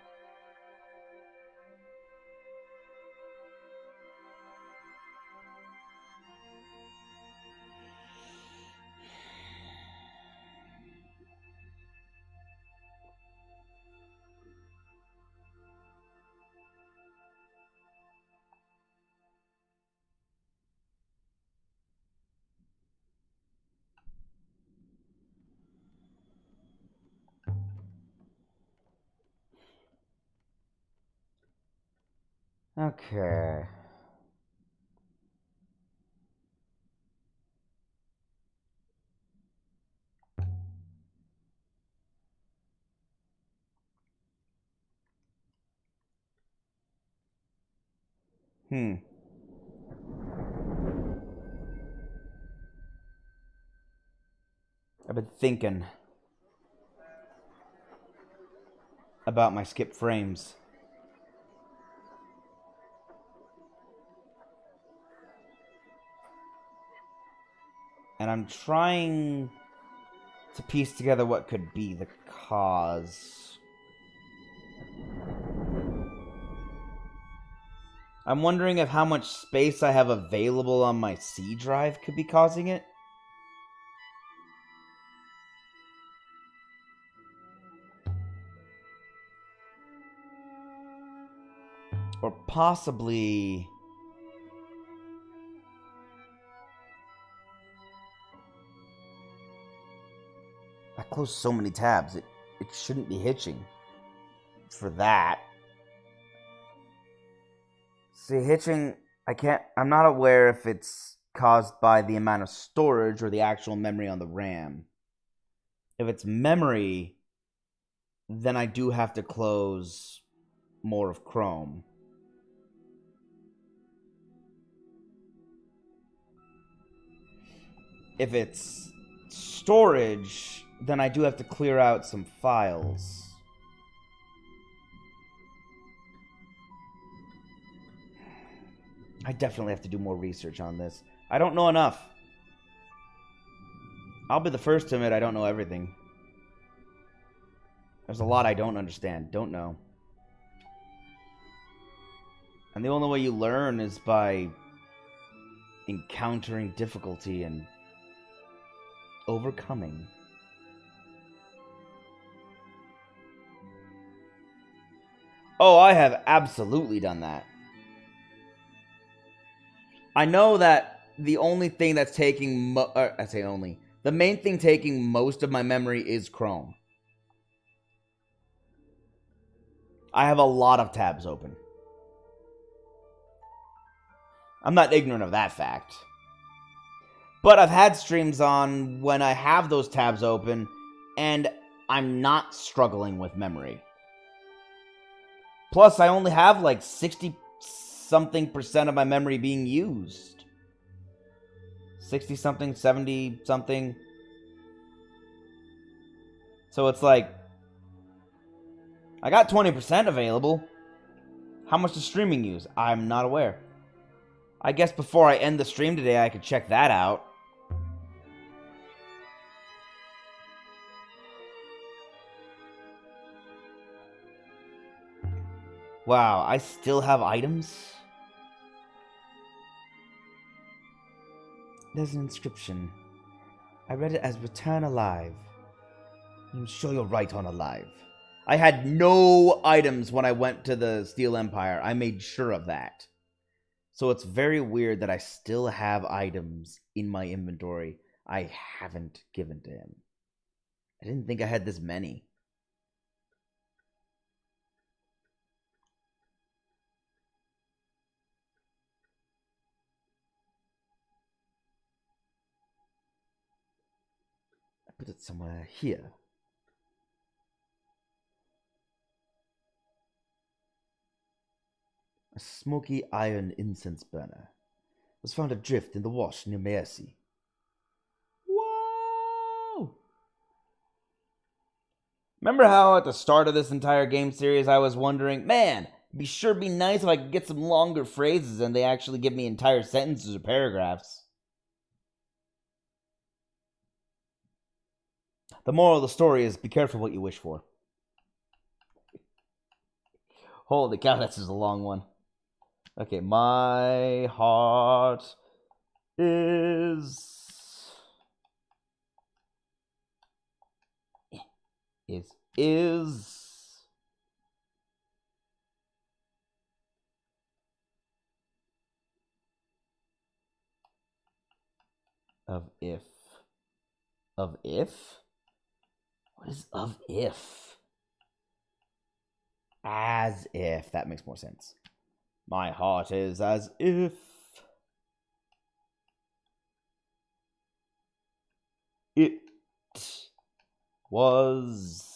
Okay. I've been thinking about my skip frames. And I'm trying to piece together what could be the cause. I'm wondering if how much space I have available on my C drive could be causing it. Or possibly... I closed so many tabs, it shouldn't be hitching. It's for that. See, hitching... I'm not aware if it's caused by the amount of storage or the actual memory on the RAM. If it's memory, then I do have to close more of Chrome. If it's storage, then I do have to clear out some files. I definitely have to do more research on this. I don't know enough. I'll be the first to admit I don't know everything. There's a lot I don't understand, don't know. And the only way you learn is by encountering difficulty and overcoming. Oh, I have absolutely done that. I know that the only thing that's taking... I say only. The main thing taking most of my memory is Chrome. I have a lot of tabs open. I'm not ignorant of that fact. But I've had streams on when I have those tabs open and I'm not struggling with memory. Plus, I only have like 60-something% of my memory being used. 60-something, 70-something. So it's like, I got 20% available. How much does streaming use? I'm not aware. I guess before I end the stream today, I could check that out. Wow, I still have items? There's an inscription. I read it as return alive. I'm sure you're right on alive. I had no items when I went to the Steel Empire. I made sure of that. So it's very weird that I still have items in my inventory I haven't given to him. I didn't think I had this many. I put it somewhere here. A smoky iron incense burner was found adrift in the wash near Maercy. Whoa! Remember how at the start of this entire game series I was wondering, man, it'd be nice if I could get some longer phrases and they actually give me entire sentences or paragraphs. The moral of the story is be careful what you wish for. Holy cow, this is a long one. Okay, my heart is of if. Of if? What is of if? As if. That makes more sense. My heart is as if it was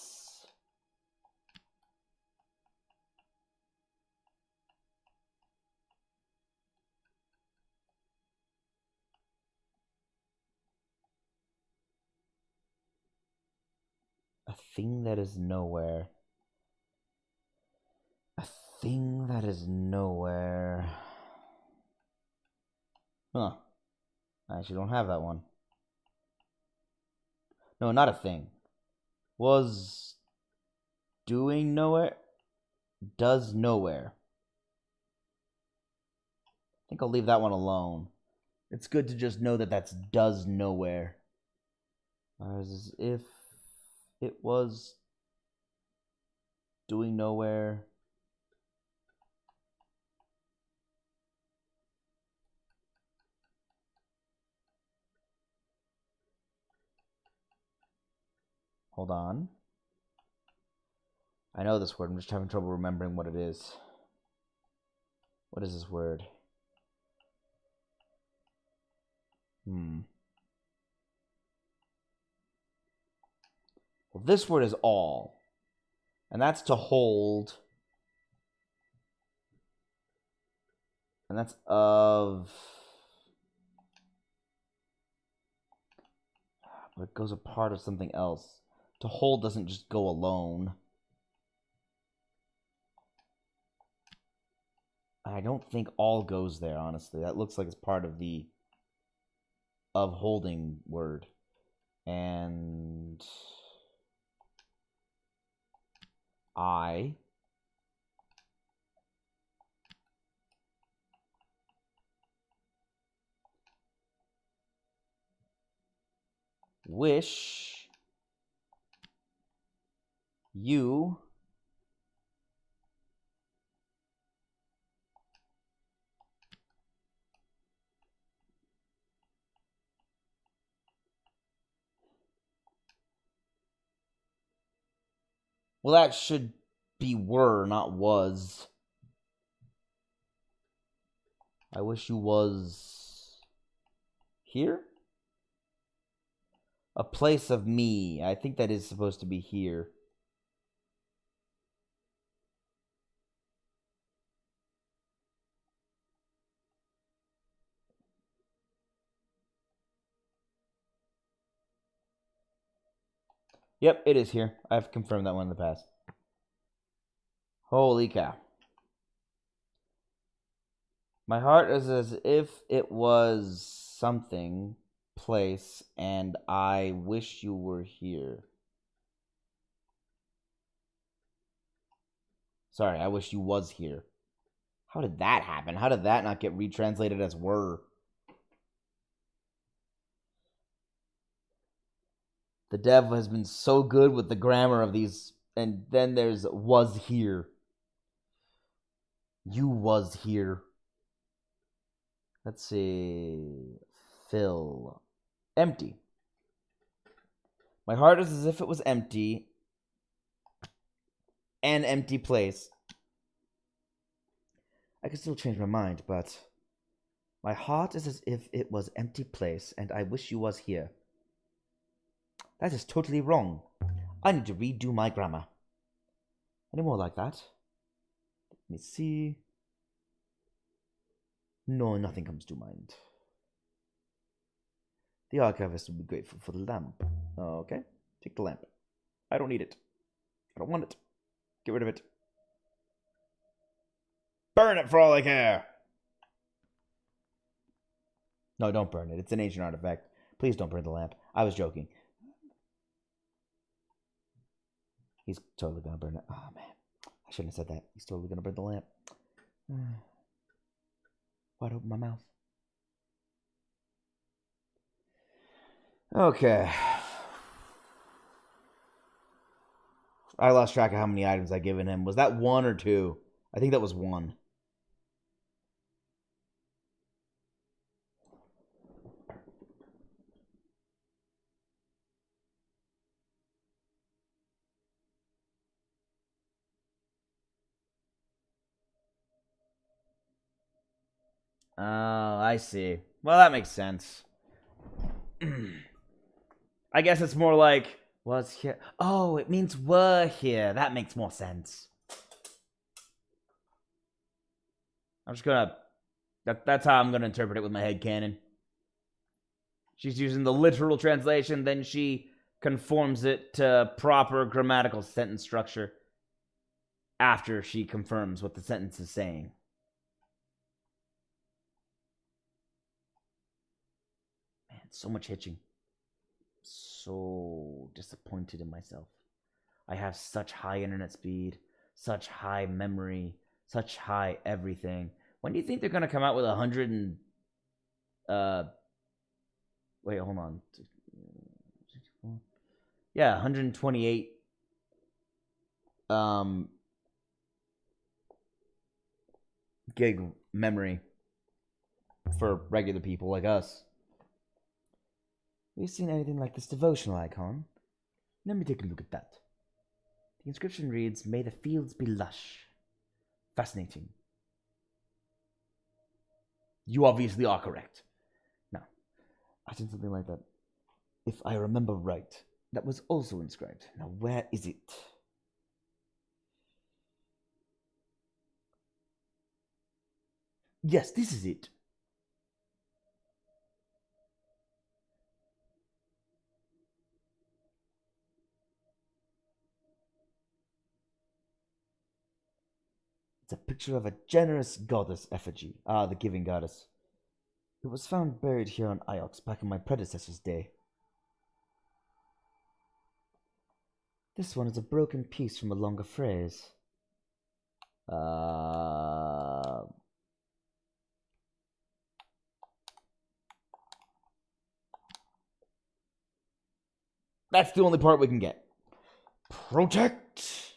a thing that is nowhere. A thing that is nowhere. Huh. I actually don't have that one. No, not a thing. Was doing nowhere? Does nowhere. I think I'll leave that one alone. It's good to just know that that's does nowhere. As if it was doing nowhere. Hold on. I know this word. I'm just having trouble remembering what it is. What is this word? Well, this word is all. And that's to hold. And that's of. But it goes a part of something else. To hold doesn't just go alone. I don't think all goes there, honestly. That looks like it's part of the of holding word. And I wish you well, that should be were, not was. I wish you was here? A place of me. I think that is supposed to be here. Yep, it is here. I've confirmed that one in the past. Holy cow. My heart is as if it was something, place, and I wish you were here. Sorry, I wish you was here. How did that happen? How did that not get retranslated as were? The dev has been so good with the grammar of these, and then there's was here. You was here. Let's see. Fill. Empty. My heart is as if it was empty. An empty place. I could still change my mind, but my heart is as if it was empty place, and I wish you was here. That is totally wrong. I need to redo my grammar. Any more like that? Let me see. No, nothing comes to mind. The archivist will be grateful for the lamp. Okay, take the lamp. I don't need it. I don't want it. Get rid of it. Burn it for all I care! No, don't burn it. It's an ancient artifact. Please don't burn the lamp. I was joking. He's totally gonna burn it. Oh, man. I shouldn't have said that. He's totally gonna burn the lamp. Why'd I open my mouth? Okay. I lost track of how many items I given him. Was that 1 or 2? I think that was 1. Oh, I see. Well, that makes sense. I guess it's more like, was here. Oh, it means were here. That makes more sense. I'm just gonna... That's how I'm gonna interpret it with my head canon. She's using the literal translation, then she conforms it to proper grammatical sentence structure after she confirms what the sentence is saying. Man, so much hitching. So disappointed in myself. I have such high internet speed, such high memory, such high everything. When do you think they're gonna come out with 100 and wait, hold on. Yeah, 128 gig memory for regular people like us. Have you seen anything like this devotional icon? Let me take a look at that. The inscription reads, "May the fields be lush." Fascinating. You obviously are correct. Now, I think something like that. If I remember right, that was also inscribed. Now, where is it? Yes, this is it. It's a picture of a generous goddess effigy. Ah, the giving goddess. It was found buried here on Iox back in my predecessor's day. This one is a broken piece from a longer phrase. That's the only part we can get. Protect!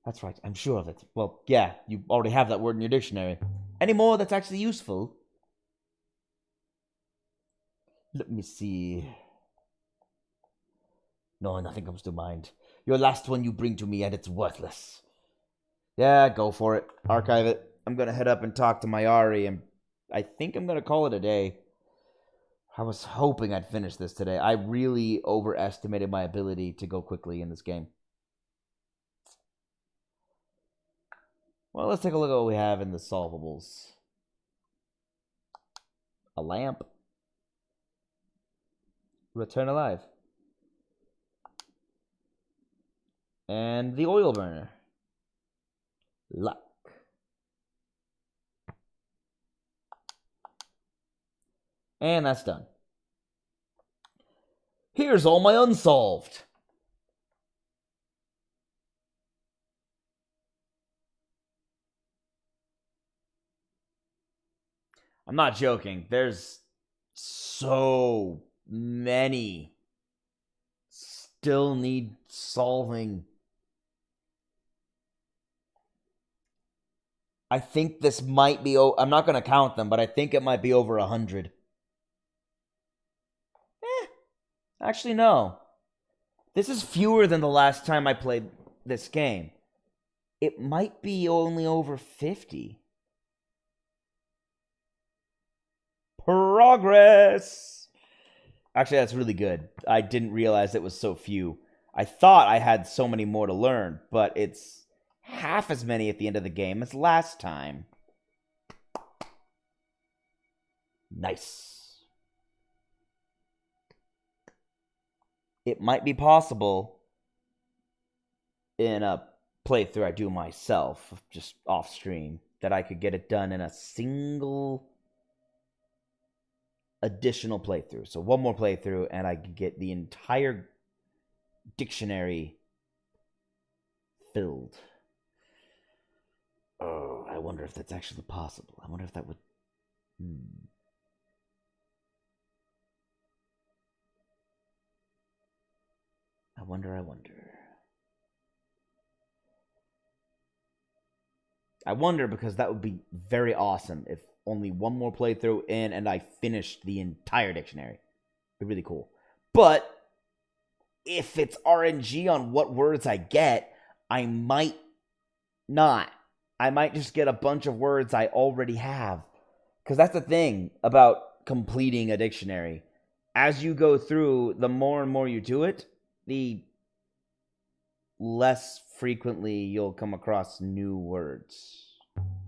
That's right, I'm sure of it. Well, yeah, you already have that word in your dictionary. Any more that's actually useful? Let me see. No, nothing comes to mind. Your last one you bring to me and it's worthless. Yeah, go for it. Archive it. I'm gonna head up and talk to Mayari, and I think I'm gonna call it a day. I was hoping I'd finish this today. I really overestimated my ability to go quickly in this game. Well, let's take a look at what we have in the solvables. A lamp. Return alive. And the oil burner. Luck. And that's done. Here's all my unsolved. I'm not joking. There's so many still need solving. I think this might be... I'm not going to count them, but I think it might be over 100. Actually, no. This is fewer than the last time I played this game. It might be only over 50. Progress! Actually, that's really good. I didn't realize it was so few. I thought I had so many more to learn, but it's half as many at the end of the game as last time. Nice. It might be possible in a playthrough I do myself, just off stream, that I could get it done in a single additional playthrough. So one more playthrough and I could get the entire dictionary filled. Oh, I wonder if that's actually possible. I wonder if that would... I wonder. I wonder because that would be very awesome if only one more playthrough in and I finished the entire dictionary. It'd be really cool. But if it's RNG on what words I get, I might not. I might just get a bunch of words I already have. Because that's the thing about completing a dictionary. As you go through, the more and more you do it, the less frequently you'll come across new words.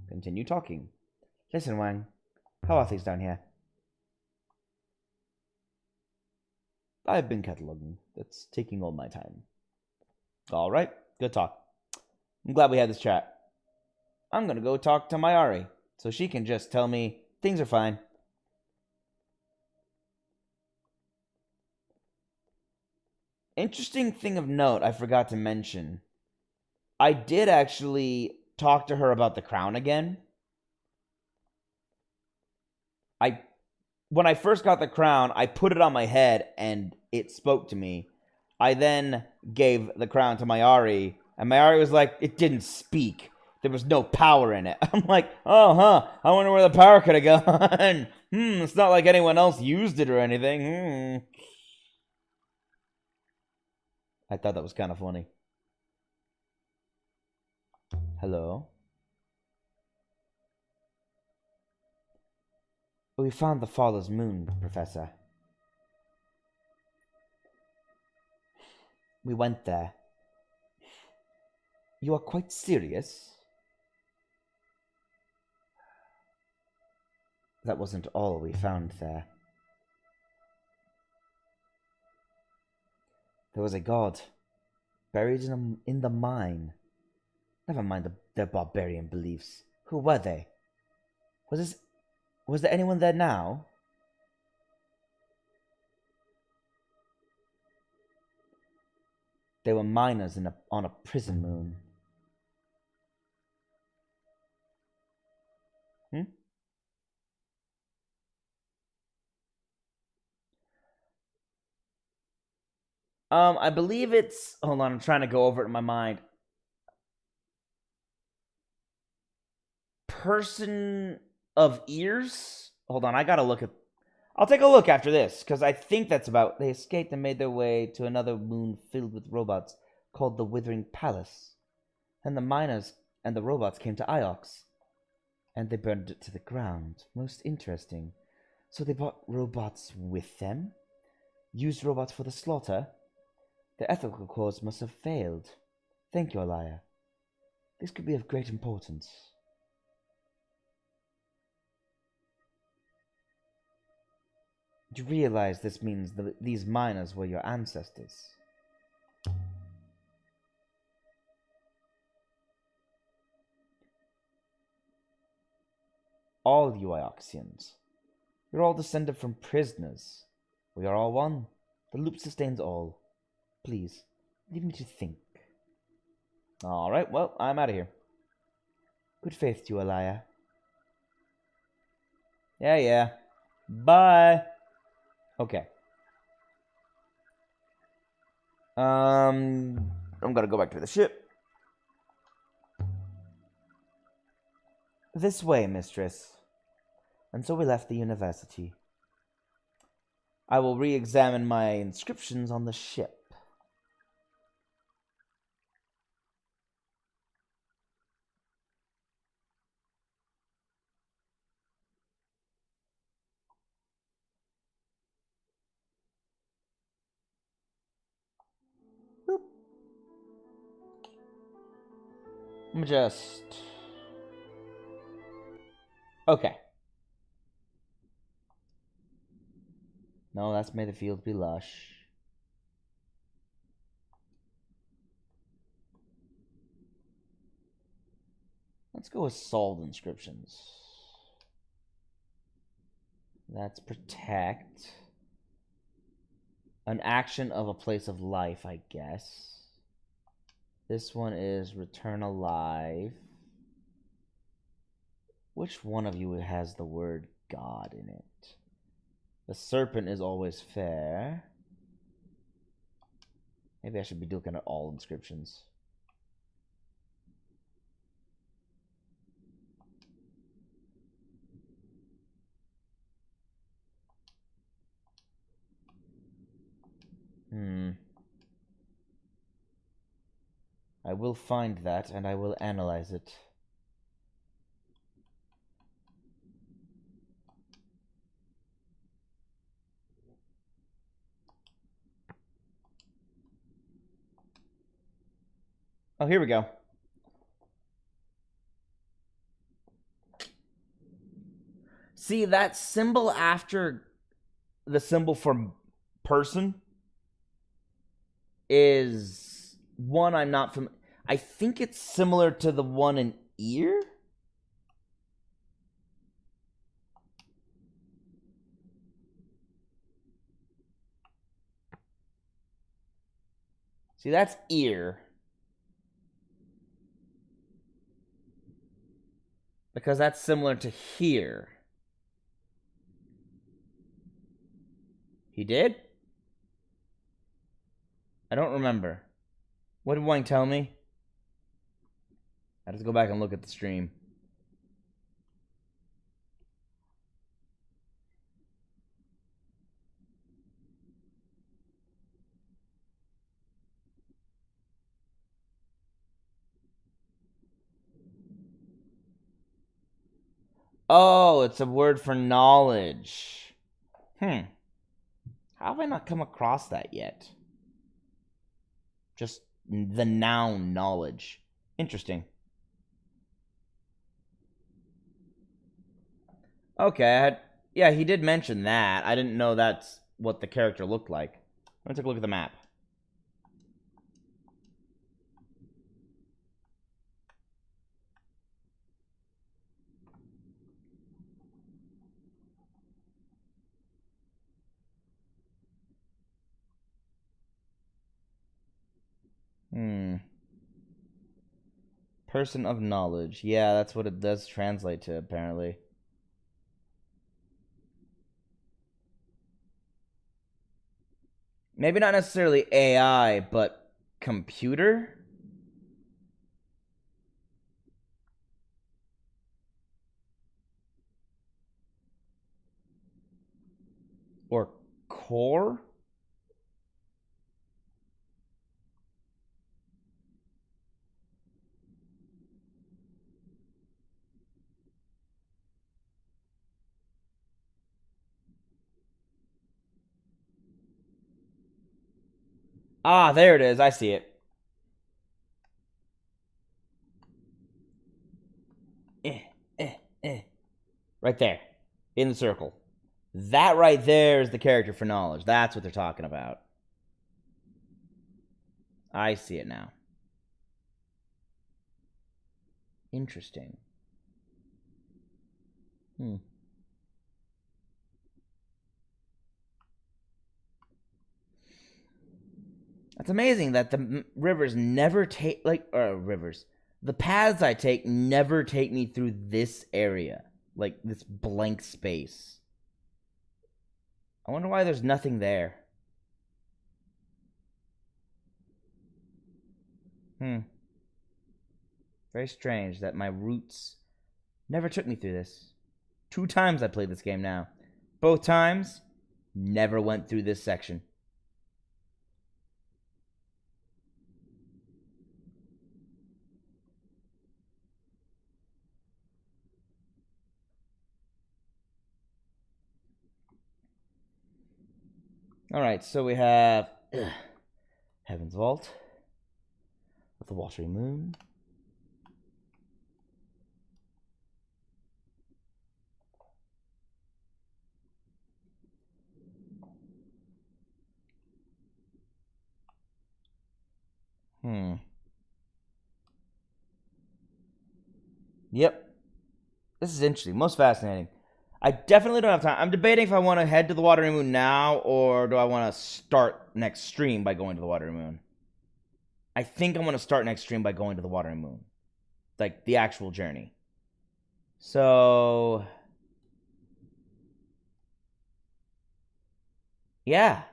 Continue talking. Listen, Wang, how are things down here? I've been cataloging. That's taking all my time. All right, good talk. I'm glad we had this chat. I'm gonna go talk to Mayari, so she can just tell me things are fine. Interesting thing of note I forgot to mention. I did actually talk to her about the crown again. When I first got the crown, I put it on my head and it spoke to me. I then gave the crown to Mayari, and Mayari was like, it didn't speak. There was no power in it. I'm like, oh, huh. I wonder where the power could have gone. It's not like anyone else used it or anything. I thought that was kind of funny. Hello? We found the Father's moon, Professor. We went there. You are quite serious? That wasn't all we found there. There was a god buried in the mine. Never mind their barbarian beliefs. Who were they? Was there anyone there now? They were miners on a prison moon. I believe it's... Hold on, I'm trying to go over it in my mind. Person of ears? Hold on, I gotta look at... I'll take a look after this, because I think that's about... They escaped and made their way to another moon filled with robots called the Withering Palace. And the miners and the robots came to Iox. And they burned it to the ground. Most interesting. So they brought robots with them? Used robots for the slaughter? The ethical cause must have failed. Thank you, Alaya. This could be of great importance. You realize this means that these miners were your ancestors? All you Ioxians. You're all descended from prisoners. We are all one. The loop sustains all. Please, leave me to think. Alright, well, I'm out of here. Good faith to you, Alaya. Yeah. Bye. Okay. I'm gonna go back to the ship. This way, mistress. And so we left the university. I will re-examine my inscriptions on the ship. Boop. I'm just... Okay. No, that's May the Field Be Lush. Let's go with solved inscriptions. That's protect. An action of a place of life, I guess. This one is return alive. Which one of you has the word God in it? The serpent is always fair. Maybe I should be looking at all inscriptions. I will find that and I will analyze it. Oh, here we go. See, that symbol after the symbol for person is one I'm not familiar. I think it's similar to the one in ear. See, that's ear. Because that's similar to here. He did? I don't remember. What did Wang tell me? I have to go back and look at the stream. Oh, it's a word for knowledge. How have I not come across that yet? Just the noun knowledge. Interesting. Okay, yeah, he did mention that. I didn't know that's what the character looked like. Let me take a look at the map. Person of knowledge. Yeah, that's what it does translate to, apparently. Maybe not necessarily AI, but computer? Or core? Ah, there it is. I see it. Right there. In the circle. That right there is the character for knowledge. That's what they're talking about. I see it now. Interesting. That's amazing that the rivers never take, rivers. The paths I take never take me through this area. Like, this blank space. I wonder why there's nothing there. Very strange that my roots never took me through this. 2 times I played this game now. Both times, never went through this section. Alright, so we have Heaven's Vault with the watery moon. Yep. This is interesting. Most fascinating. I definitely don't have time. I'm debating if I want to head to the Watery Moon now, or do I want to start next stream by going to the Watery Moon? I think I'm going to start next stream by going to the Watery Moon. Like, the actual journey. So... yeah.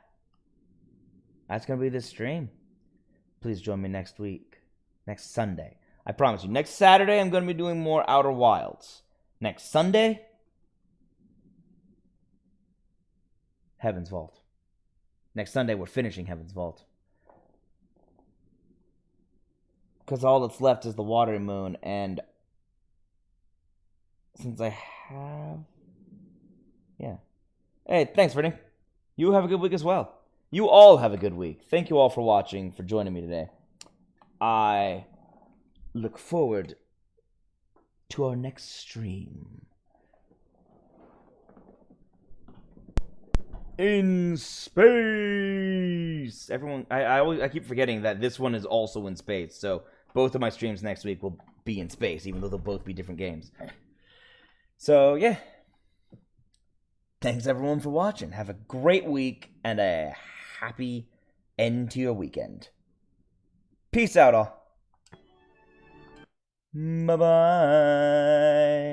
That's going to be this stream. Please join me next week. Next Sunday. I promise you. Next Saturday, I'm going to be doing more Outer Wilds. Next Sunday... Heaven's Vault. Next Sunday, we're finishing Heaven's Vault. Because all that's left is the Watery Moon, and since I have... yeah. Hey, thanks, Brittany. You have a good week as well. You all have a good week. Thank you all for watching, for joining me today. I look forward to our next stream. In space. Everyone, I keep forgetting that this one is also in space. So both of my streams next week will be in space, even though they'll both be different games. So yeah, thanks everyone for watching. Have a great week and a happy end to your weekend. Peace out, all. Bye bye.